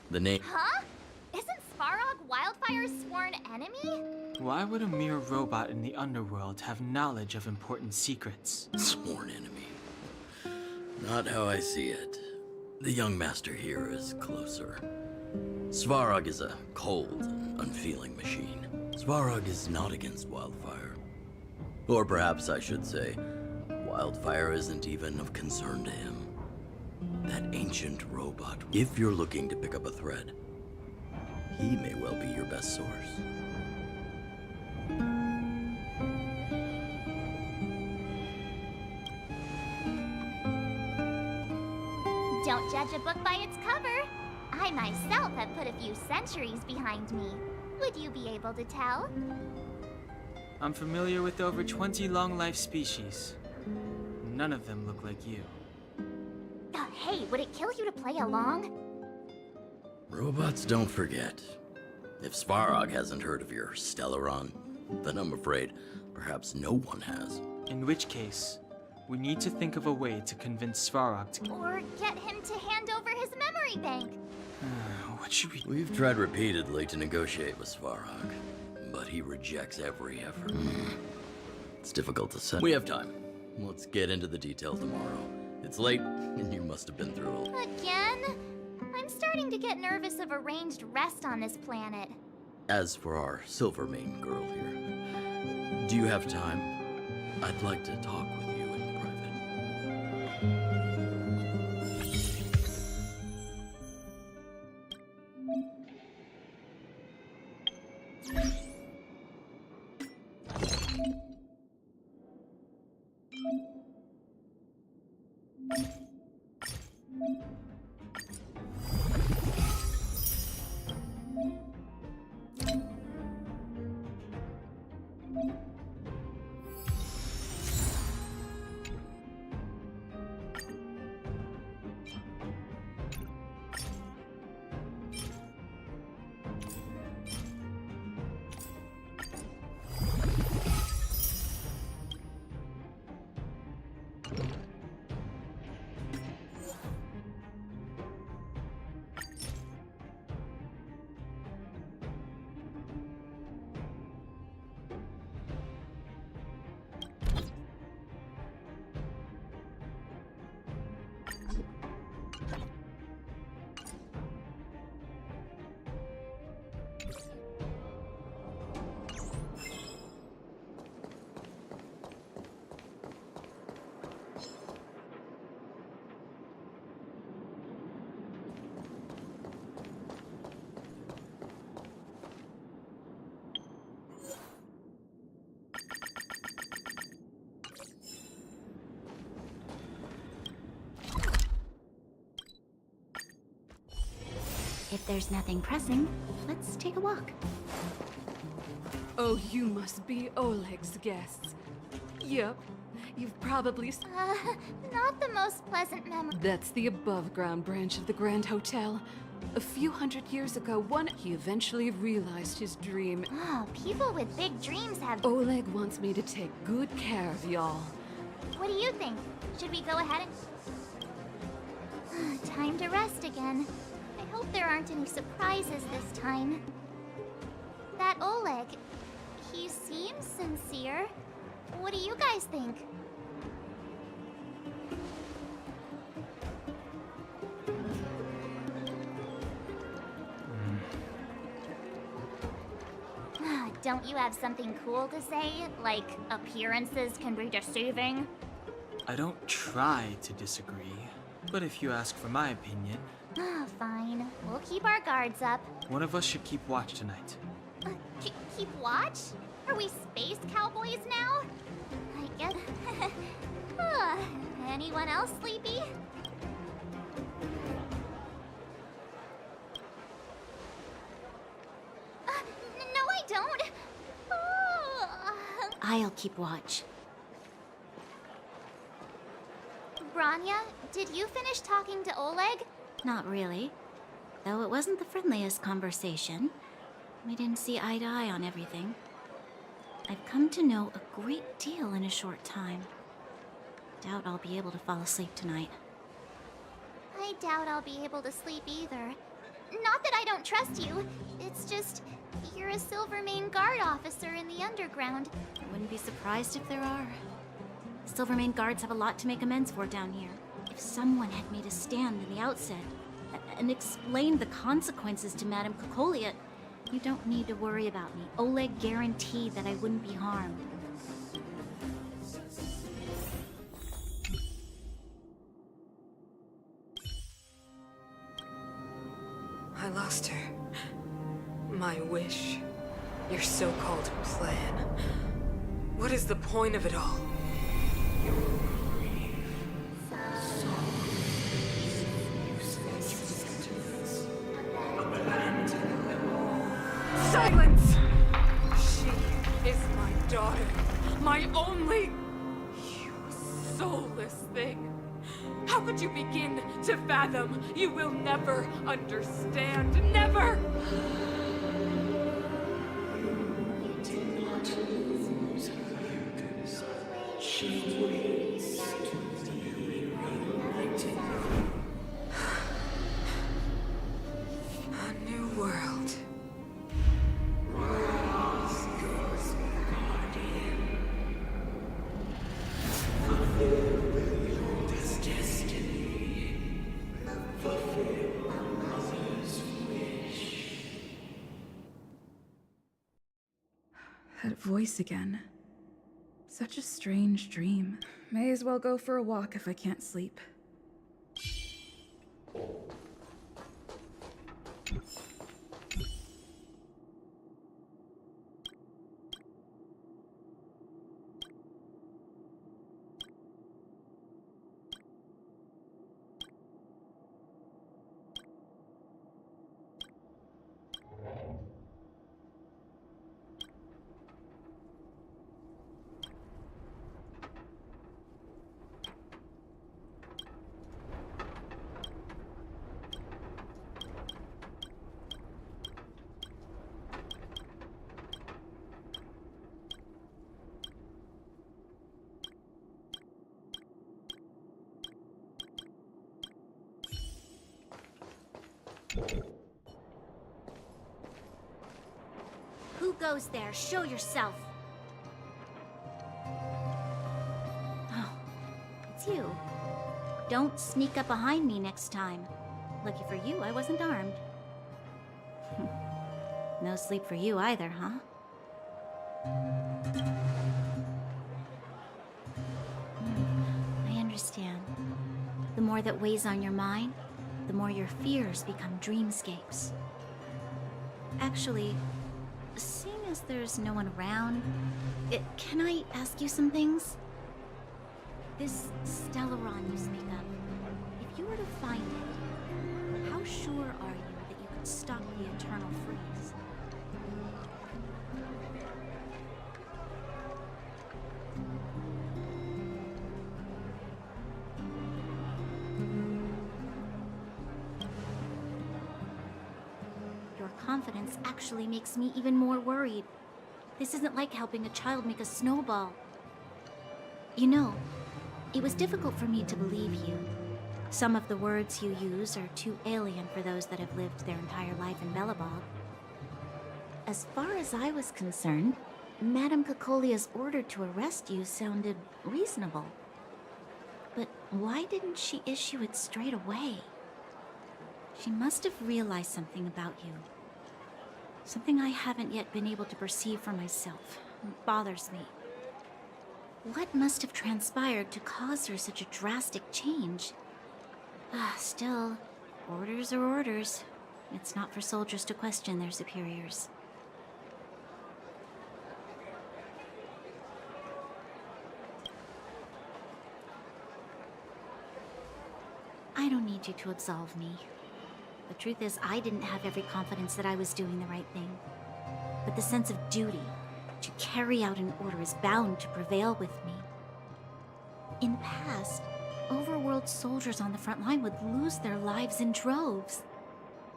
The name. Huh? Isn't Svarog Wildfire's sworn enemy? Why would a mere robot in the underworld have knowledge of important secrets? Sworn enemy. Not how I see it. The young master here is closer. Svarog is a cold and unfeeling machine. Svarog is not against Wildfire. Or perhaps I should say, Wildfire isn't even of concern to him. That ancient robot, if you're looking to pick up a thread, he may well be your best source. Don't judge a book by its cover. I myself have put a few centuries behind me. Would you be able to tell? I'm familiar with over 20 long-life species. None of them look like you. Hey, would it kill you to play along? Robots don't forget. If Svarog hasn't heard of your Stellaron, then I'm afraid perhaps no one has. In which case, we need to think of a way to convince Svarog to... Or get him to hand over his memory bank. What should we... We've tried repeatedly to negotiate with Svarog, but he rejects every effort. It's difficult to say. We have time. Let's get into the details tomorrow. It's late, and you must have been through a... Again? I'm starting to get nervous of arranged rest on this planet. As for our Silvermane girl here, do you have time? I'd like to talk with you in private. If there's nothing pressing, let's take a walk. Oh, you must be Oleg's guests. Yep, you've probably... Not the most pleasant memory. That's the above-ground branch of the Grand Hotel. A few hundred years ago, he eventually realized his dream. Oh, people with big dreams have... Oleg wants me to take good care of y'all. What do you think? Should we go ahead and... Time to rest again. I hope there aren't any surprises this time. That Oleg, he seems sincere. What do you guys think? Don't you have something cool to say? Like, appearances can be deceiving? I don't try to disagree, but if you ask for my opinion... Fine. We'll keep our guards up. One of us should keep watch tonight. Keep watch? Are we space cowboys now? I guess... Anyone else sleepy? No, I don't. I'll keep watch. Branya, did you finish talking to Oleg? Not really. Though it wasn't the friendliest conversation. We didn't see eye to eye on everything. I've come to know a great deal in a short time. Doubt I'll be able to fall asleep tonight. I doubt I'll be able to sleep either. not that I don't trust you. It's just, you're a Silvermane Guard officer in the underground. I wouldn't be surprised if there are. Silvermane Guards have a lot to make amends for down here. If someone had made a stand in the outset and explained the consequences to Madame Cocolia, you don't need to worry about me. Oleg guaranteed that I wouldn't be harmed. I lost her. My wish. Your so-called plan. What is the point of it all? Silence! She is my daughter. My only... You soulless thing. How could you begin to fathom? You will never understand. Never! A new world. That voice again. Such a strange dream. May as well go for a walk if I can't sleep. Who goes there? Show yourself. Oh, it's you. Don't sneak up behind me next time. Lucky for you, I wasn't armed. No sleep for you either, huh? I understand. The more that weighs on your mind, the more your fears become dreamscapes. Actually, seeing as there's no one around, can I ask you some things? This Stellaron you speak of, if you were to find it, how sure are you that you could stop the eternal freeze? Your confidence actually makes me even more worried. This isn't like helping a child make a snowball. You know, it was difficult for me to believe you. Some of the words you use are too alien for those that have lived their entire life in Belobog. As far as I was concerned, Madame Cocolia's order to arrest you sounded reasonable. But why didn't she issue it straight away? She must have realized something about you. Something I haven't yet been able to perceive for myself. It bothers me. What must have transpired to cause her such a drastic change? Still, orders are orders. It's not for soldiers to question their superiors. I don't need you to absolve me. The truth is, I didn't have every confidence that I was doing the right thing. But the sense of duty to carry out an order is bound to prevail with me. In the past, overworld soldiers on the front line would lose their lives in droves.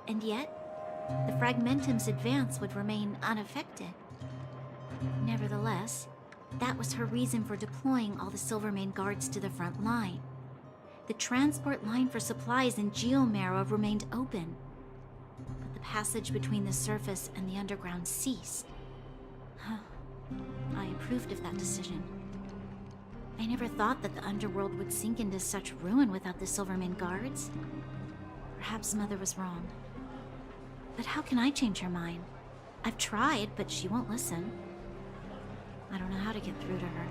And yet, the Fragmentum's advance would remain unaffected. Nevertheless, that was her reason for deploying all the Silvermane guards to the front line. The transport line for supplies in Geomera remained open. the passage between the surface and the underground ceased. I approved of that decision. I never thought that the underworld would sink into such ruin without the Silvermane guards. Perhaps Mother was wrong. But how can I change her mind? I've tried, but she won't listen. I don't know how to get through to her.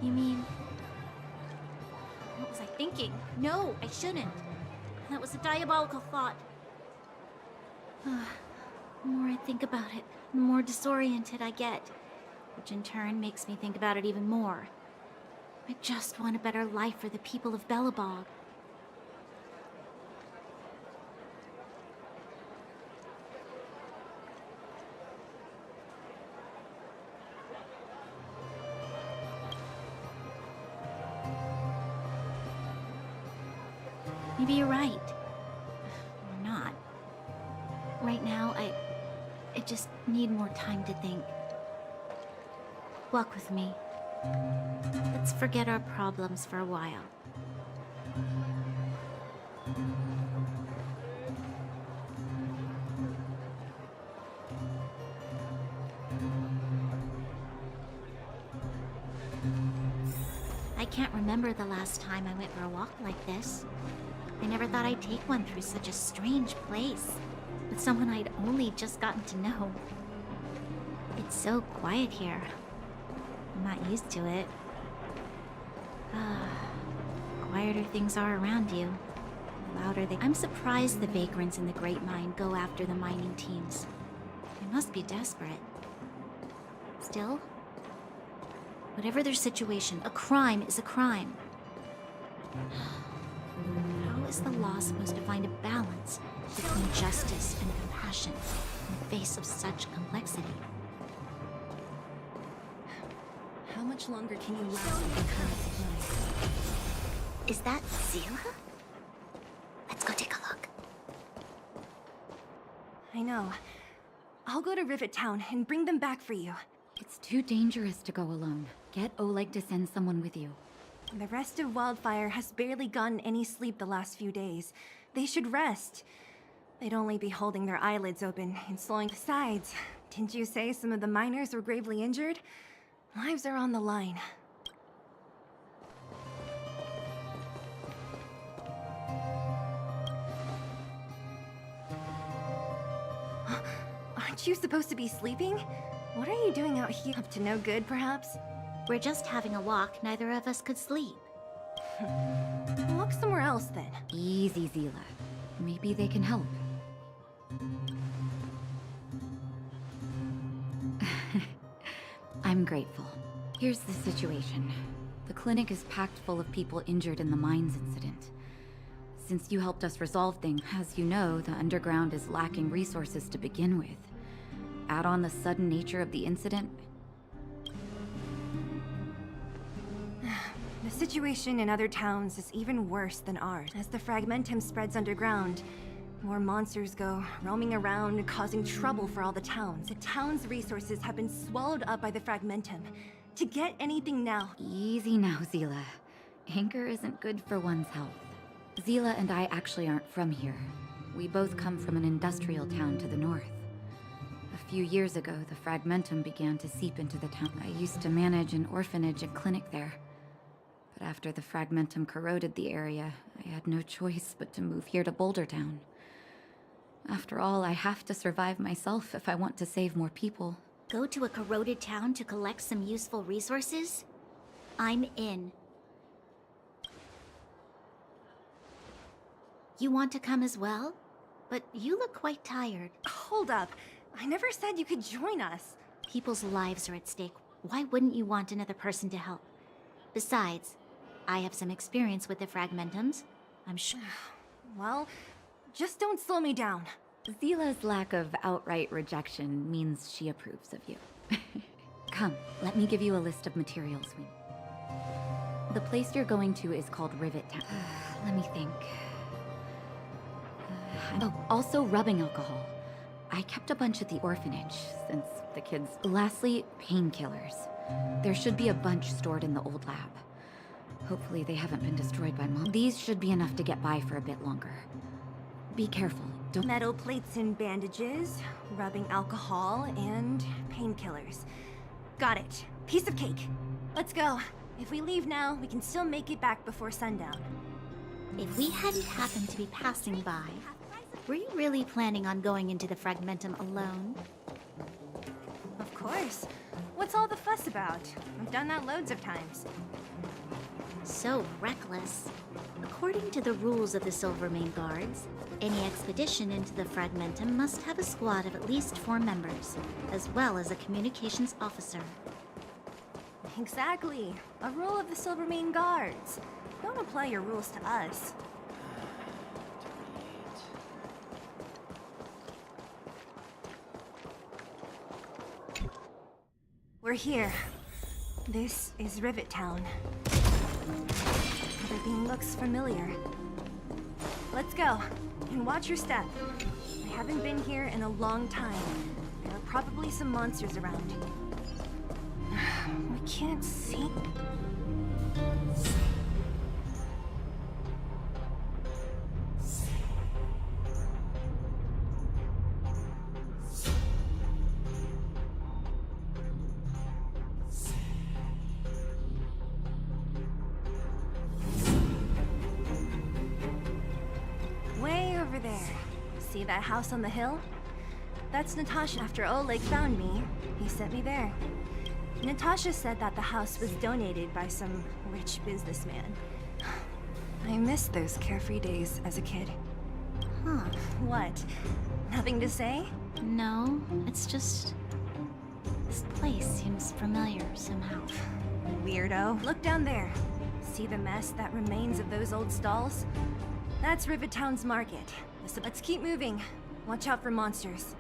You mean... What was I thinking? No, I shouldn't. That was a diabolical thought. The more I think about it, the more disoriented I get, which in turn makes me think about it even more. I just want a better life for the people of Belobog. Maybe you're right. Or not. Right now, I just need more time to think. Walk with me. Let's forget our problems for a while. I can't remember the last time I went for a walk like this. I never thought I'd take one through such a strange place, with someone I'd only just gotten to know. It's so quiet here. I'm not used to it. Quieter things are around you, the louder they... I'm surprised the vagrants in the Great Mine go after the mining teams. They must be desperate. Still, whatever their situation, a crime is a crime. How is the law supposed to find a balance between justice and compassion in the face of such complexity? How much longer can you last with the current supply? Is that Zila? Let's go take a look. I know. I'll go to Rivet Town and bring them back for you. It's too dangerous to go alone. Get Oleg to send someone with you. The rest of Wildfire has barely gotten any sleep the last few days. They should rest. They'd only be holding their eyelids open and slowing. Besides, didn't you say some of the miners were gravely injured? Lives are on the line. Aren't you supposed to be sleeping? What are you doing out here? Up to no good, perhaps? We're just having a walk. Neither of us could sleep. Look somewhere else, then. Easy, Zila. Maybe they can help. I'm grateful. Here's the situation. The clinic is packed full of people injured in the mines incident. Since you helped us resolve things, as you know, the underground is lacking resources to begin with. Add on the sudden nature of the incident. The situation in other towns is even worse than ours. As the fragmentum spreads underground, more monsters go roaming around, causing trouble for all the towns. The town's resources have been swallowed up by the fragmentum. To get anything now... Easy now, Zila. Anger isn't good for one's health. Zila and I actually aren't from here. We both come from an industrial town to the north. A few years ago, the fragmentum began to seep into the town. I used to manage an orphanage and clinic there. But after the fragmentum corroded the area, I had no choice but to move here to Boulder Town. After all, I have to survive myself if I want to save more people. Go to a corroded town to collect some useful resources? I'm in. You want to come as well? But you look quite tired. Hold up. I never said you could join us. People's lives are at stake. Why wouldn't you want another person to help? Besides, I have some experience with the fragmentums. I'm sure. Well, just don't slow me down. Zila's lack of outright rejection means she approves of you. Come, let me give you a list of materials we need. The place you're going to is called Rivet Town. Let me think. Oh, also rubbing alcohol. I kept a bunch at the orphanage, since the kids... Lastly, painkillers. There should be a bunch stored in the old lab. Hopefully they haven't been destroyed by Mom. These should be enough to get by for a bit longer. Be careful, don't... Metal plates and bandages, rubbing alcohol, and painkillers. Got it. Piece of cake. Let's go. If we leave now, we can still make it back before sundown. If we hadn't happened to be passing by, were you really planning on going into the Fragmentum alone? Of course. What's all the fuss about? I've done that loads of times. So reckless. According to the rules of the Silvermane Guards, any expedition into the Fragmentum must have a squad of at least 4 members, as well as a communications officer. Exactly. A rule of the Silvermane Guards. Don't apply your rules to us. We're here. This is Rivet Town. Everything looks familiar. Let's go, and watch your step. I haven't been here in a long time. There are probably some monsters around. We can't see... Way over there. See that house on the hill? That's Natasha. After Oleg found me, he sent me there. Natasha said that the house was donated by some rich businessman. I miss those carefree days as a kid. Huh. What? Nothing to say? No, it's just... this place seems familiar somehow. Weirdo. Look down there. See the mess that remains of those old stalls? That's Rivet Town's market. So let's keep moving. Watch out for monsters.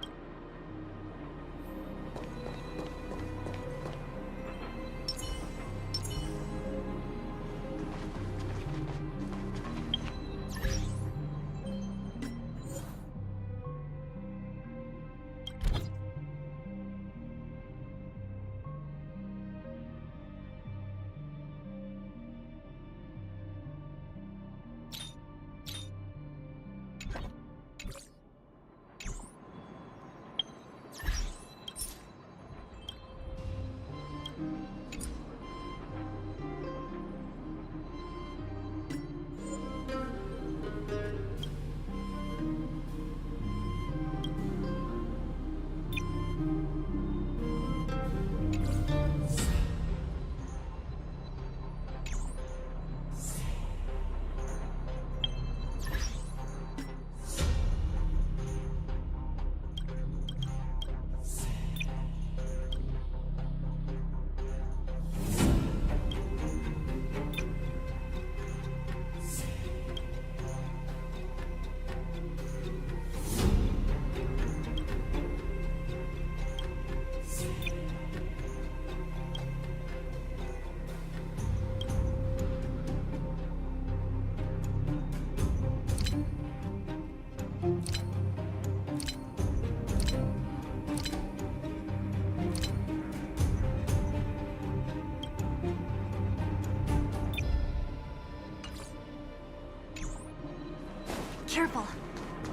Careful.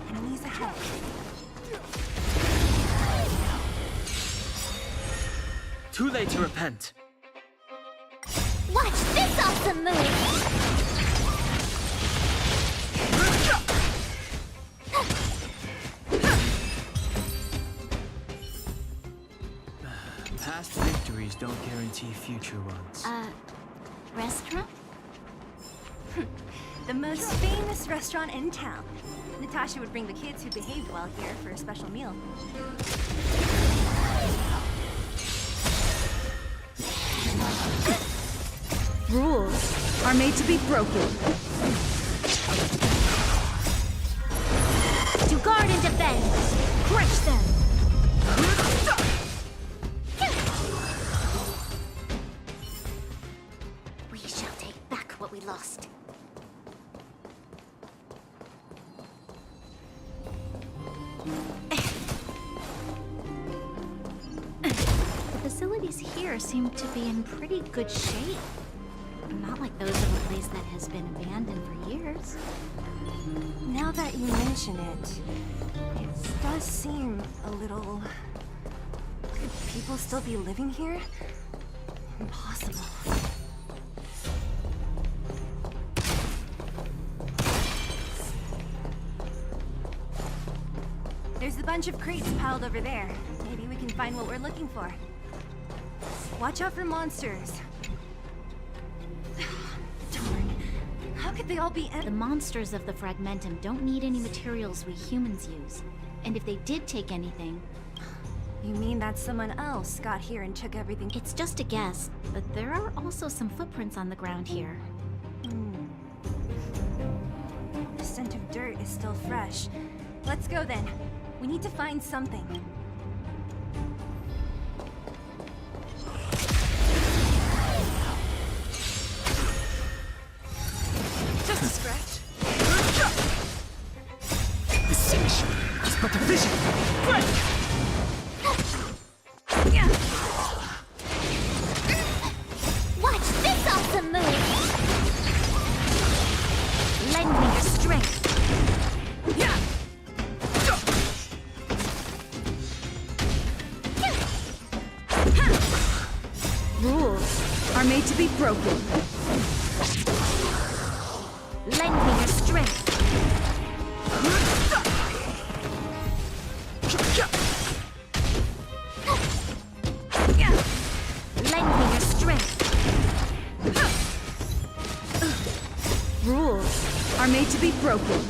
Enemies ahead. Too late to repent. Watch this awesome move! Past victories don't guarantee future ones. Restaurant? The most famous restaurant in town. Natasha would bring the kids who behaved well here for a special meal. Rules are made to be broken. To guard and defend! Crush them! We shall take back what we lost. seem to be in pretty good shape. Not like those of a place that has been abandoned for years. Now that you mention it, it does seem a little... Could people still be living here? Impossible. There's a bunch of crates piled over there. Maybe we can find what we're looking for. Watch out for monsters. Darn. How could they all be... The monsters of the Fragmentum don't need any materials we humans use. And if they did take anything... You mean that someone else got here and took everything? It's just a guess, but there are also some footprints on the ground here. The scent of dirt is still fresh. Let's go then. We need to find something. Just a scratch. The sanctuary is but a vision. Quick! Watch this awesome move! Lend me your strength. Yeah! Rules are made to be broken. Lend me your strength. Lend me your strength. Rules are made to be broken.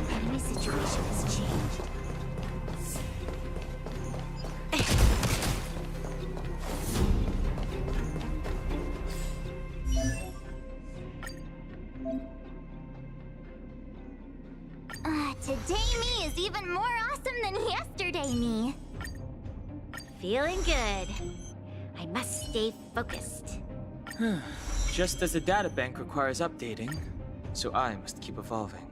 Enemy situation has changed. Today me is even more awesome than yesterday me. Feeling good. I must stay focused. Just as the databank requires updating, so I must keep evolving.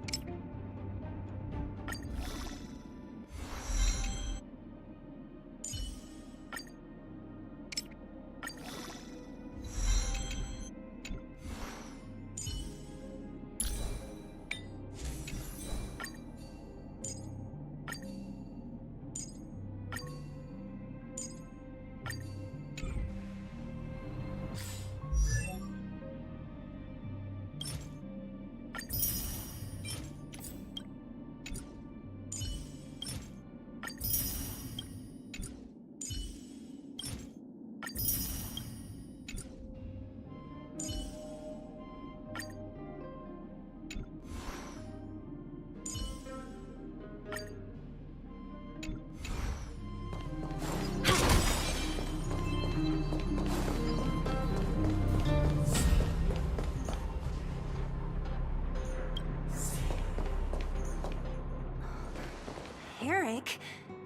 Eric?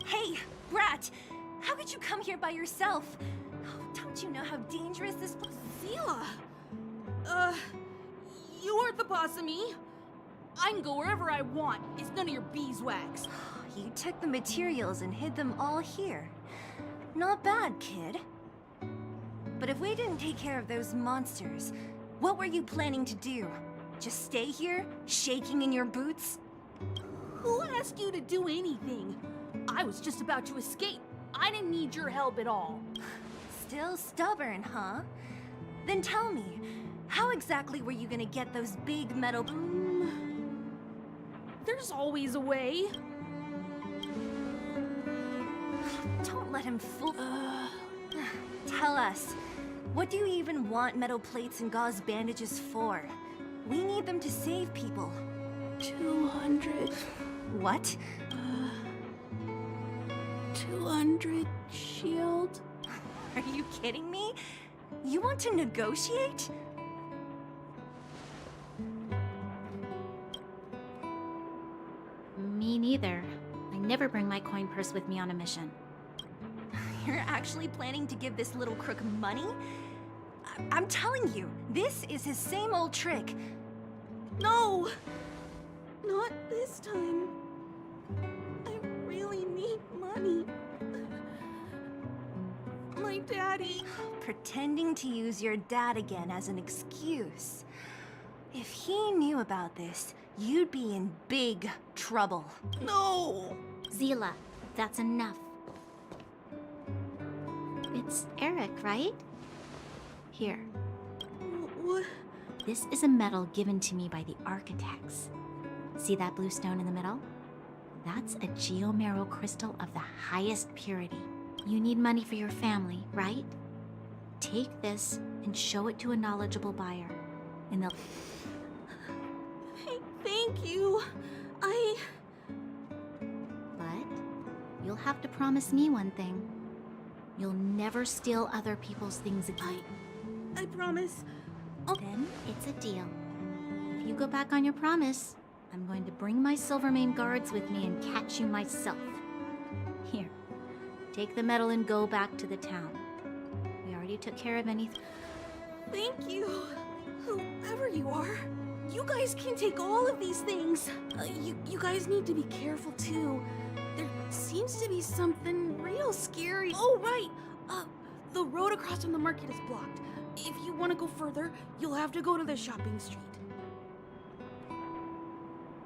Hey, Brat! How could you come here by yourself? Oh, don't you know how dangerous this place is? Zila! You aren't the boss of me. I can go wherever I want. It's none of your beeswax. You took the materials and hid them all here. Not bad, kid. But if we didn't take care of those monsters, what were you planning to do? Just stay here, shaking in your boots? Who asked you to do anything? I was just about to escape. I didn't need your help at all. Still stubborn, huh? Then tell me, how exactly were you gonna get those big metal... There's always a way. Don't let him fool... Tell us. What do you even want metal plates and gauze bandages for? We need them to save people. 200. What? 200 shield. Are you kidding me? You want to negotiate? Me neither. I never bring my coin purse with me on a mission. You're actually planning to give this little crook money? I'm telling you, this is his same old trick. No! Not this time. I really need money. My daddy. Pretending to use your dad again as an excuse. If he knew about this, you'd be in big trouble. No! Zila, that's enough. It's Eric, right? Here. What? This is a medal given to me by the architects. See that blue stone in the middle? That's a geomarrow crystal of the highest purity. You need money for your family, right? Take this and show it to a knowledgeable buyer, and they'll... Thank you. But you'll have to promise me one thing. You'll never steal other people's things again. I promise. Then it's a deal. If you go back on your promise, I'm going to bring my Silvermane guards with me and catch you myself. Here, take the medal and go back to the town. We already took care of anything. Thank you. Whoever you are, you guys can take all of these things. You guys need to be careful too. There seems to be something real scary. Oh, right. The road across from the market is blocked. If you want to go further, you'll have to go to the shopping street.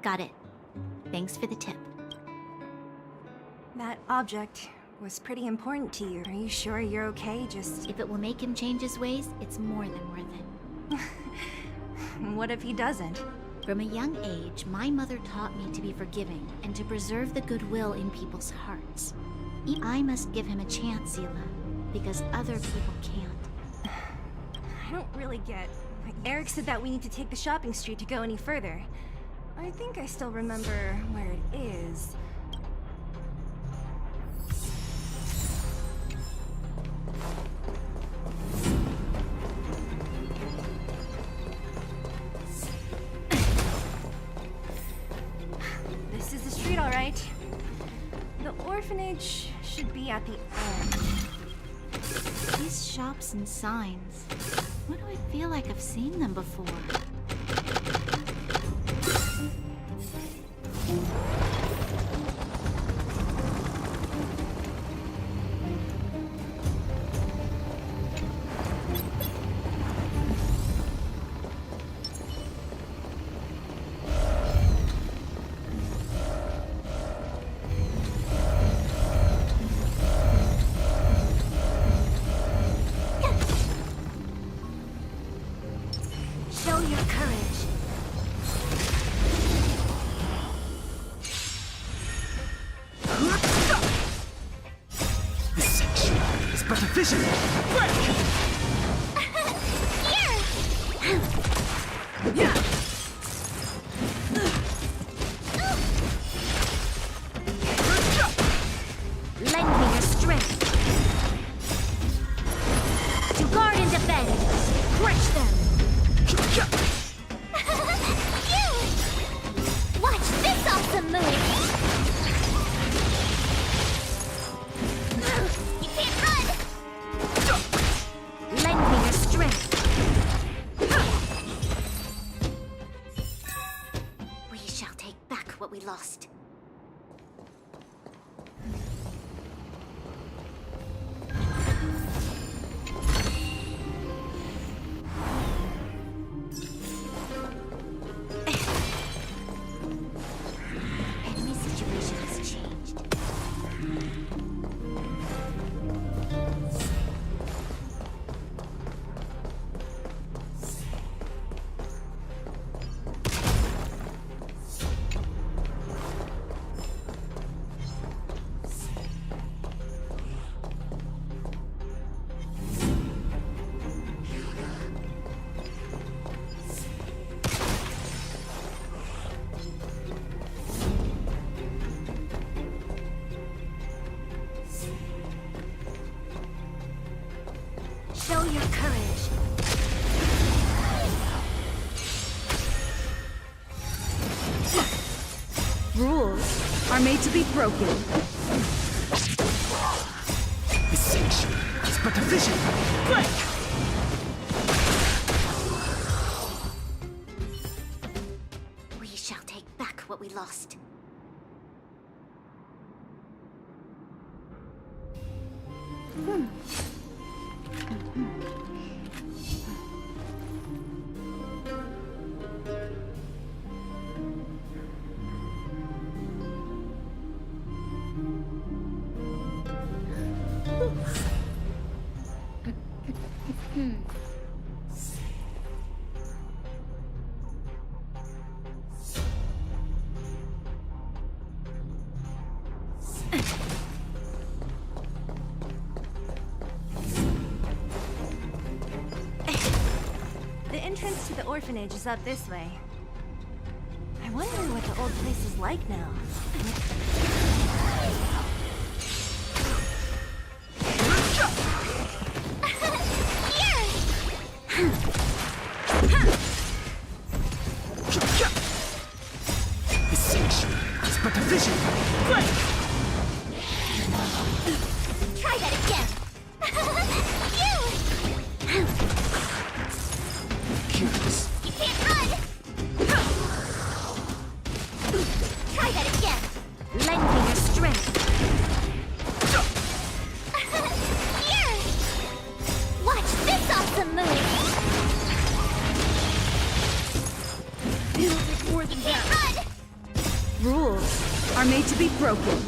Got it. Thanks for the tip. That object was pretty important to you. Are you sure you're okay? Just... If it will make him change his ways, it's more than worth it. What if he doesn't? From a young age, my mother taught me to be forgiving and to preserve the goodwill in people's hearts. I must give him a chance, Zila, because other people can't. I don't really get... Eric said that we need to take the shopping street to go any further. I think I still remember where it is. This is the street, all right. The orphanage should be at the end. These shops and signs. Why do I feel like I've seen them before? Show your courage. This section is but a vision. Yeah. Lend me your strength. To guard and defend. Crush them. Watch this awesome move! You can't run! Lend me your strength. We shall take back what we lost. Enemy situation has changed. Rules are made to be broken. The sanctuary is but a vision. Break! We shall take back what we lost. The entrance to the orphanage is up this way. I wonder what the old place is like now. The sanctuary is but a vision. Break! Try that again. Curious. You can't run. Try that again. Lend me your strength. Here. Watch this awesome move. More than Can't run. Rules are made to be broken.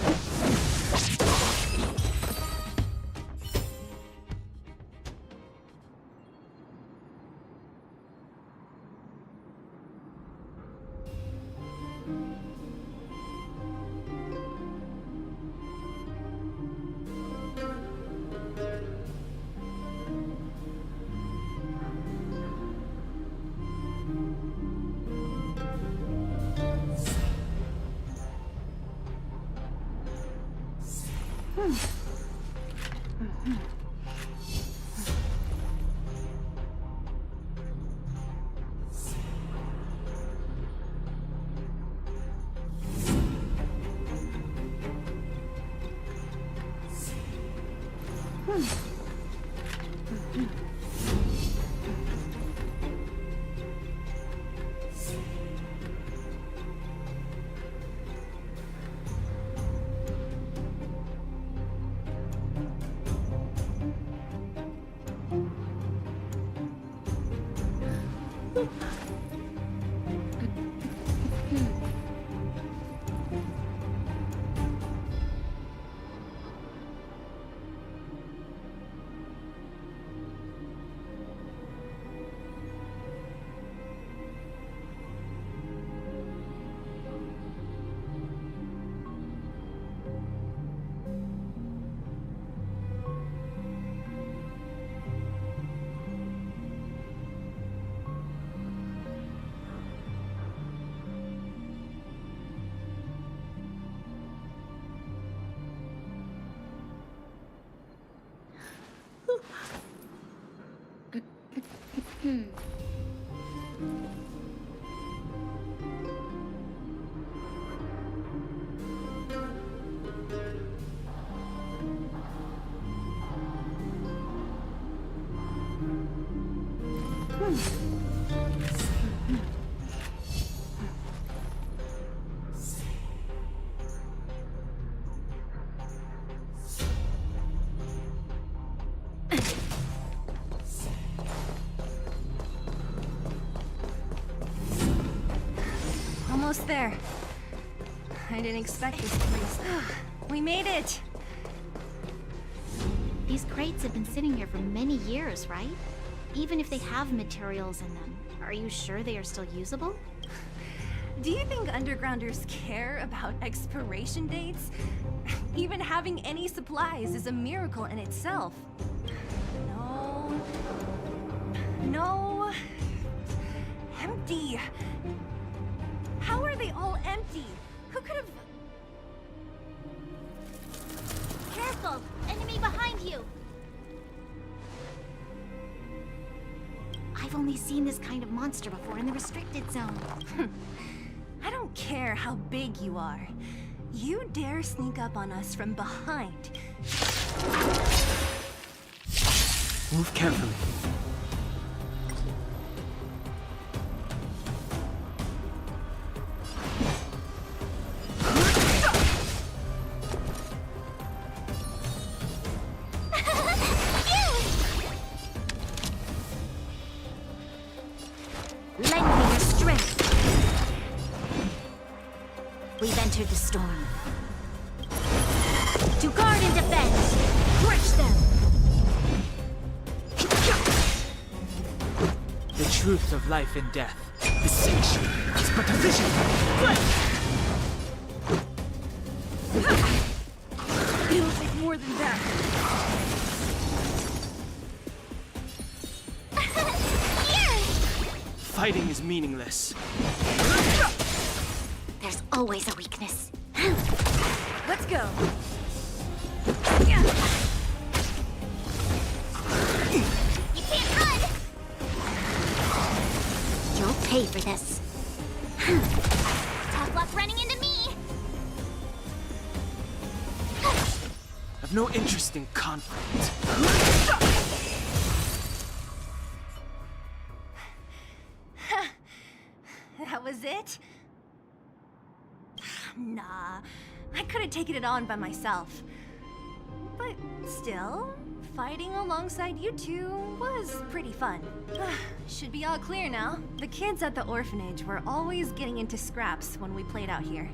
Almost there. I didn't expect this place. We made it! These crates have been sitting here for many years, right? Even if they have materials in them, are you sure they are still usable? Do you think undergrounders care about expiration dates? Even having any supplies is a miracle in itself. No. No. Empty. How are they all empty? Who could have... Careful! Enemy behind you! I've only seen this kind of monster before in the restricted zone. I don't care how big you are. You dare sneak up on us from behind. Move carefully. Lend me your strength. We've entered the storm. To guard and defend. Crush them. The truth of life and death. Distinction is but a vision. It'll take more than that. Fighting is meaningless. There's always a weakness. Let's go. You can't run! You'll pay for this. Tough luck running into me! I've no interest in conflict. That was it? Nah, I could have taken it on by myself. But still, fighting alongside you two was pretty fun. Should be all clear now. The kids at the orphanage were always getting into scraps when we played out here.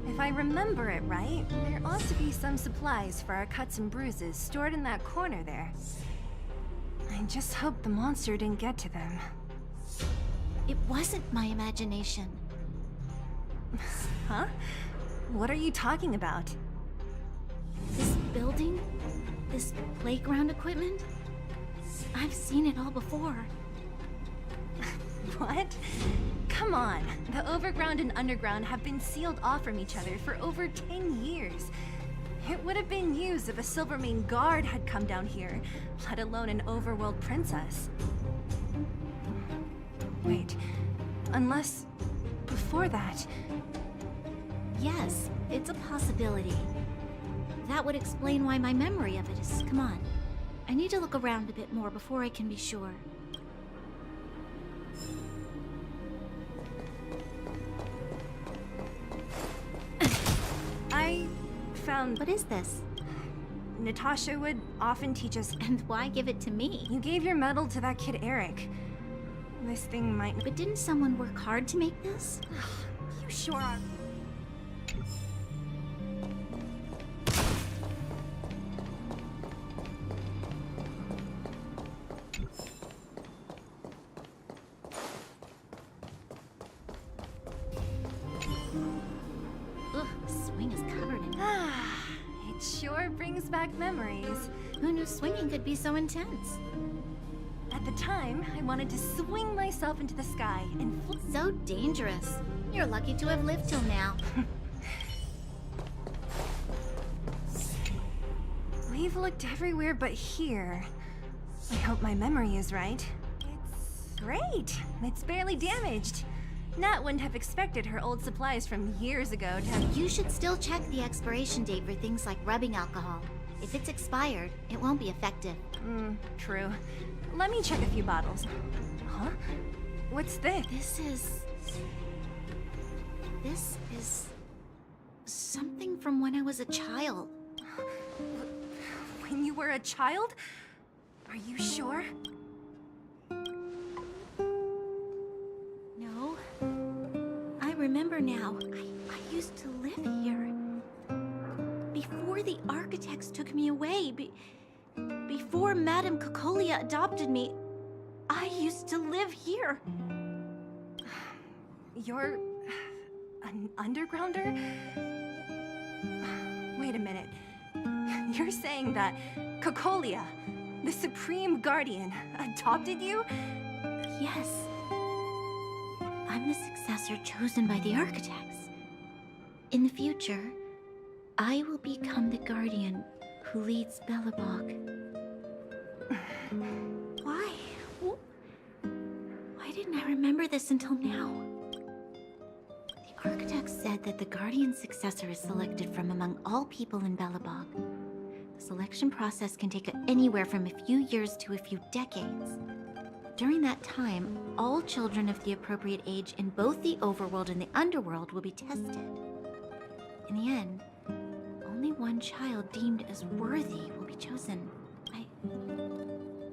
If I remember it right, there ought to be some supplies for our cuts and bruises stored in that corner there. I just hope the monster didn't get to them. It wasn't my imagination. Huh? What are you talking about? This building? This playground equipment? I've seen it all before. What? Come on. The overground and underground have been sealed off from each other for over 10 years. It would have been used if a Silvermane guard had come down here, let alone an overworld princess. Wait, unless before that... Yes, it's a possibility. That would explain why my memory of it is... Come on. I need to look around a bit more before I can be sure. I found... What is this? Natasha would often teach us... And why give it to me? You gave your medal to that kid Eric. This thing might... But didn't someone work hard to make this? You sure are... Ugh, the swing is covered in... It sure brings back memories. Who knew swinging could be so intense? At the time, I wanted to swing myself into the sky and so dangerous. You're lucky to have lived till now. We've looked everywhere but here. I hope my memory is right. It's great. It's barely damaged. Nat wouldn't have expected her old supplies from years ago to have... You should still check the expiration date for things like rubbing alcohol. If it's expired, it won't be effective. True. Let me check a few bottles. Huh? What's this? This is... something from when I was a child. When you were a child? Are you sure? No. I remember now. I used to live here. Before the architects took me away, before Madame Cocolia adopted me, I used to live here. You're... an undergrounder? Wait a minute. You're saying that Cocolia, the Supreme Guardian, adopted you? Yes. I'm the successor chosen by the architects. In the future, I will become the guardian who leads Belobog. Why? Why didn't I remember this until now? The Architects said that the Guardian successor is selected from among all people in Belobog. The selection process can take anywhere from a few years to a few decades. During that time, all children of the appropriate age in both the overworld and the underworld will be tested. In the end, only one child deemed as worthy will be chosen.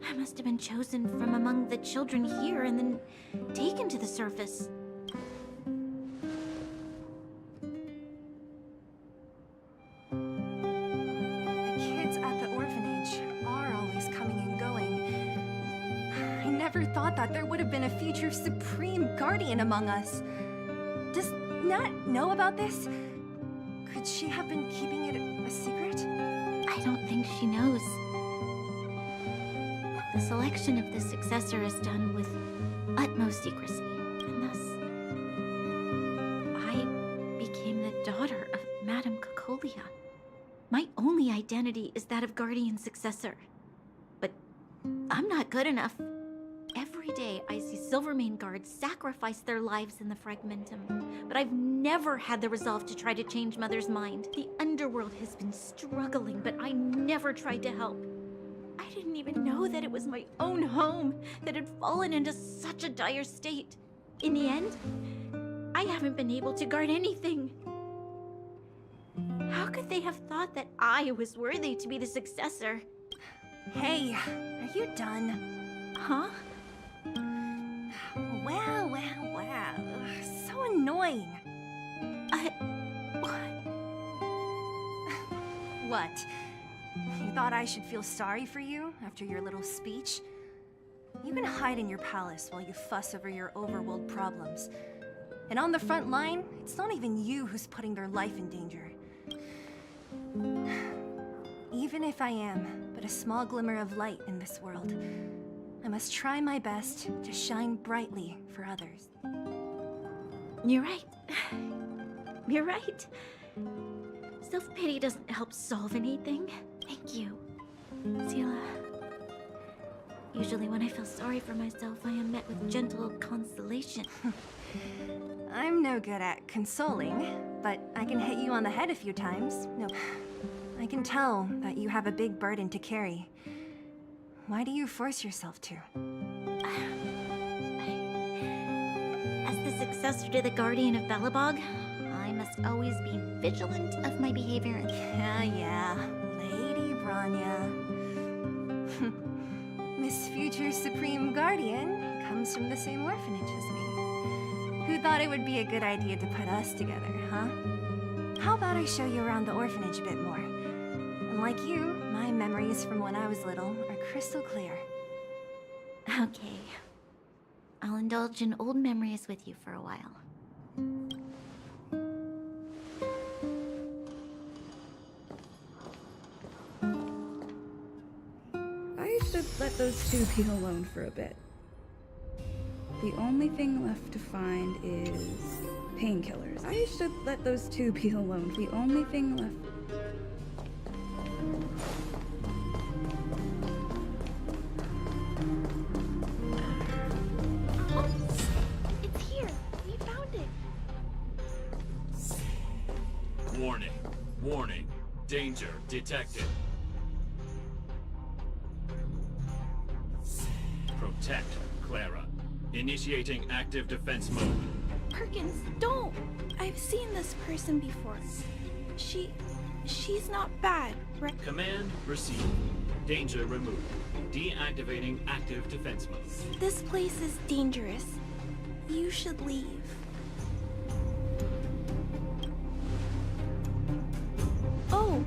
I must have been chosen from among the children here and then taken to the surface. The kids at the orphanage are always coming and going. I never thought that there would have been a future Supreme Guardian among us. Does Nat know about this? Could she have been keeping it a secret? I don't think she knows. The selection of the successor is done with utmost secrecy, and thus I became the daughter of Madame Cocolia. My only identity is that of Guardian successor. But I'm not good enough. Every day I see Silvermane guards sacrifice their lives in the Fragmentum, but I've never had the resolve to try to change Mother's mind. The underworld has been struggling, but I never tried to help. I didn't even know that it was my own home that had fallen into such a dire state. In the end, I haven't been able to guard anything. How could they have thought that I was worthy to be the successor? Hey, are you done? Huh? Wow. So annoying. What? You thought I should feel sorry for you after your little speech? You can hide in your palace while you fuss over your overworld problems. And on the front line, it's not even you who's putting their life in danger. Even if I am but a small glimmer of light in this world, I must try my best to shine brightly for others. You're right. You're right. Self-pity doesn't help solve anything. Thank you, Zila. Usually when I feel sorry for myself, I am met with gentle consolation. I'm no good at consoling, but I can hit you on the head a few times. No, I can tell that you have a big burden to carry. Why do you force yourself to? As the successor to the Guardian of Belobog, I must always be vigilant of my behavior. Yeah, Lady Bronya. Miss Future Supreme Guardian comes from the same orphanage as me. Who thought it would be a good idea to put us together, huh? How about I show you around the orphanage a bit more? Like you, my memories from when I was little are crystal clear. Okay. I'll indulge in old memories with you for a while. I should let those two be alone for a bit. The only thing left to find is painkillers. I should let those two be alone. The only thing left. It's here. We found it. Warning. Warning. Danger detected. Protect Clara. Initiating active defense mode. Perkins, don't! I've seen this person before. She's not bad, right? Command received. Danger removed. Deactivating active defense mode. This place is dangerous. You should leave. Oh!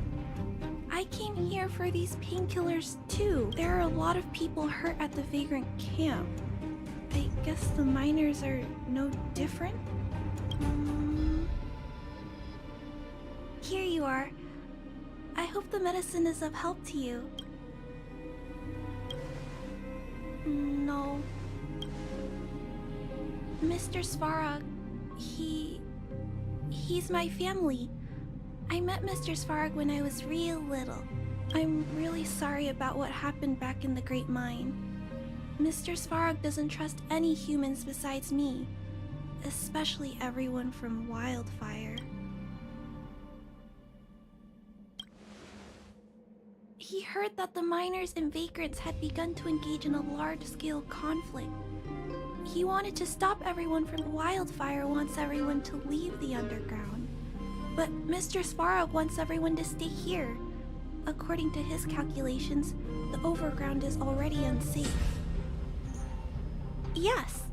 I came here for these painkillers too. There are a lot of people hurt at the Vagrant camp. I guess the miners are no different? Here you are. I hope the medicine is of help to you. No. Mr. Svarog, he's my family. I met Mr. Svarog when I was real little. I'm really sorry about what happened back in the Great Mine. Mr. Svarog doesn't trust any humans besides me, especially everyone from Wildfire. He heard that the miners and vagrants had begun to engage in a large-scale conflict. He wanted to stop everyone from Wildfire, wants everyone to leave the underground. But Mr. Svarog wants everyone to stay here. According to his calculations, the overground is already unsafe. Yes.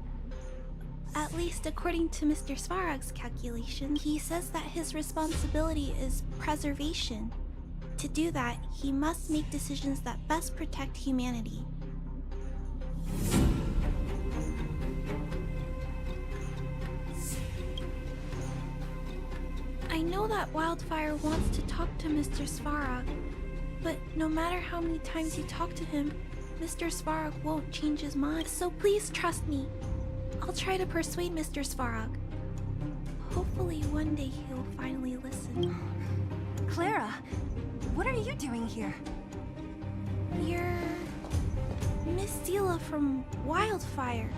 At least according to Mr. Svarog's calculation, he says that his responsibility is preservation. To do that, he must make decisions that best protect humanity. I know that Wildfire wants to talk to Mr. Svarog, but no matter how many times you talk to him, Mr. Svarog won't change his mind. So please trust me. I'll try to persuade Mr. Svarog. Hopefully one day he'll finally listen. Clara, what are you doing here? You're Miss Zila from Wildfire.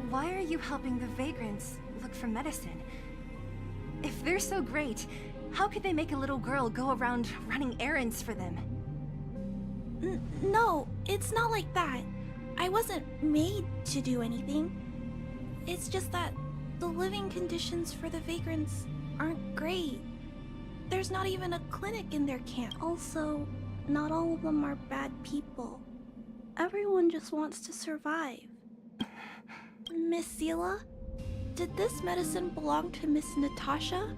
Why are you helping the vagrants look for medicine? If they're so great, how could they make a little girl go around running errands for them? No, it's not like that. I wasn't made to do anything. It's just that the living conditions for the vagrants aren't great. There's not even a clinic in their camp. Also, not all of them are bad people. Everyone just wants to survive. Miss Zila, did this medicine belong to Miss Natasha?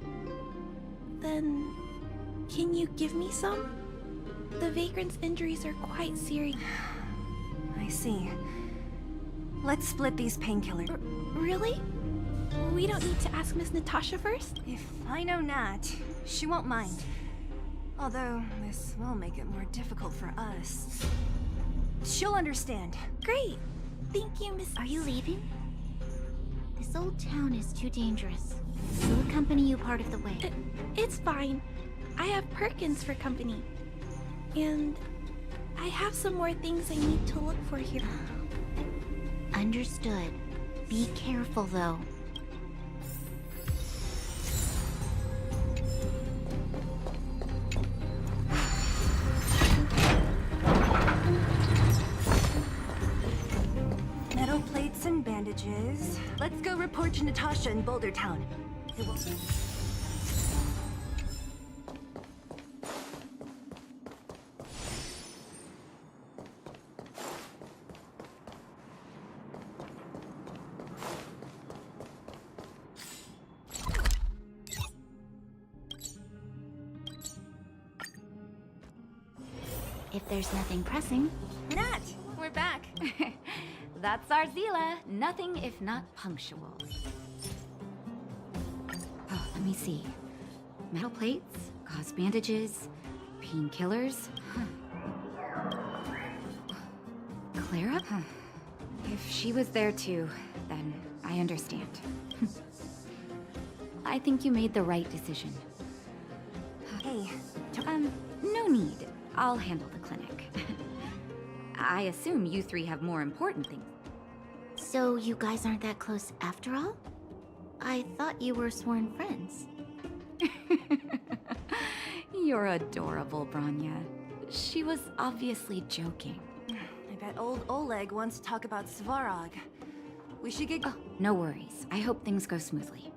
Then, can you give me some? The vagrants' injuries are quite serious. I see. Let's split these painkillers. Really? We don't need to ask Miss Natasha first? If I know Nat, she won't mind. Although, this will make it more difficult for us. She'll understand. Great! Thank you, Miss... Are you leaving? This old town is too dangerous. We'll accompany you part of the way. It's fine. I have Perkins for company. And I have some more things I need to look for here. Understood. Be careful, though. Metal plates and bandages. Let's go report to Natasha in Boulder Town. It will... If there's nothing pressing. Nat, we're back. That's our Zila. Nothing if not punctual. Oh, let me see. Metal plates, gauze bandages, painkillers. Clara? If she was there too, then I understand. I think you made the right decision. Hey, no need. I'll handle the clinic. I assume you three have more important things. So you guys aren't that close after all? I thought you were sworn friends. You're adorable, Branya. She was obviously joking. I bet old Oleg wants to talk about Svarog. We should get... Oh, no worries. I hope things go smoothly.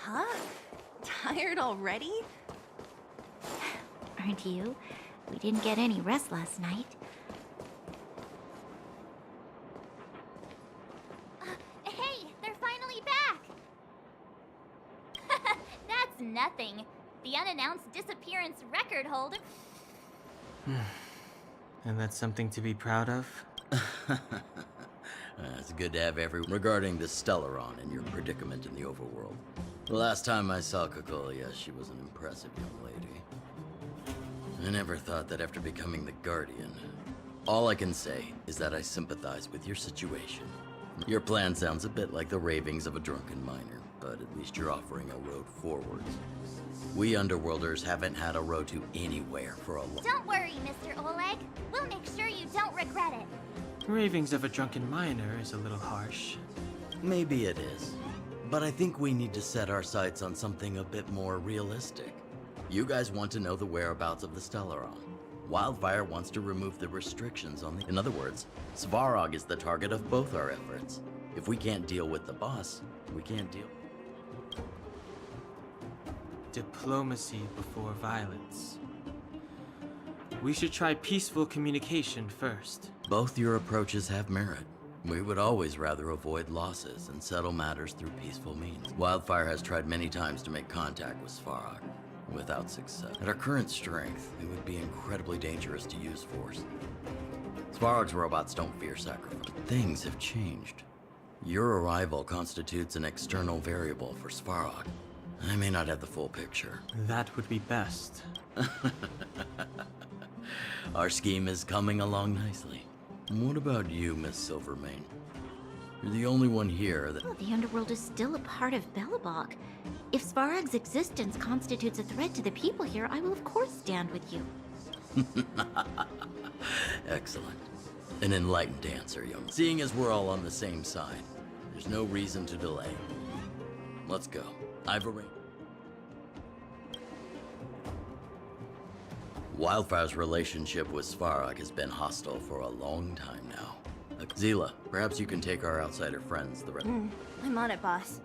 Huh? Tired already? Aren't you? We didn't get any rest last night. Hey, they're finally back! That's nothing. The unannounced disappearance record holder... And that's something to be proud of? It's good to have everyone. Regarding the Stellaron and your predicament in the overworld. The last time I saw Kokolia, she was an impressive young lady. I never thought that after becoming the Guardian. All I can say is that I sympathize with your situation. Your plan sounds a bit like the ravings of a drunken miner, but at least you're offering a road forward. We Underworlders haven't had a road to anywhere for a long... Don't worry, Mr. Oleg. We'll make sure you don't regret it. Ravings of a drunken miner is a little harsh. Maybe it is. But I think we need to set our sights on something a bit more realistic. You guys want to know the whereabouts of the Stellaron. Wildfire wants to remove the restrictions on the... In other words, Svarog is the target of both our efforts. If we can't deal with the boss, we can't deal... Diplomacy before violence. We should try peaceful communication first. Both your approaches have merit. We would always rather avoid losses and settle matters through peaceful means. Wildfire has tried many times to make contact with Svarog, without success. At our current strength, it would be incredibly dangerous to use force. Svarog's robots don't fear sacrifice. But things have changed. Your arrival constitutes an external variable for Svarog. I may not have the full picture. That would be best. Our scheme is coming along nicely. What about you, Miss Silvermane? You're the only one here that... Oh, the Underworld is still a part of Belobog. If Svarog's existence constitutes a threat to the people here, I will of course stand with you. Excellent. An enlightened answer, young. Seeing as we're all on the same side, there's no reason to delay. Let's go. I've arranged. Wildfire's relationship with Svarog has been hostile for a long time now. Zila, perhaps you can take our outsider friends the rest. I'm on it, boss.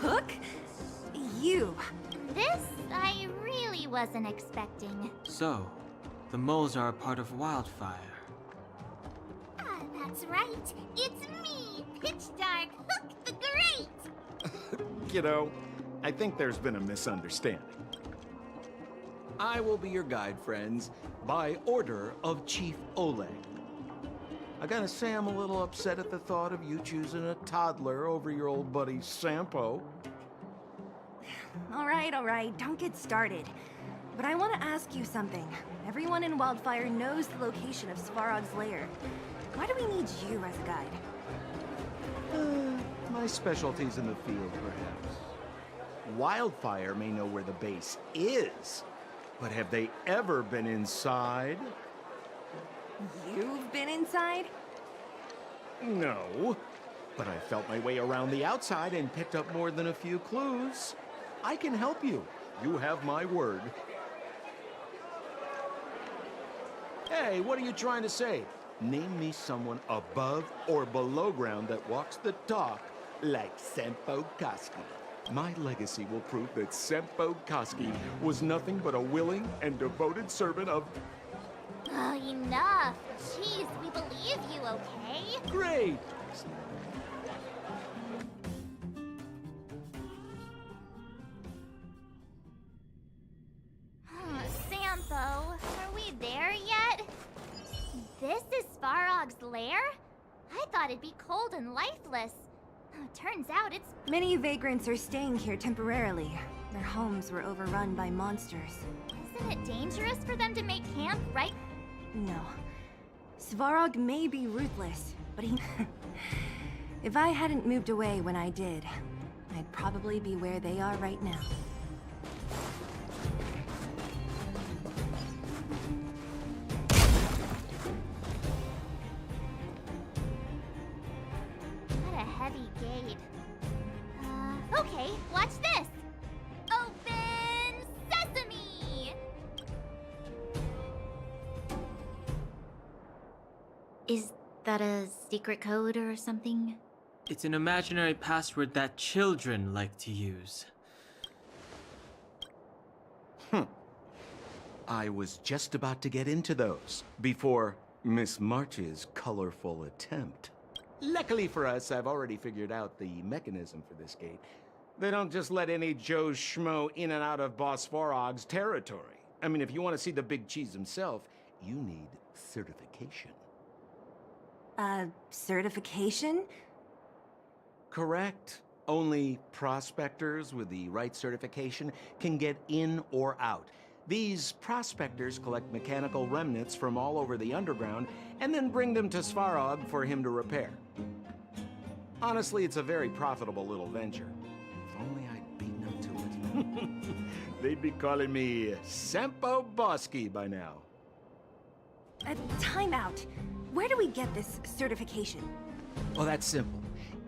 Hook? You. This I really wasn't expecting. So, the moles are a part of Wildfire. Ah, that's right. It's me, Pitch Dark Hook the Great. Kiddo, I think there's been a misunderstanding. I will be your guide, friends, by order of Chief Oleg. I gotta say I'm a little upset at the thought of you choosing a toddler over your old buddy Sampo. All right, don't get started. But I want to ask you something. Everyone in Wildfire knows the location of Svarog's lair. Why do we need you as a guide? My specialty's in the field, perhaps. Wildfire may know where the base is, but have they ever been inside? You've been inside? No, but I felt my way around the outside and picked up more than a few clues. I can help you. You have my word. Hey, what are you trying to say? Name me someone above or below ground that walks the talk like Sempo Koski. My legacy will prove that Sempo Koski was nothing but a willing and devoted servant of... Oh, enough. Jeez, we believe you, okay? Great! Sampo, are we there yet? This is Svarog's lair? I thought it'd be cold and lifeless. Turns out it's... Many vagrants are staying here temporarily. Their homes were overrun by monsters. Isn't it dangerous for them to make camp right... No. Svarog may be ruthless, but he... If I hadn't moved away when I did, I'd probably be where they are right now. What a heavy gate. Okay, watch this! Open sesame! Is that a secret code or something? It's an imaginary password that children like to use. I was just about to get into those before Miss March's colorful attempt. Luckily for us, I've already figured out the mechanism for this gate. They don't just let any Joe Schmo in and out of Boss Farog's territory. I mean, if you want to see the big cheese himself, you need certification. Certification? Correct. Only prospectors with the right certification can get in or out. These prospectors collect mechanical remnants from all over the underground and then bring them to Svarog for him to repair. Honestly, it's a very profitable little venture. If only I'd beaten them to it. They'd be calling me Sempo Bosky by now. Time out. Where do we get this certification? Oh, that's simple.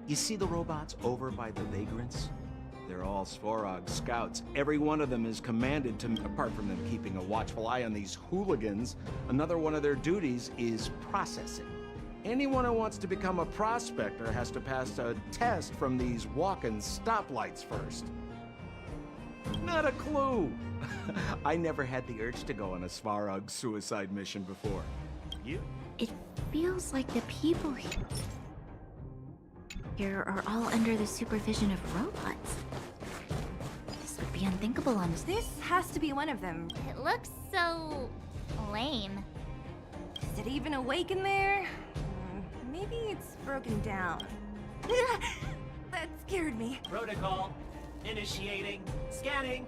You see the robots over by the vagrants? They're all Svarog scouts. Every one of them is commanded to, apart from them keeping a watchful eye on these hooligans, another one of their duties is processing. Anyone who wants to become a prospector has to pass a test from these walking stoplights first. Not a clue. I never had the urge to go on a Svarog suicide mission before. You? It feels like the people here are all under the supervision of robots. This would be unthinkable on This has to be one of them. It looks so lame. Is it even awake in there? Maybe it's broken down. That scared me. Protocol. Initiating. Scanning.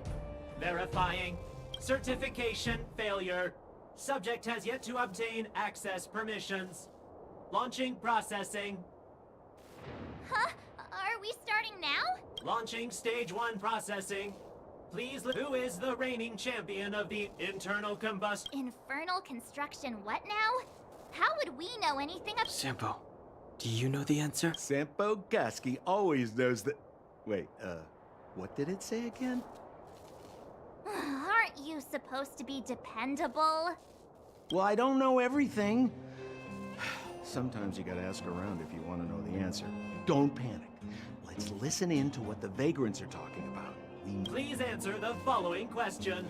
Verifying. Certification failure. Subject has yet to obtain access permissions. Launching processing. Huh? Are we starting now? Launching stage 1 processing. Please, who is the reigning champion of the internal combustion? Infernal construction what now? How would we know anything of— Sampo, do you know the answer? Sempo Bosky always knows the— Wait, what did it say again? Aren't you supposed to be dependable? Well, I don't know everything. Sometimes you gotta ask around if you want to know the answer. Don't panic. Let's listen in to what the vagrants are talking about. Please answer the following question.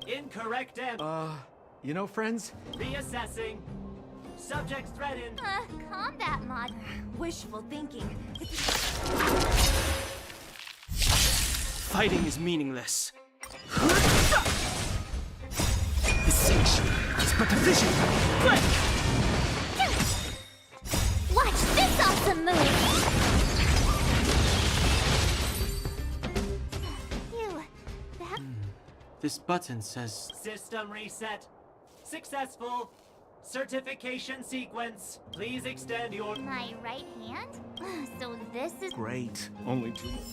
Incorrect answer. You know, friends? Reassessing. Subject threatened. Combat mod. Wishful thinking. Fighting is meaningless. The sanctuary is but a vision. Break! Watch this awesome move! Ew, that— This button says... System reset. Successful. Certification sequence. Please extend your... My right hand? So this is— Great. Only 2 more.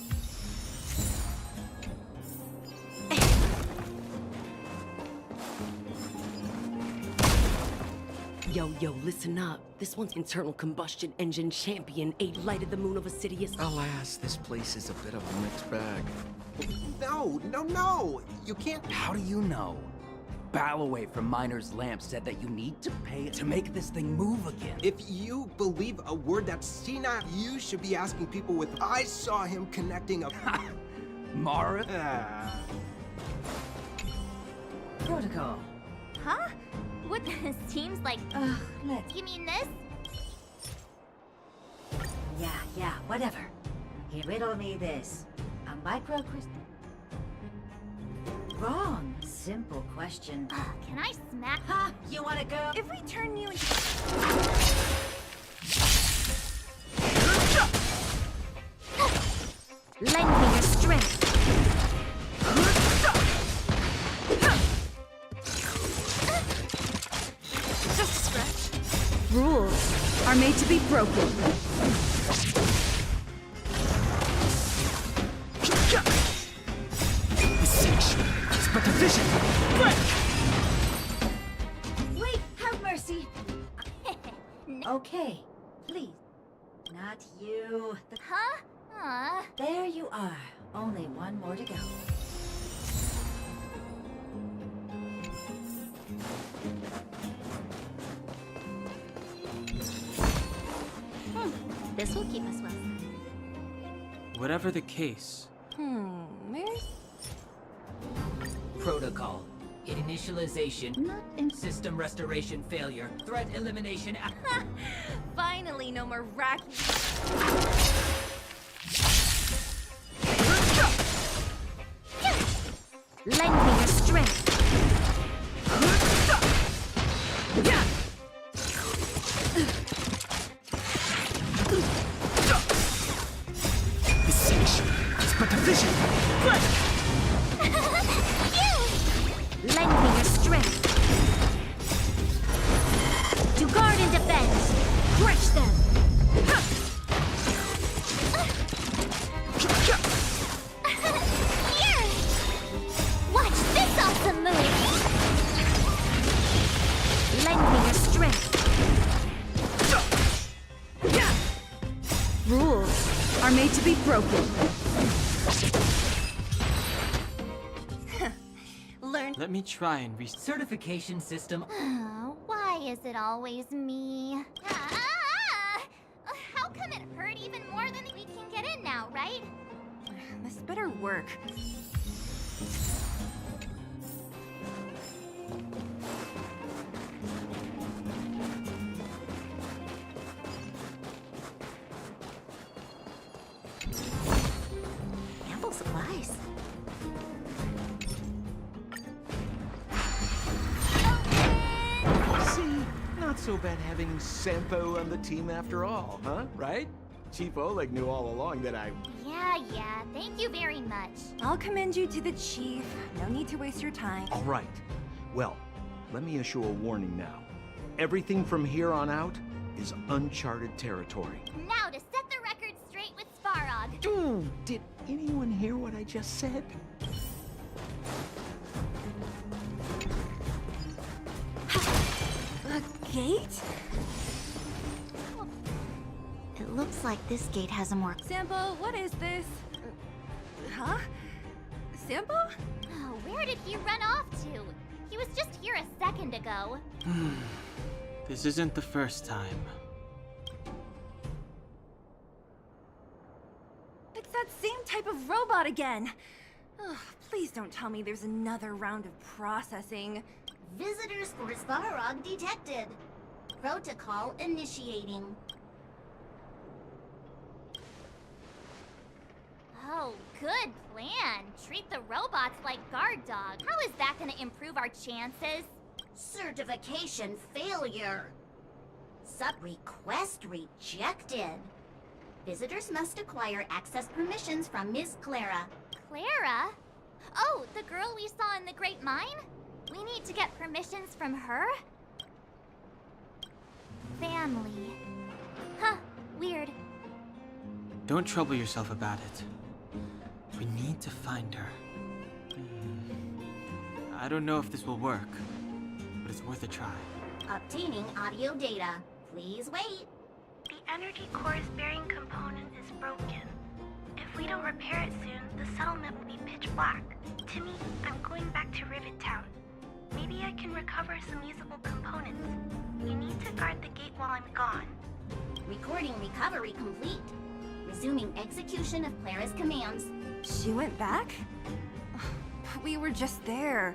Yo, listen up. This one's internal combustion engine champion, a light of the moon of Assidious. Alas, this place is a bit of a mixed bag. No! You can't. How do you know? Balloway from Miner's Lamp said that you need to pay to make this thing move again. If you believe a word that's seen at, you should be asking people with— I saw him connecting a— Mara? Protocol. Huh? What seems like— let's— You mean this? Yeah, whatever. He riddle me this. A microcrystal— Wrong. Simple question. Can I smack— Ha! You wanna go? If we turn you into— Lend me your strength. Just a stretch. Rules are made to be broken. but efficient! Break! Wait, have mercy. Okay, please. Not you. Huh? There you are. Only one more to go. This will keep us well. Whatever the case, Where's... Protocol. Initialization. Not in System restoration failure. Threat elimination. Finally, no more rack... Lend me your strength. This section is but efficient! Break! Lend me your strength. To guard and defend. Crush them. Here! Watch this awesome move! Lend me your strength. Rules are made to be broken. Learn... let me try and Certification system. Why is it always me? How come it hurt even more than we can get in now, right? This better work. Ample supplies. See, not so bad having Sampo on the team after all, huh? Right? Chief Oleg knew all along that I... Yeah, thank you very much. I'll commend you to the chief. No need to waste your time. All right. Well, let me issue a warning now. Everything from here on out is uncharted territory. Now to set the record straight with Svarog. Ooh, did anyone hear what I just said? A gate? It looks like this gate has a more... Sampo, what is this? Huh? Sampo? Oh, where did he run off to? He was just here a second ago. This isn't the first time. It's that same type of robot again. Ugh, please don't tell me there's another round of processing. Visitors for Svarog detected. Protocol initiating. Oh, good plan. Treat the robots like guard dogs. How is that gonna improve our chances? Certification failure. Sub-request rejected. Visitors must acquire access permissions from Ms. Clara. Clara? Oh, the girl we saw in the Great Mine? We need to get permissions from her? Family. Huh, weird. Don't trouble yourself about it. We need to find her. I don't know if this will work, but it's worth a try. Obtaining audio data. Please wait. The energy core's bearing component is broken. If we don't repair it soon, the settlement will be pitch black. Timmy, I'm going back to Rivet Town. Maybe I can recover some usable components. You need to guard the gate while I'm gone. Recording recovery complete. Resuming execution of Clara's commands. She went back? We were just there.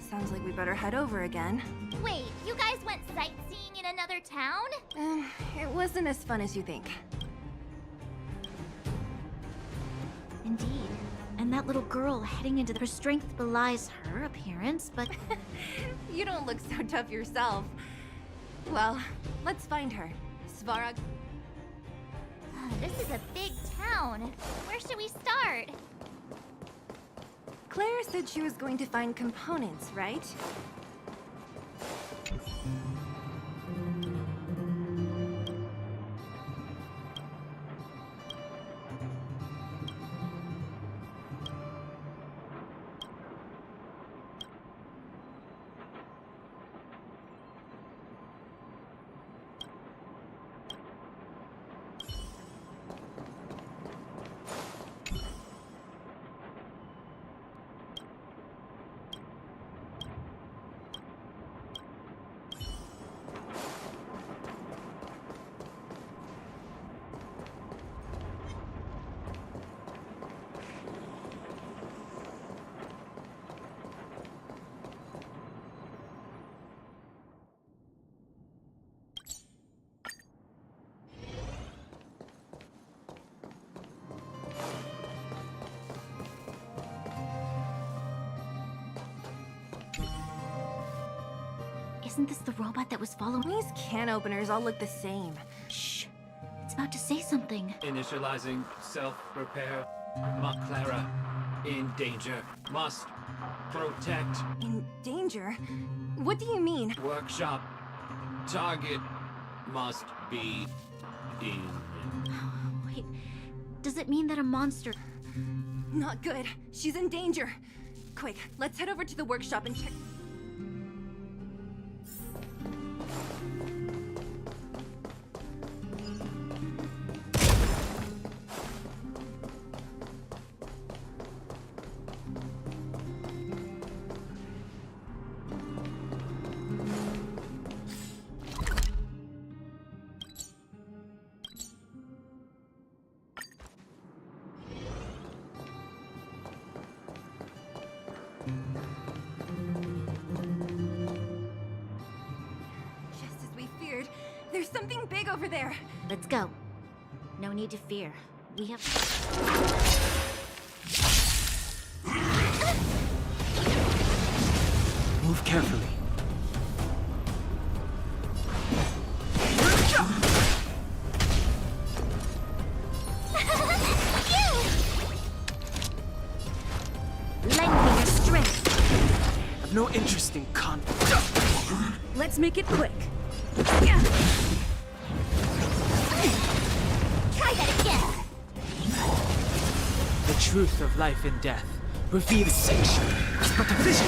Sounds like we better head over again. Wait, you guys went sightseeing in another town? It wasn't as fun as you think. Indeed. And that little girl heading into her strength belies her appearance, but... You don't look so tough yourself. Well, let's find her. Svarog. This is a big town. Where should we start? Claire said she was going to find components, right? Isn't this the robot that was following? These can openers all look the same. Shh. It's about to say something. Initializing self-repair. Clara, in danger. Must protect. In danger? What do you mean? Workshop. Target must be in. Wait, does it mean that a monster... Not good. She's in danger. Quick, let's head over to the workshop and check... There's something big over there. Let's go. No need to fear. We have... Move carefully. Lend me your strength. I've no interest in Let's make it quick. Try that again. The truth of life and death reveals section. It's but a vision.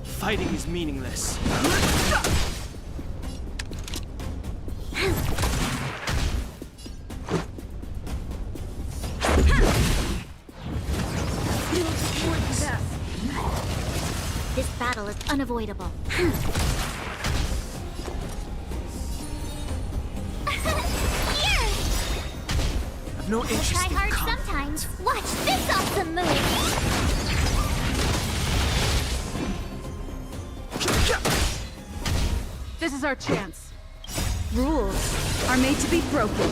Fighting is meaningless. This battle is unavoidable. I've no interest Try in hard sometimes. Watch this awesome move. This is our chance. Rules are made to be broken.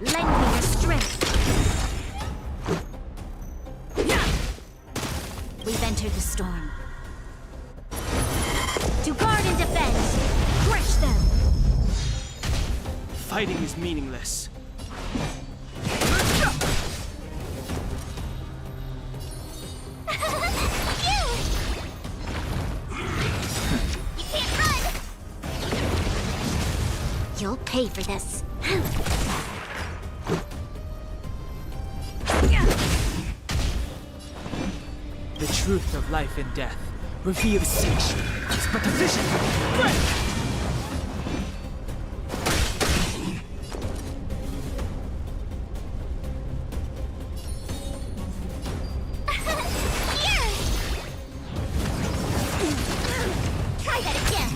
Lend me your strength. We've entered the storm. To guard and defend. Crush them. Fighting is meaningless. You'll pay for this. The truth of life and death reveals section. It's but a vision. Try that again.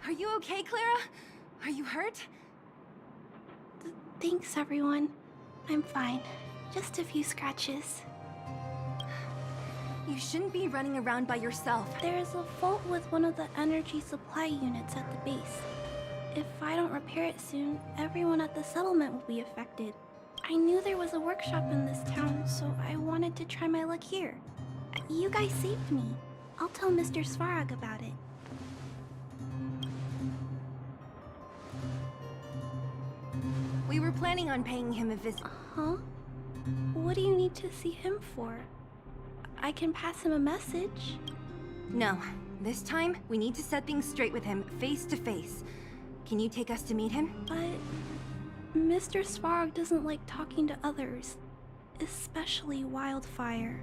Are you okay, Clara? Are you hurt? Thanks, everyone. I'm fine. Just a few scratches. You shouldn't be running around by yourself. There's a fault with one of the energy supply units at the base. If I don't repair it soon, everyone at the settlement will be affected. I knew there was a workshop in this town, so I wanted to try my luck here. You guys saved me. I'll tell Mr. Svarog about it. We were planning on paying him a visit. Huh? What do you need to see him for? I can pass him a message. No. This time, we need to set things straight with him, face to face. Can you take us to meet him? But Mr. Svarog doesn't like talking to others, especially Wildfire.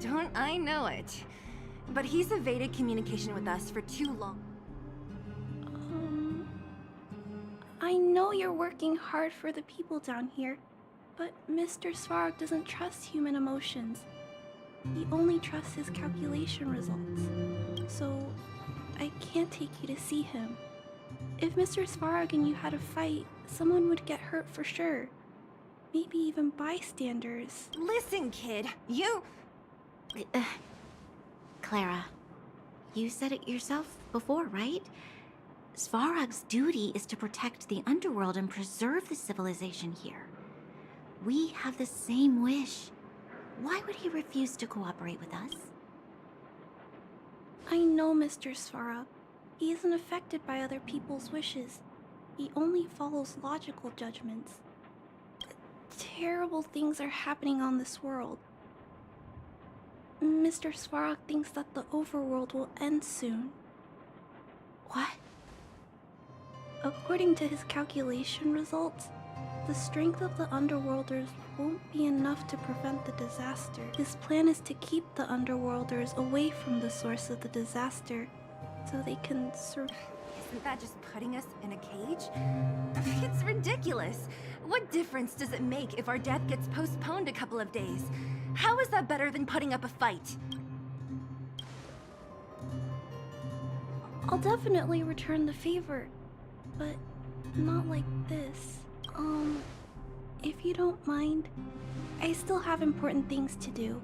Don't I know it? But he's evaded communication with us for too long. I know you're working hard for the people down here, but Mr. Svarog doesn't trust human emotions. He only trusts his calculation results. So, I can't take you to see him. If Mr. Svarog and you had a fight, someone would get hurt for sure. maybe even bystanders. Listen, kid, you... Clara, you said it yourself before, right? Svarog's duty is to protect the underworld and preserve the civilization here. We have the same wish. Why would he refuse to cooperate with us? I know Mr. Svarog. He isn't affected by other people's wishes. He only follows logical judgments. Terrible things are happening on this world. Mr. Svarog thinks that the overworld will end soon. What? According to his calculation results, the strength of the Underworlders won't be enough to prevent the disaster. His plan is to keep the Underworlders away from the source of the disaster, so they can Isn't that just putting us in a cage? It's ridiculous. What difference does it make if our death gets postponed a couple of days? How is that better than putting up a fight? I'll definitely return the favor, but not like this. If you don't mind, I still have important things to do.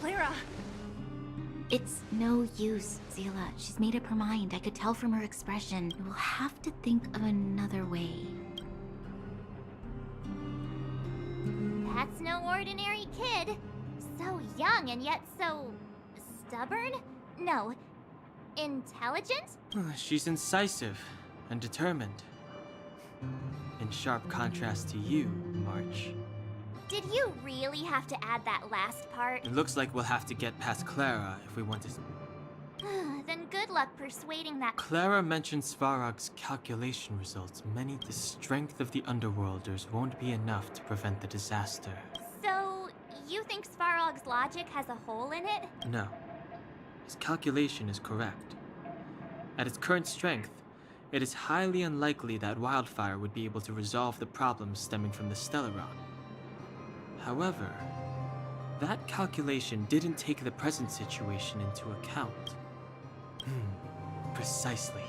Clara! It's no use, Zila. She's made up her mind. I could tell from her expression. We'll have to think of another way. That's no ordinary kid. So young and yet so... stubborn? No. Intelligent? She's incisive and determined. In sharp contrast to you, March. Did you really have to add that last part? It looks like we'll have to get past Clara if we want to... Then good luck persuading that... Clara mentioned Svarog's calculation results. The strength of the Underworlders won't be enough to prevent the disaster. So, you think Svarog's logic has a hole in it? No. His calculation is correct. At its current strength, it is highly unlikely that wildfire would be able to resolve the problems stemming from the Stellaron. However, that calculation didn't take the present situation into account. Precisely.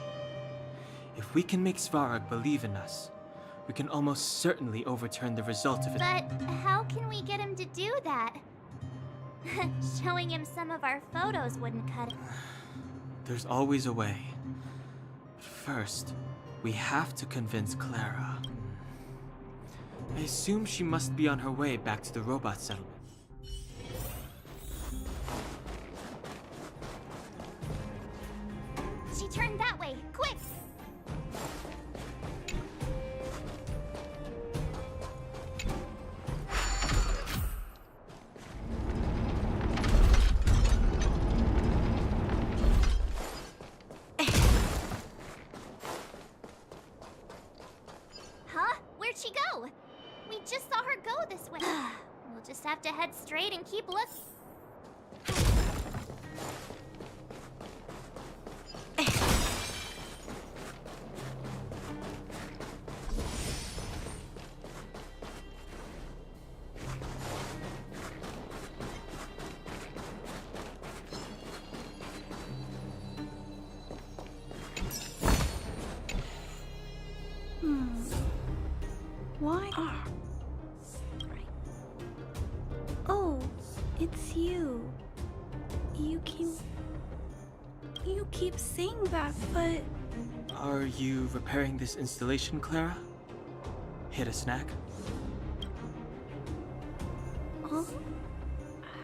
If we can make Svarog believe in us, we can almost certainly overturn the result of it. But how can we get him to do that? Showing him some of our photos wouldn't cut it. There's always a way. First, we have to convince Clara. I assume she must be on her way back to the robot settlement. She turned that way, quick! Huh? Where'd she go? We just saw her go this way. We'll just have to head straight and keep looking. Why? Oh, it's you. You keep saying that, but... Are you repairing this installation, Clara? Hit a snack? Huh?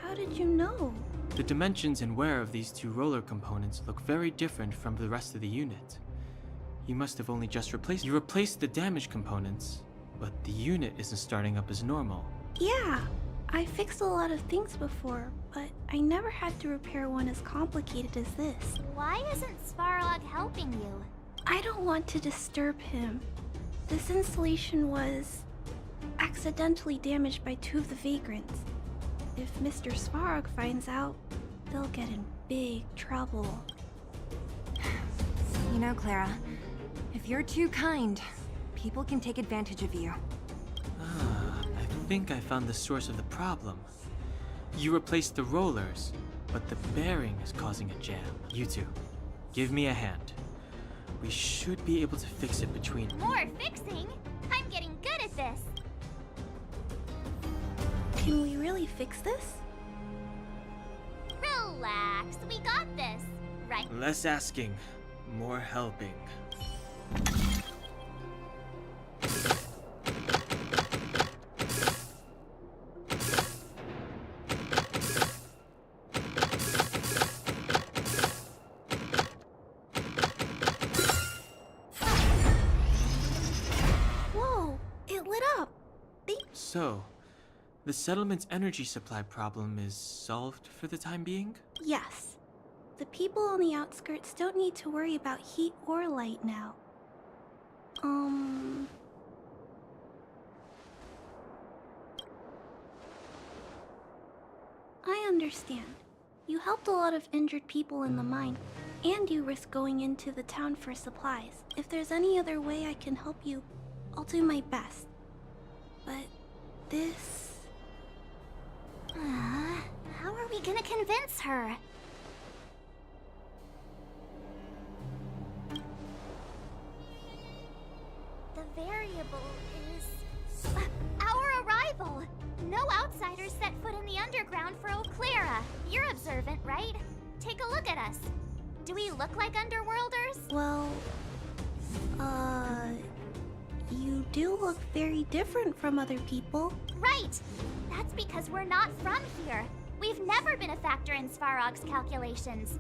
How did you know? The dimensions and wear of these two roller components look very different from the rest of the unit. You must have only just replaced... You replaced the damaged components, but the unit isn't starting up as normal. Yeah, I fixed a lot of things before, but I never had to repair one as complicated as this. Why isn't Svarog helping you? I don't want to disturb him. This installation was accidentally damaged by two of the vagrants. If Mr. Svarog finds out, they'll get in big trouble. You know, Clara, if you're too kind, people can take advantage of you. I think I found the source of the problem. You replaced the rollers, but the bearing is causing a jam. You two, give me a hand. We should be able to fix it between... More fixing? this. Can we really fix this? Relax, we got this, right? Less asking, more helping. Whoa, it lit up. So, the settlement's energy supply problem is solved for the time being? Yes. The people on the outskirts don't need to worry about heat or light now. I understand. You helped a lot of injured people in the mine, and you risked going into the town for supplies. If there's any other way I can help you, I'll do my best. But this... How are we gonna convince her? The variable is... our arrival! No outsiders set foot in the underground for Eau Clara. You're observant, right? Take a look at us. Do we look like underworlders? Well, you do look very different from other people. Right! That's because we're not from here. We've never been a factor in Svarog's calculations.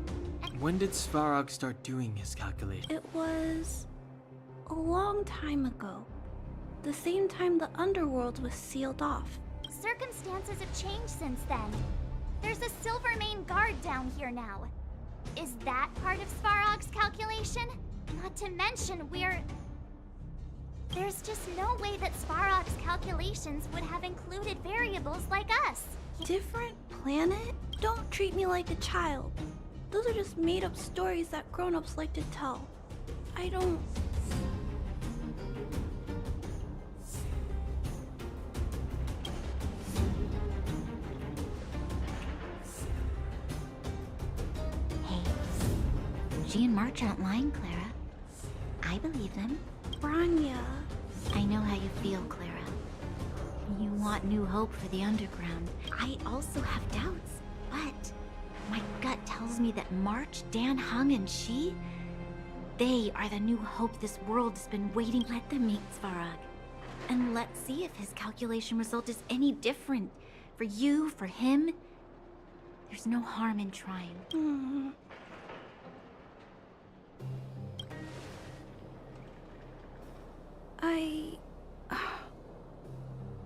When did Svarog start doing his calculation? It was a long time ago. The same time the underworld was sealed off. Circumstances have changed since then. There's a Silvermane guard down here now. Is that part of Svarog's calculation? Not to mention, there's just no way that Svarog's calculations would have included variables like us. Different planet? Don't treat me like a child. Those are just made-up stories that grown-ups like to tell. I don't... She and March aren't lying, Clara. I believe them. Branya. I know how you feel, Clara. You want new hope for the underground. I also have doubts, but my gut tells me that March, Dan Hung, and she, they are the new hope this world has been waiting. Let them meet Svarog. And let's see if his calculation result is any different. For you, for him, there's no harm in trying.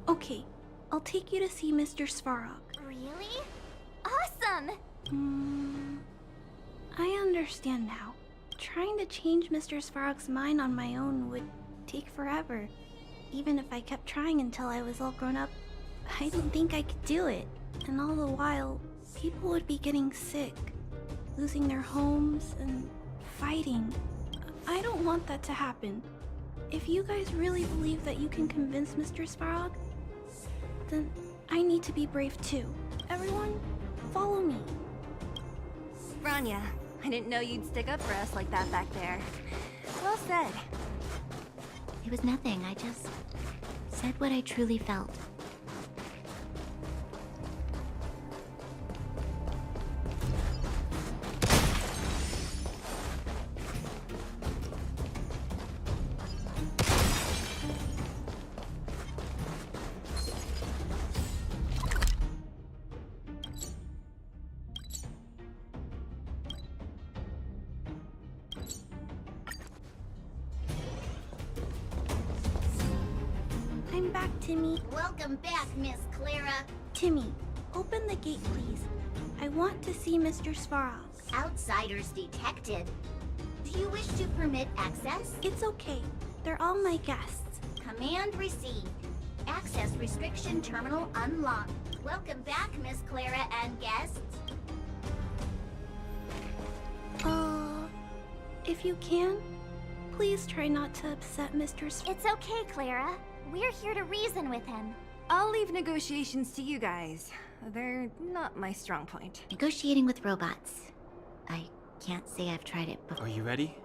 Okay, I'll take you to see Mr. Svarog. Really? Awesome! I understand now. Trying to change Mr. Svarog's mind on my own would take forever. Even if I kept trying until I was all grown up, I didn't think I could do it. And all the while, people would be getting sick, losing their homes, and fighting. I don't want that to happen. If you guys really believe that you can convince Mr. Svarog, then I need to be brave too. Everyone, follow me. Branya, I didn't know you'd stick up for us like that back there. Well said. It was nothing. I just said what I truly felt. I'm back, Timmy. Welcome back, Miss Clara. Timmy, open the gate, please. I want to see Mr. Svarog. Outsiders detected. Do you wish to permit access? It's okay. They're all my guests. Command received. Access restriction terminal unlocked. Welcome back, Miss Clara and guests. If you can, please try not to upset Mr. Svarog. It's okay, Clara. We're here to reason with him. I'll leave negotiations to you guys. They're not my strong point. Negotiating with robots. I can't say I've tried it before. Are you ready?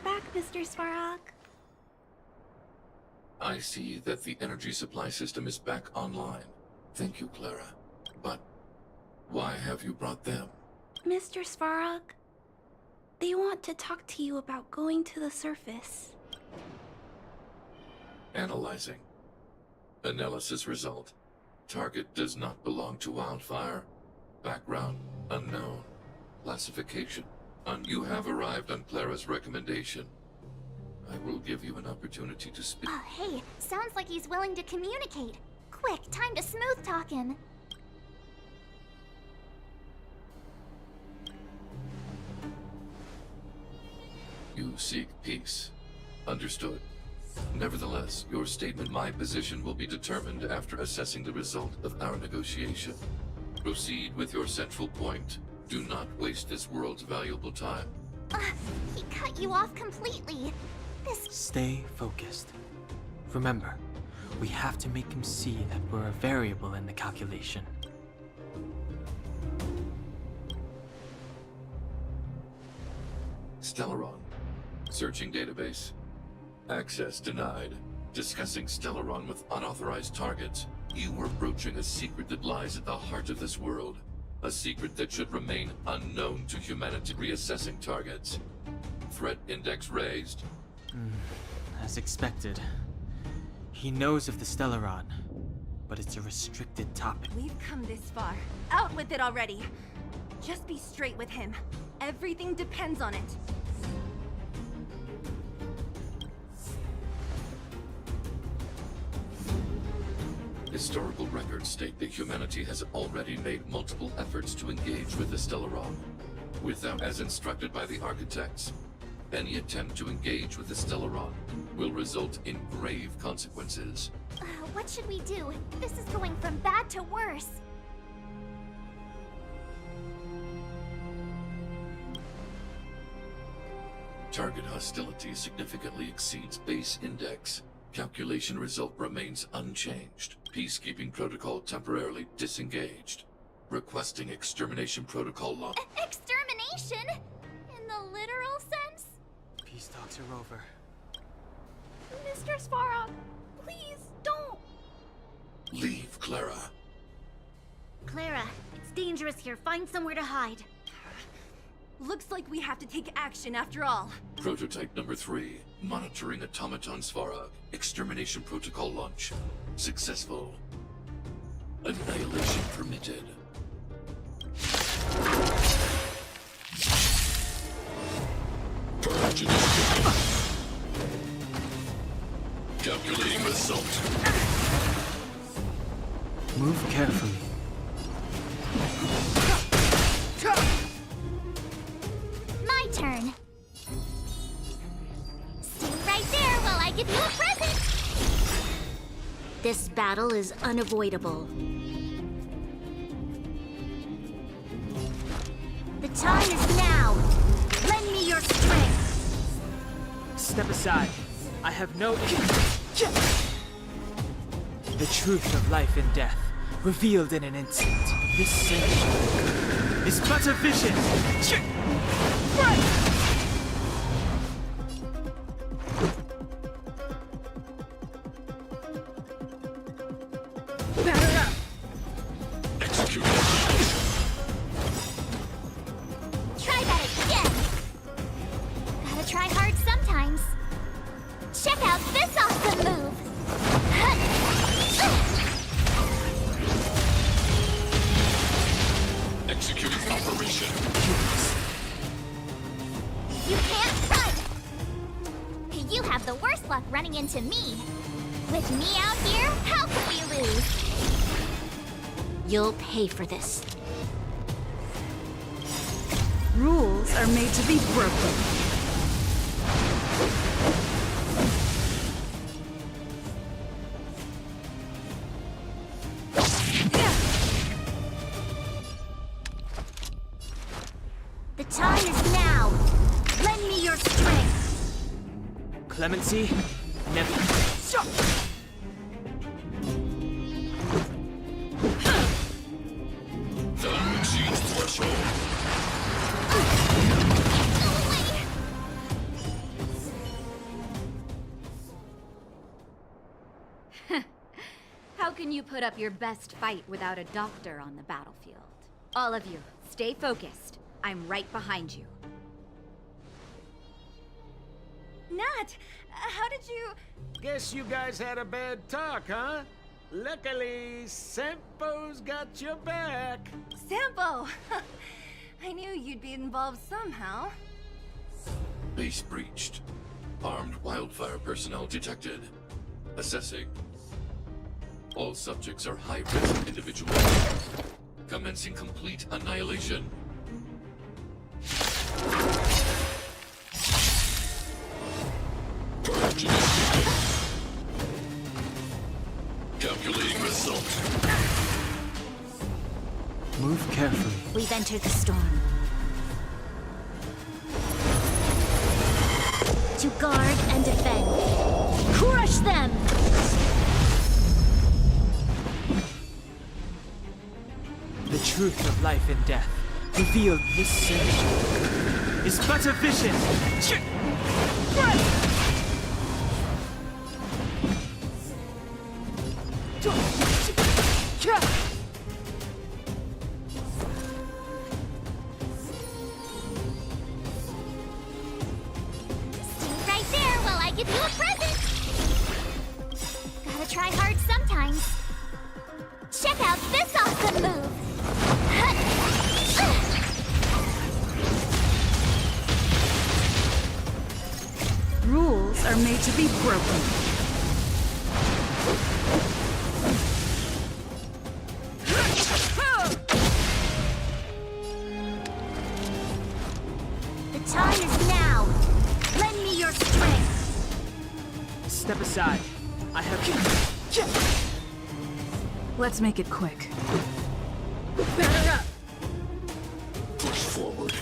Welcome back, Mr. Svarog. I see that the energy supply system is back online. Thank you, Clara. But why have you brought them? Mr. Svarog, they want to talk to you about going to the surface. Analyzing. Analysis result. Target does not belong to Wildfire. Background unknown. Classification. You have arrived on Clara's recommendation. I will give you an opportunity to speak. Oh, hey, sounds like he's willing to communicate. Quick, time to smooth talk him. You seek peace. Understood. Nevertheless, your statement, my position will be determined after assessing the result of our negotiation. Proceed with your central point. Do not waste this world's valuable time. He cut you off completely. Stay focused. Remember, we have to make him see that we're a variable in the calculation. Stellaron. Searching database. Access denied. Discussing Stellaron with unauthorized targets. You were broaching a secret that lies at the heart of this world. A secret that should remain unknown to humanity. Reassessing targets. Threat index raised. As expected. He knows of the Stellaron, but it's a restricted topic. We've come this far. Out with it already. Just be straight with him. Everything depends on it. Historical records state that humanity has already made multiple efforts to engage with the Stellaron, without, as instructed by the architects. Any attempt to engage with the Stellaron will result in grave consequences. What should we do? This is going from bad to worse. Target hostility significantly exceeds base index. Calculation result remains unchanged. Peacekeeping protocol temporarily disengaged. Requesting extermination protocol launch. Extermination? In the literal sense? Peace talks are over. Mr. Svarog, please don't. Leave, Clara. Clara, it's dangerous here. Find somewhere to hide. Looks like we have to take action after all. Prototype number 3. Monitoring automaton Svarog. Extermination protocol launch. Successful. Annihilation permitted. Purge initiated. Calculating result. Move carefully. My turn. Stay right there while I give you a present. This battle is unavoidable. The time is now. Lend me your strength. Step aside. I have no The truth of life and death, revealed in an instant. This sensation is but a vision. Batter up. Execute. Try that again. Gotta try hard sometimes. Check out this awesome move. Executing operation. You can't run. You have the worst luck running into me. With me out here, how can we lose? You'll pay for this. Rules are made to be broken. The time is now. Lend me your strength. Clemency, never. Value exceeds threshold. you put up your best fight without a doctor on the battlefield. All of you, stay focused. I'm right behind you. Nat, how did you... Guess you guys had a bad talk, huh? Luckily, Sempo's got your back. Sampo! I knew you'd be involved somehow. Base breached. Armed wildfire personnel detected. Assessing. All subjects are high-risk individuals. Commencing complete annihilation. Calculating result. Move carefully. We've entered the storm. To guard and defend. Crush them! The truth of life and death, revealed this century, is but a vision. Right there while I give you a present! Gotta try hard sometimes. Check out this awesome move! Rules are made to be broken. The time is now! Lend me your strength! Step aside. I have... Let's make it quick. Batter up! Push forward.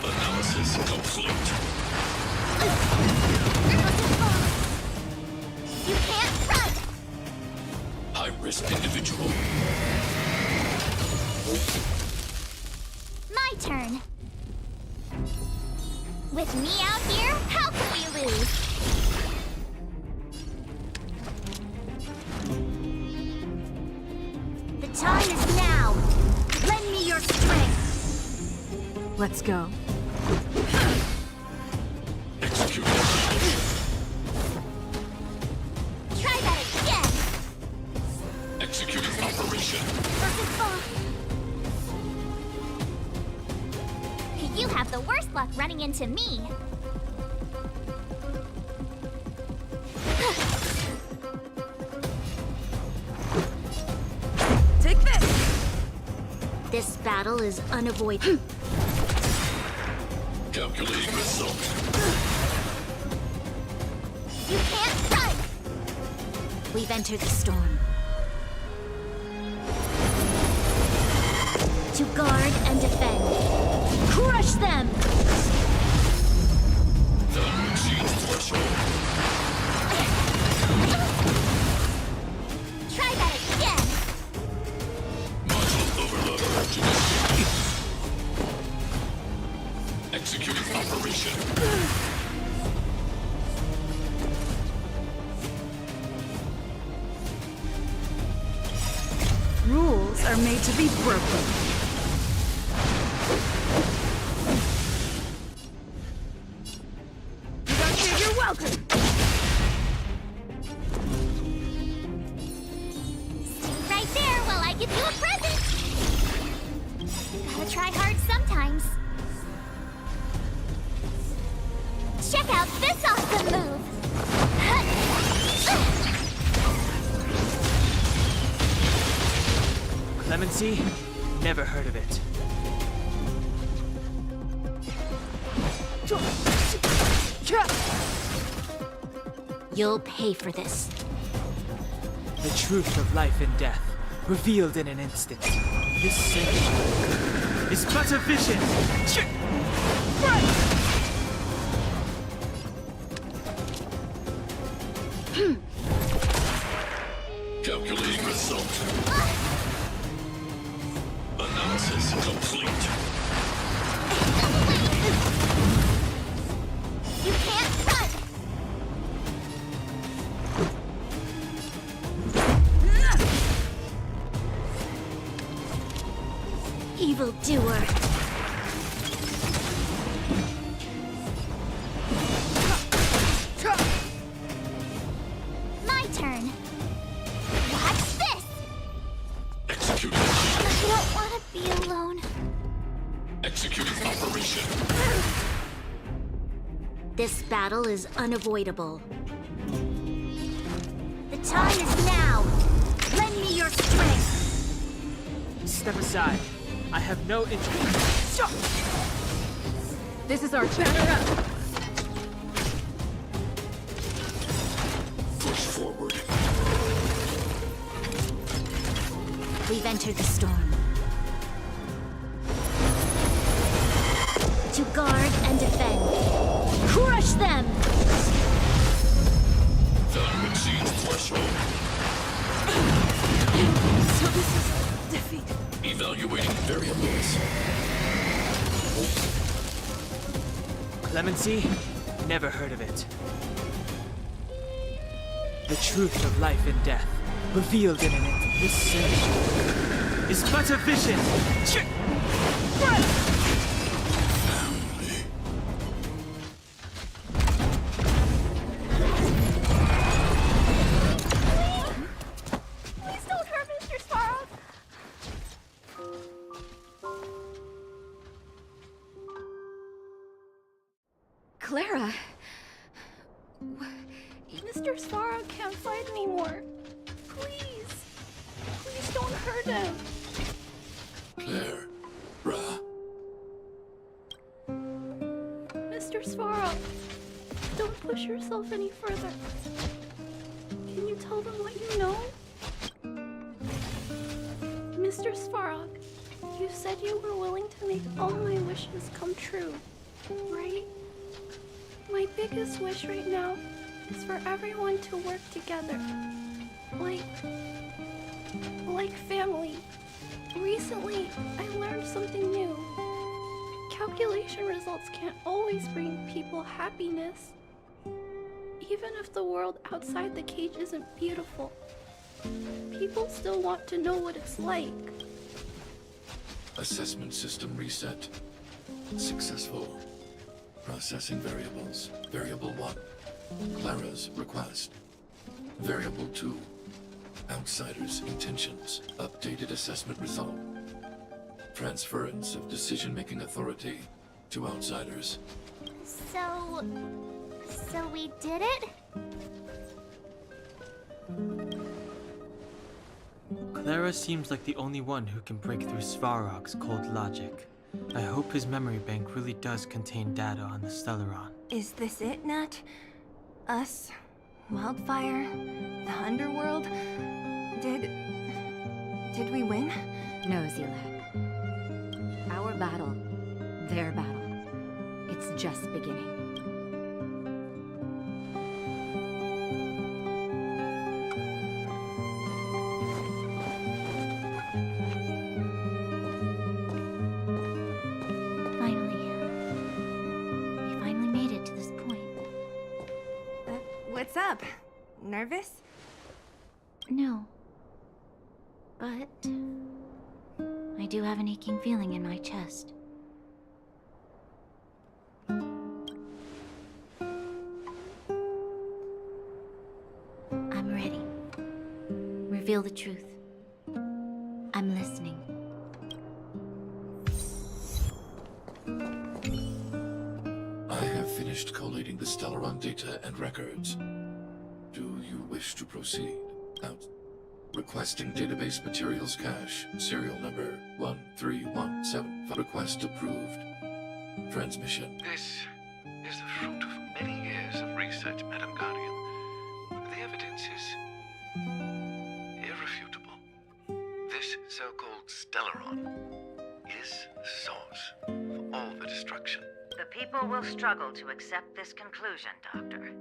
Analysis complete. You can't run! High-risk individual. My turn. With me out here, how can we lose? The time is now! Lend me your strength! Let's go. Execute. Try that again! Executing operation. You have the worst luck running into me. Take this! This battle is unavoidable. Calculating result. You can't run! We've entered the storm. To guard and defend. Crush them! None exceeds threshold. Try that again! Module overload. Executing operation. Rules are made to be broken. You're welcome! Stay right there while I give you a present! Gotta try hard sometimes. Check out this awesome move! Clemency? Never heard of it. You'll pay for this. The truth of life and death, revealed in an instant. This century is but a vision. Calculating result. Analysis complete. You can't run! evildoer! My turn. Watch this! Executing. I don't want to be alone. Executing operation. This battle is unavoidable. The time is now! Lend me your strength! Step aside. I have no interest. This is our chance. Push forward. We've entered the storm. To guard and defend. Crush them! Done exceeds threshold. So this is defeat. Evaluating variables. Clemency? Never heard of it. The truth of life and death, revealed in it, this search is but a vision. Please don't hurt Mr. Sparrow. Clara. Mr. Svarog can't fight anymore. Please. Please don't hurt him. Claire. Ra. Mr. Svarog, don't push yourself any further. Can you tell them what you know? Mr. Svarog, you said you were willing to make all my wishes come true, right? My biggest wish right now is for everyone to work together. Like family. Recently, I learned something new. Calculation results can't always bring people happiness. Even if the world outside the cage isn't beautiful, people still want to know what it's like. Assessment system reset. Successful. Processing variables. Variable 1. Clara's request. Variable 2. Outsiders' intentions. Updated assessment result. Transference of decision-making authority to outsiders. So we did it? Clara seems like the only one who can break through Svarog's cold logic. I hope his memory bank really does contain data on the Stellaron. Is this it, Nat? Us? Wildfire? The underworld? Did we win? No, Zila. Our battle, their battle, it's just beginning. We finally made it to this point. What's up? Nervous? No. But I do have an aching feeling in my chest. I'm ready. Reveal the truth. I'm listening. I have finished collating the Stellaron data and records. Do you wish to proceed? Out. Requesting database materials cache. Serial number 13175. Request approved. Transmission. This is the fruit of many years of research, Madam Guardian. The evidence is irrefutable. This so-called Stellaron is the source for all the destruction. The people will struggle to accept this conclusion, Doctor.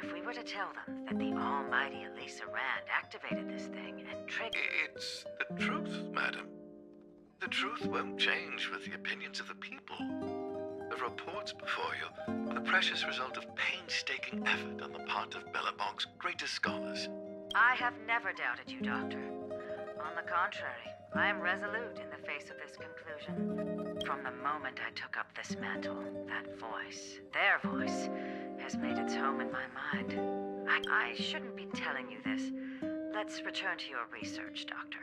If we were to tell them that the almighty Elisa Rand activated this thing and triggered... It's the truth, madam. The truth won't change with the opinions of the people. The reports before you are the precious result of painstaking effort on the part of Bellabog's greatest scholars. I have never doubted you, Doctor. On the contrary, I am resolute in the face of this conclusion. From the moment I took up this mantle, that voice, their voice, has made its home in my mind. I shouldn't be telling you this. Let's return to your research, Doctor.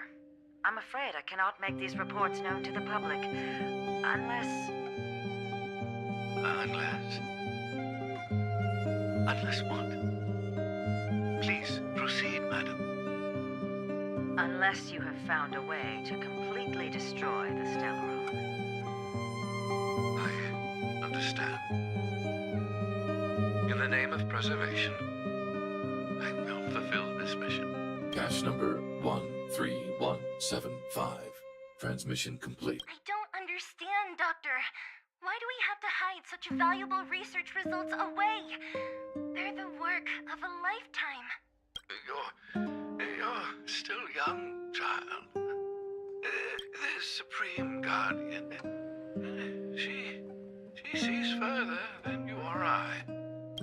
I'm afraid I cannot make these reports known to the public, unless... Unless what? Please, proceed, madam. Unless you have found a way to completely destroy the Stellaron. I understand. In the name of preservation, I will fulfill this mission. Cache number 13175. Transmission complete. I don't understand, Doctor. Why do we have to hide such valuable research results away? They're the work of a lifetime. You're still young, child. The Supreme Guardian, she sees further than you or I.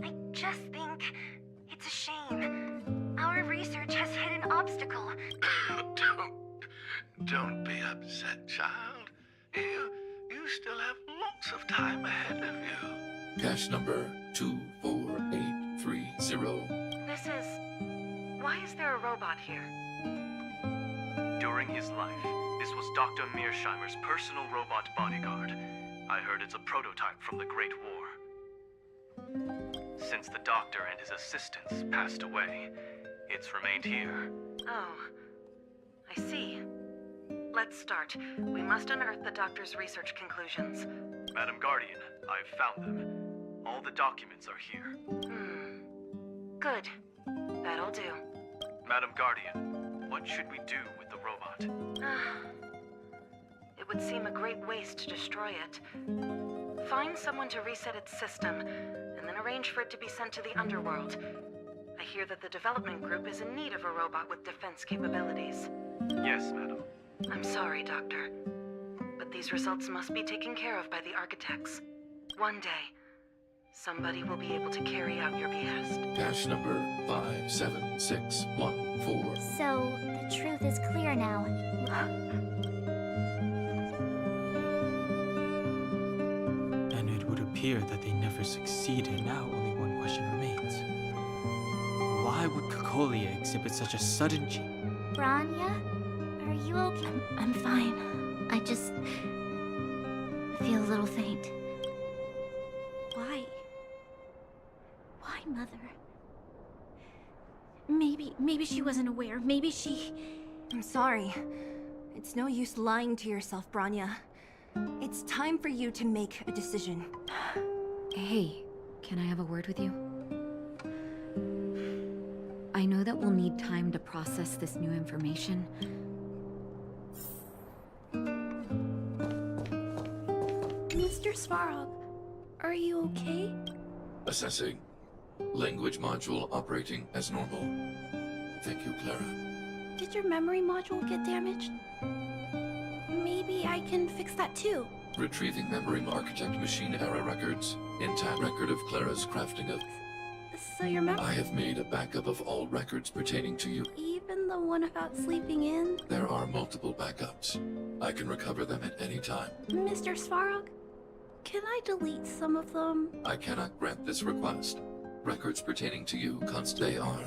I just think it's a shame. Our research has hit an obstacle. Don't be upset, child. You still have lots of time ahead of you. Cache number 24830. This is... Why is there a robot here? During his life, this was Dr. Mearsheimer's personal robot bodyguard. I heard it's a prototype from the Great War. Since the doctor and his assistants passed away, it's remained here. Oh, I see. Let's start. We must unearth the doctor's research conclusions. Madam Guardian, I've found them. All the documents are here. Good. That'll do. Madam Guardian, what should we do with the robot? It would seem a great waste to destroy it. Find someone to reset its system, and then arrange for it to be sent to the underworld. I hear that the development group is in need of a robot with defense capabilities. Yes, madam. I'm sorry, Doctor, but these results must be taken care of by the architects. One day, somebody will be able to carry out your behest. Cache number 57614. So, the truth is clear now. And it would appear that they never succeeded. Now only one question remains. Why would Kakolia exhibit such a sudden change? Branya? Are you okay? I'm fine. I just feel a little faint. Why? Why, Mother? Maybe she wasn't aware. Maybe she... I'm sorry. It's no use lying to yourself, Branya. It's time for you to make a decision. Hey, can I have a word with you? I know that we'll need time to process this new information. Mr. Svarog, are you okay? Assessing. Language module operating as normal. Thank you, Clara. Did your memory module get damaged? Maybe I can fix that too. Retrieving memory architect machine error records. Intact record of Clara's crafting of... So your memory... I have made a backup of all records pertaining to you. Even the one about sleeping in? There are multiple backups. I can recover them at any time. Mr. Svarog, can I delete some of them? I cannot grant this request. Records pertaining to you they are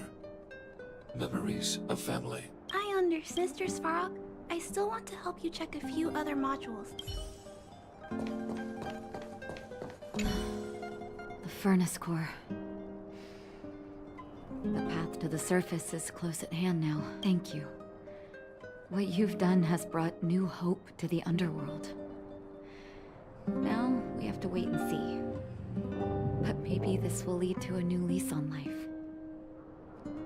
memories of family. I understand, Mr. Svarog. I still want to help you check a few other modules. The furnace core. The path to the surface is close at hand now. Thank you. What you've done has brought new hope to the underworld. Now, we have to wait and see. But maybe this will lead to a new lease on life.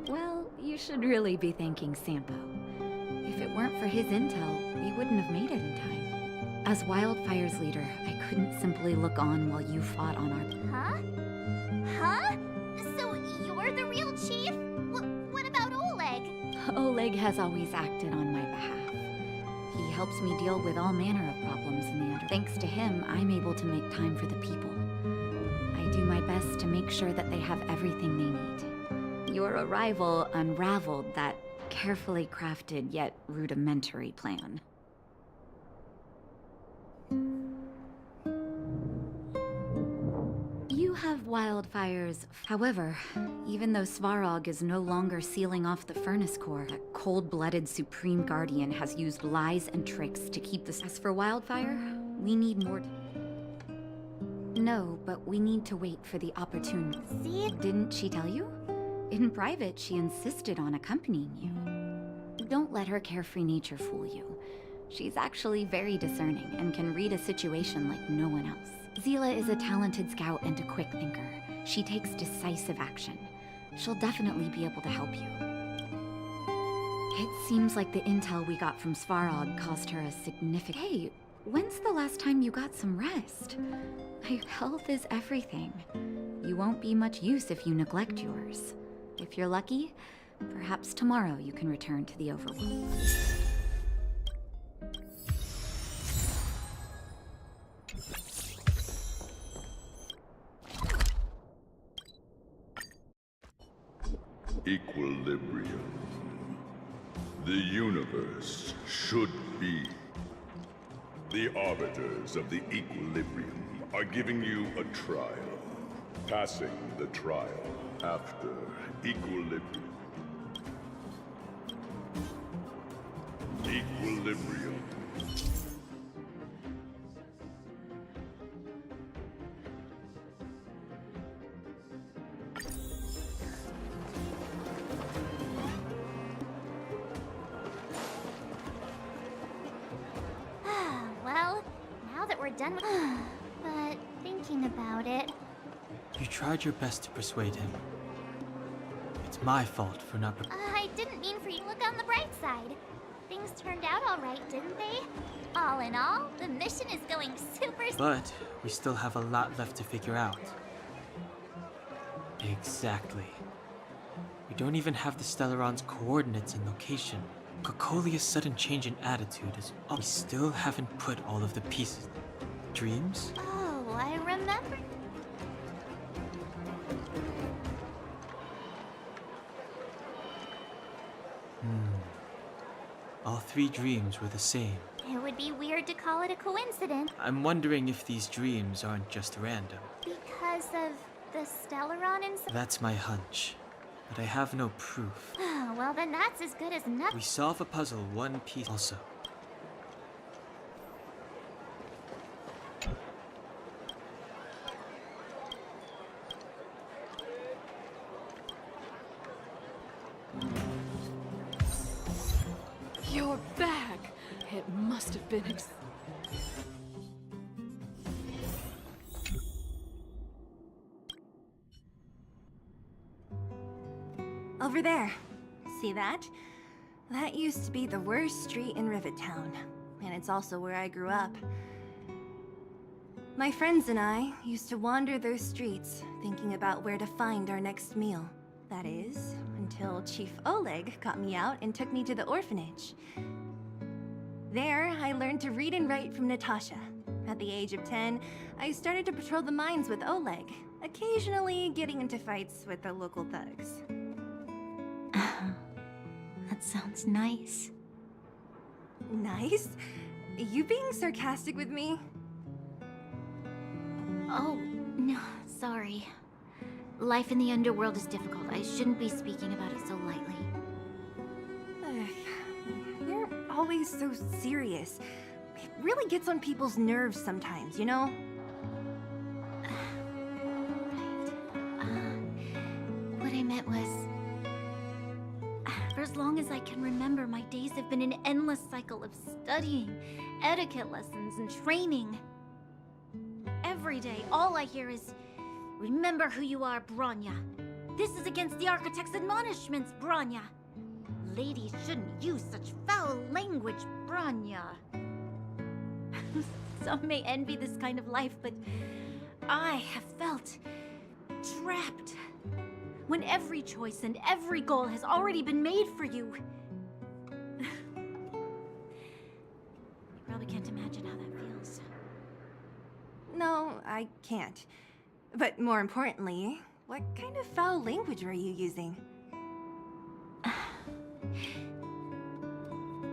Well, you should really be thanking Sampo. If it weren't for his intel, we wouldn't have made it in time. As Wildfire's leader, I couldn't simply look on while you fought on our... Huh? Huh? So you're the real chief? What about Oleg? Oleg has always acted on my behalf. He helps me deal with all manner of problems in the under. Thanks to him, I'm able to make time for the people. I do my best to make sure that they have everything they need. Your arrival unraveled that carefully crafted yet rudimentary plan. You have wildfires. However, even though Svarog is no longer sealing off the furnace core, that cold-blooded Supreme Guardian has used lies and tricks to keep the... As for wildfire, we need more... No, but we need to wait for the opportunity. See? Didn't she tell you? In private, she insisted on accompanying you. Don't let her carefree nature fool you. She's actually very discerning and can read a situation like no one else. Zila is a talented scout and a quick thinker. She takes decisive action. She'll definitely be able to help you. It seems like the intel we got from Svarog caused her a significant... Hey, when's the last time you got some rest? Your health is everything. You won't be much use if you neglect yours. If you're lucky, perhaps tomorrow you can return to the Overworld. Equilibrium. The universe should be. The arbiters of the equilibrium are giving you a trial. Passing the trial after equilibrium. Equilibrium. Well, now that we're done with... But thinking about it... You tried your best to persuade him. It's my fault for not... I didn't mean for you to look on the bright side. Things turned out all right, didn't they? All in all, the mission is going super... But we still have a lot left to figure out. Exactly. We don't even have the Stellaron's coordinates and location. Cocolia's sudden change in attitude is... We still haven't put all of the pieces... Dreams? Oh, I remember... All three dreams were the same. It would be weird to call it a coincidence. I'm wondering if these dreams aren't just random. Because of the Stellaron inside? That's my hunch. But I have no proof. Well, then that's as good as nothing. We solve a puzzle one piece also. Your bag! It must have been Over there. See that? That used to be the worst street in Rivet Town, and it's also where I grew up. My friends and I used to wander those streets, thinking about where to find our next meal. That is, until Chief Oleg got me out and took me to the orphanage. There, I learned to read and write from Natasha. At the age of 10, I started to patrol the mines with Oleg, occasionally getting into fights with the local thugs. That sounds nice. Nice? You being sarcastic with me? Oh, no, sorry. Life in the underworld is difficult. I shouldn't be speaking about it so lightly. You're always so serious. It really gets on people's nerves sometimes, you know? What I meant was... For as long as I can remember, my days have been an endless cycle of studying, etiquette lessons, and training. Every day, all I hear is, "Remember who you are, Bronya. This is against the Architect's admonishments, Bronya. Ladies shouldn't use such foul language, Bronya." Some may envy this kind of life, but I have felt trapped. When every choice and every goal has already been made for you. You probably can't imagine how that feels. No, I can't. But more importantly, what kind of foul language were you using?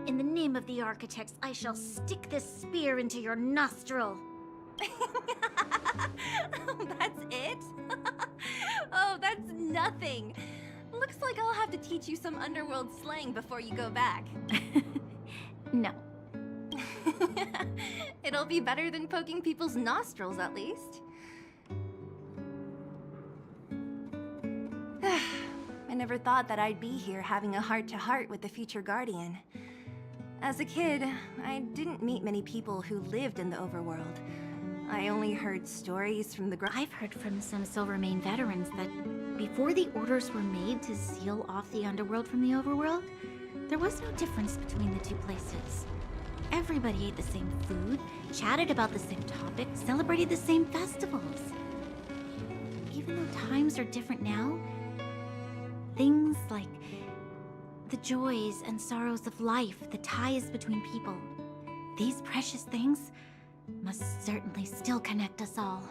In the name of the architects, I shall stick this spear into your nostril. That's it? Oh, that's nothing. Looks like I'll have to teach you some underworld slang before you go back. No. It'll be better than poking people's nostrils, at least. I never thought that I'd be here having a heart-to-heart with the future Guardian. As a kid, I didn't meet many people who lived in the overworld. I only heard stories from the I've heard from some Silvermane veterans that before the orders were made to seal off the underworld from the overworld, there was no difference between the two places. Everybody ate the same food, chatted about the same topics, celebrated the same festivals. Even though times are different now, things like the joys and sorrows of life, the ties between people, these precious things must certainly still connect us all.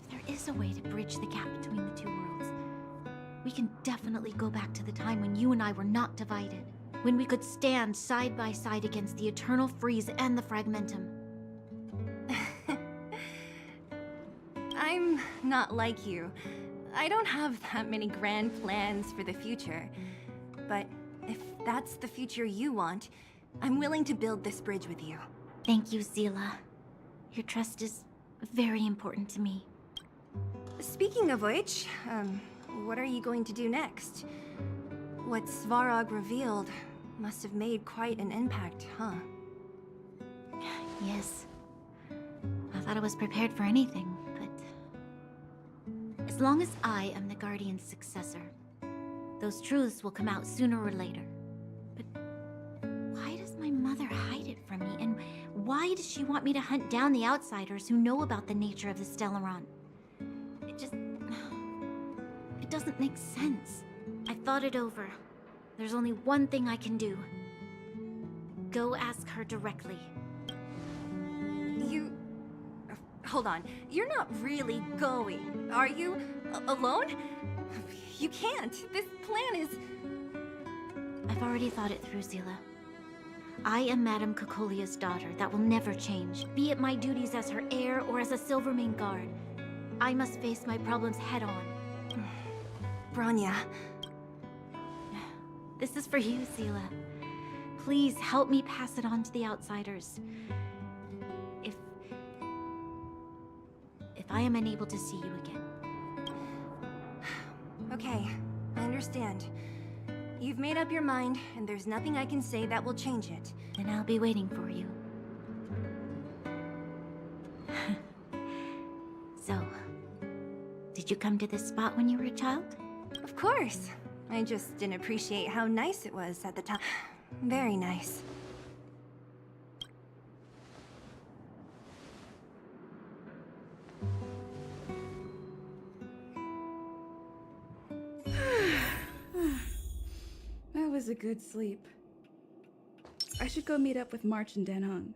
If there is a way to bridge the gap between the two worlds, we can definitely go back to the time when you and I were not divided, when we could stand side by side against the Eternal Freeze and the Fragmentum. I'm not like you. I don't have that many grand plans for the future. But if that's the future you want, I'm willing to build this bridge with you. Thank you, Zila. Your trust is very important to me. Speaking of which, what are you going to do next? What Svarog revealed must have made quite an impact, huh? Yes. I thought I was prepared for anything, but as long as I am the Guardian's successor, those truths will come out sooner or later. But why does my mother hide it from me? And why does she want me to hunt down the outsiders who know about the nature of the Stellaron? It doesn't make sense. I thought it over. There's only one thing I can do. Go ask her directly. You... Hold on. You're not really going, are you? Alone? You can't. This plan is... I've already thought it through, Zila. I am Madame Cocolia's daughter. That will never change. Be it my duties as her heir or as a Silvermane guard. I must face my problems head on. Bronya. This is for you, Zila. Please help me pass it on to the outsiders. If I am unable to see you again. Okay, I understand. You've made up your mind, and there's nothing I can say that will change it. Then I'll be waiting for you. So, did you come to this spot when you were a child? Of course. I just didn't appreciate how nice it was at the time. Very nice. That was a good sleep. I should go meet up with March and Denhong.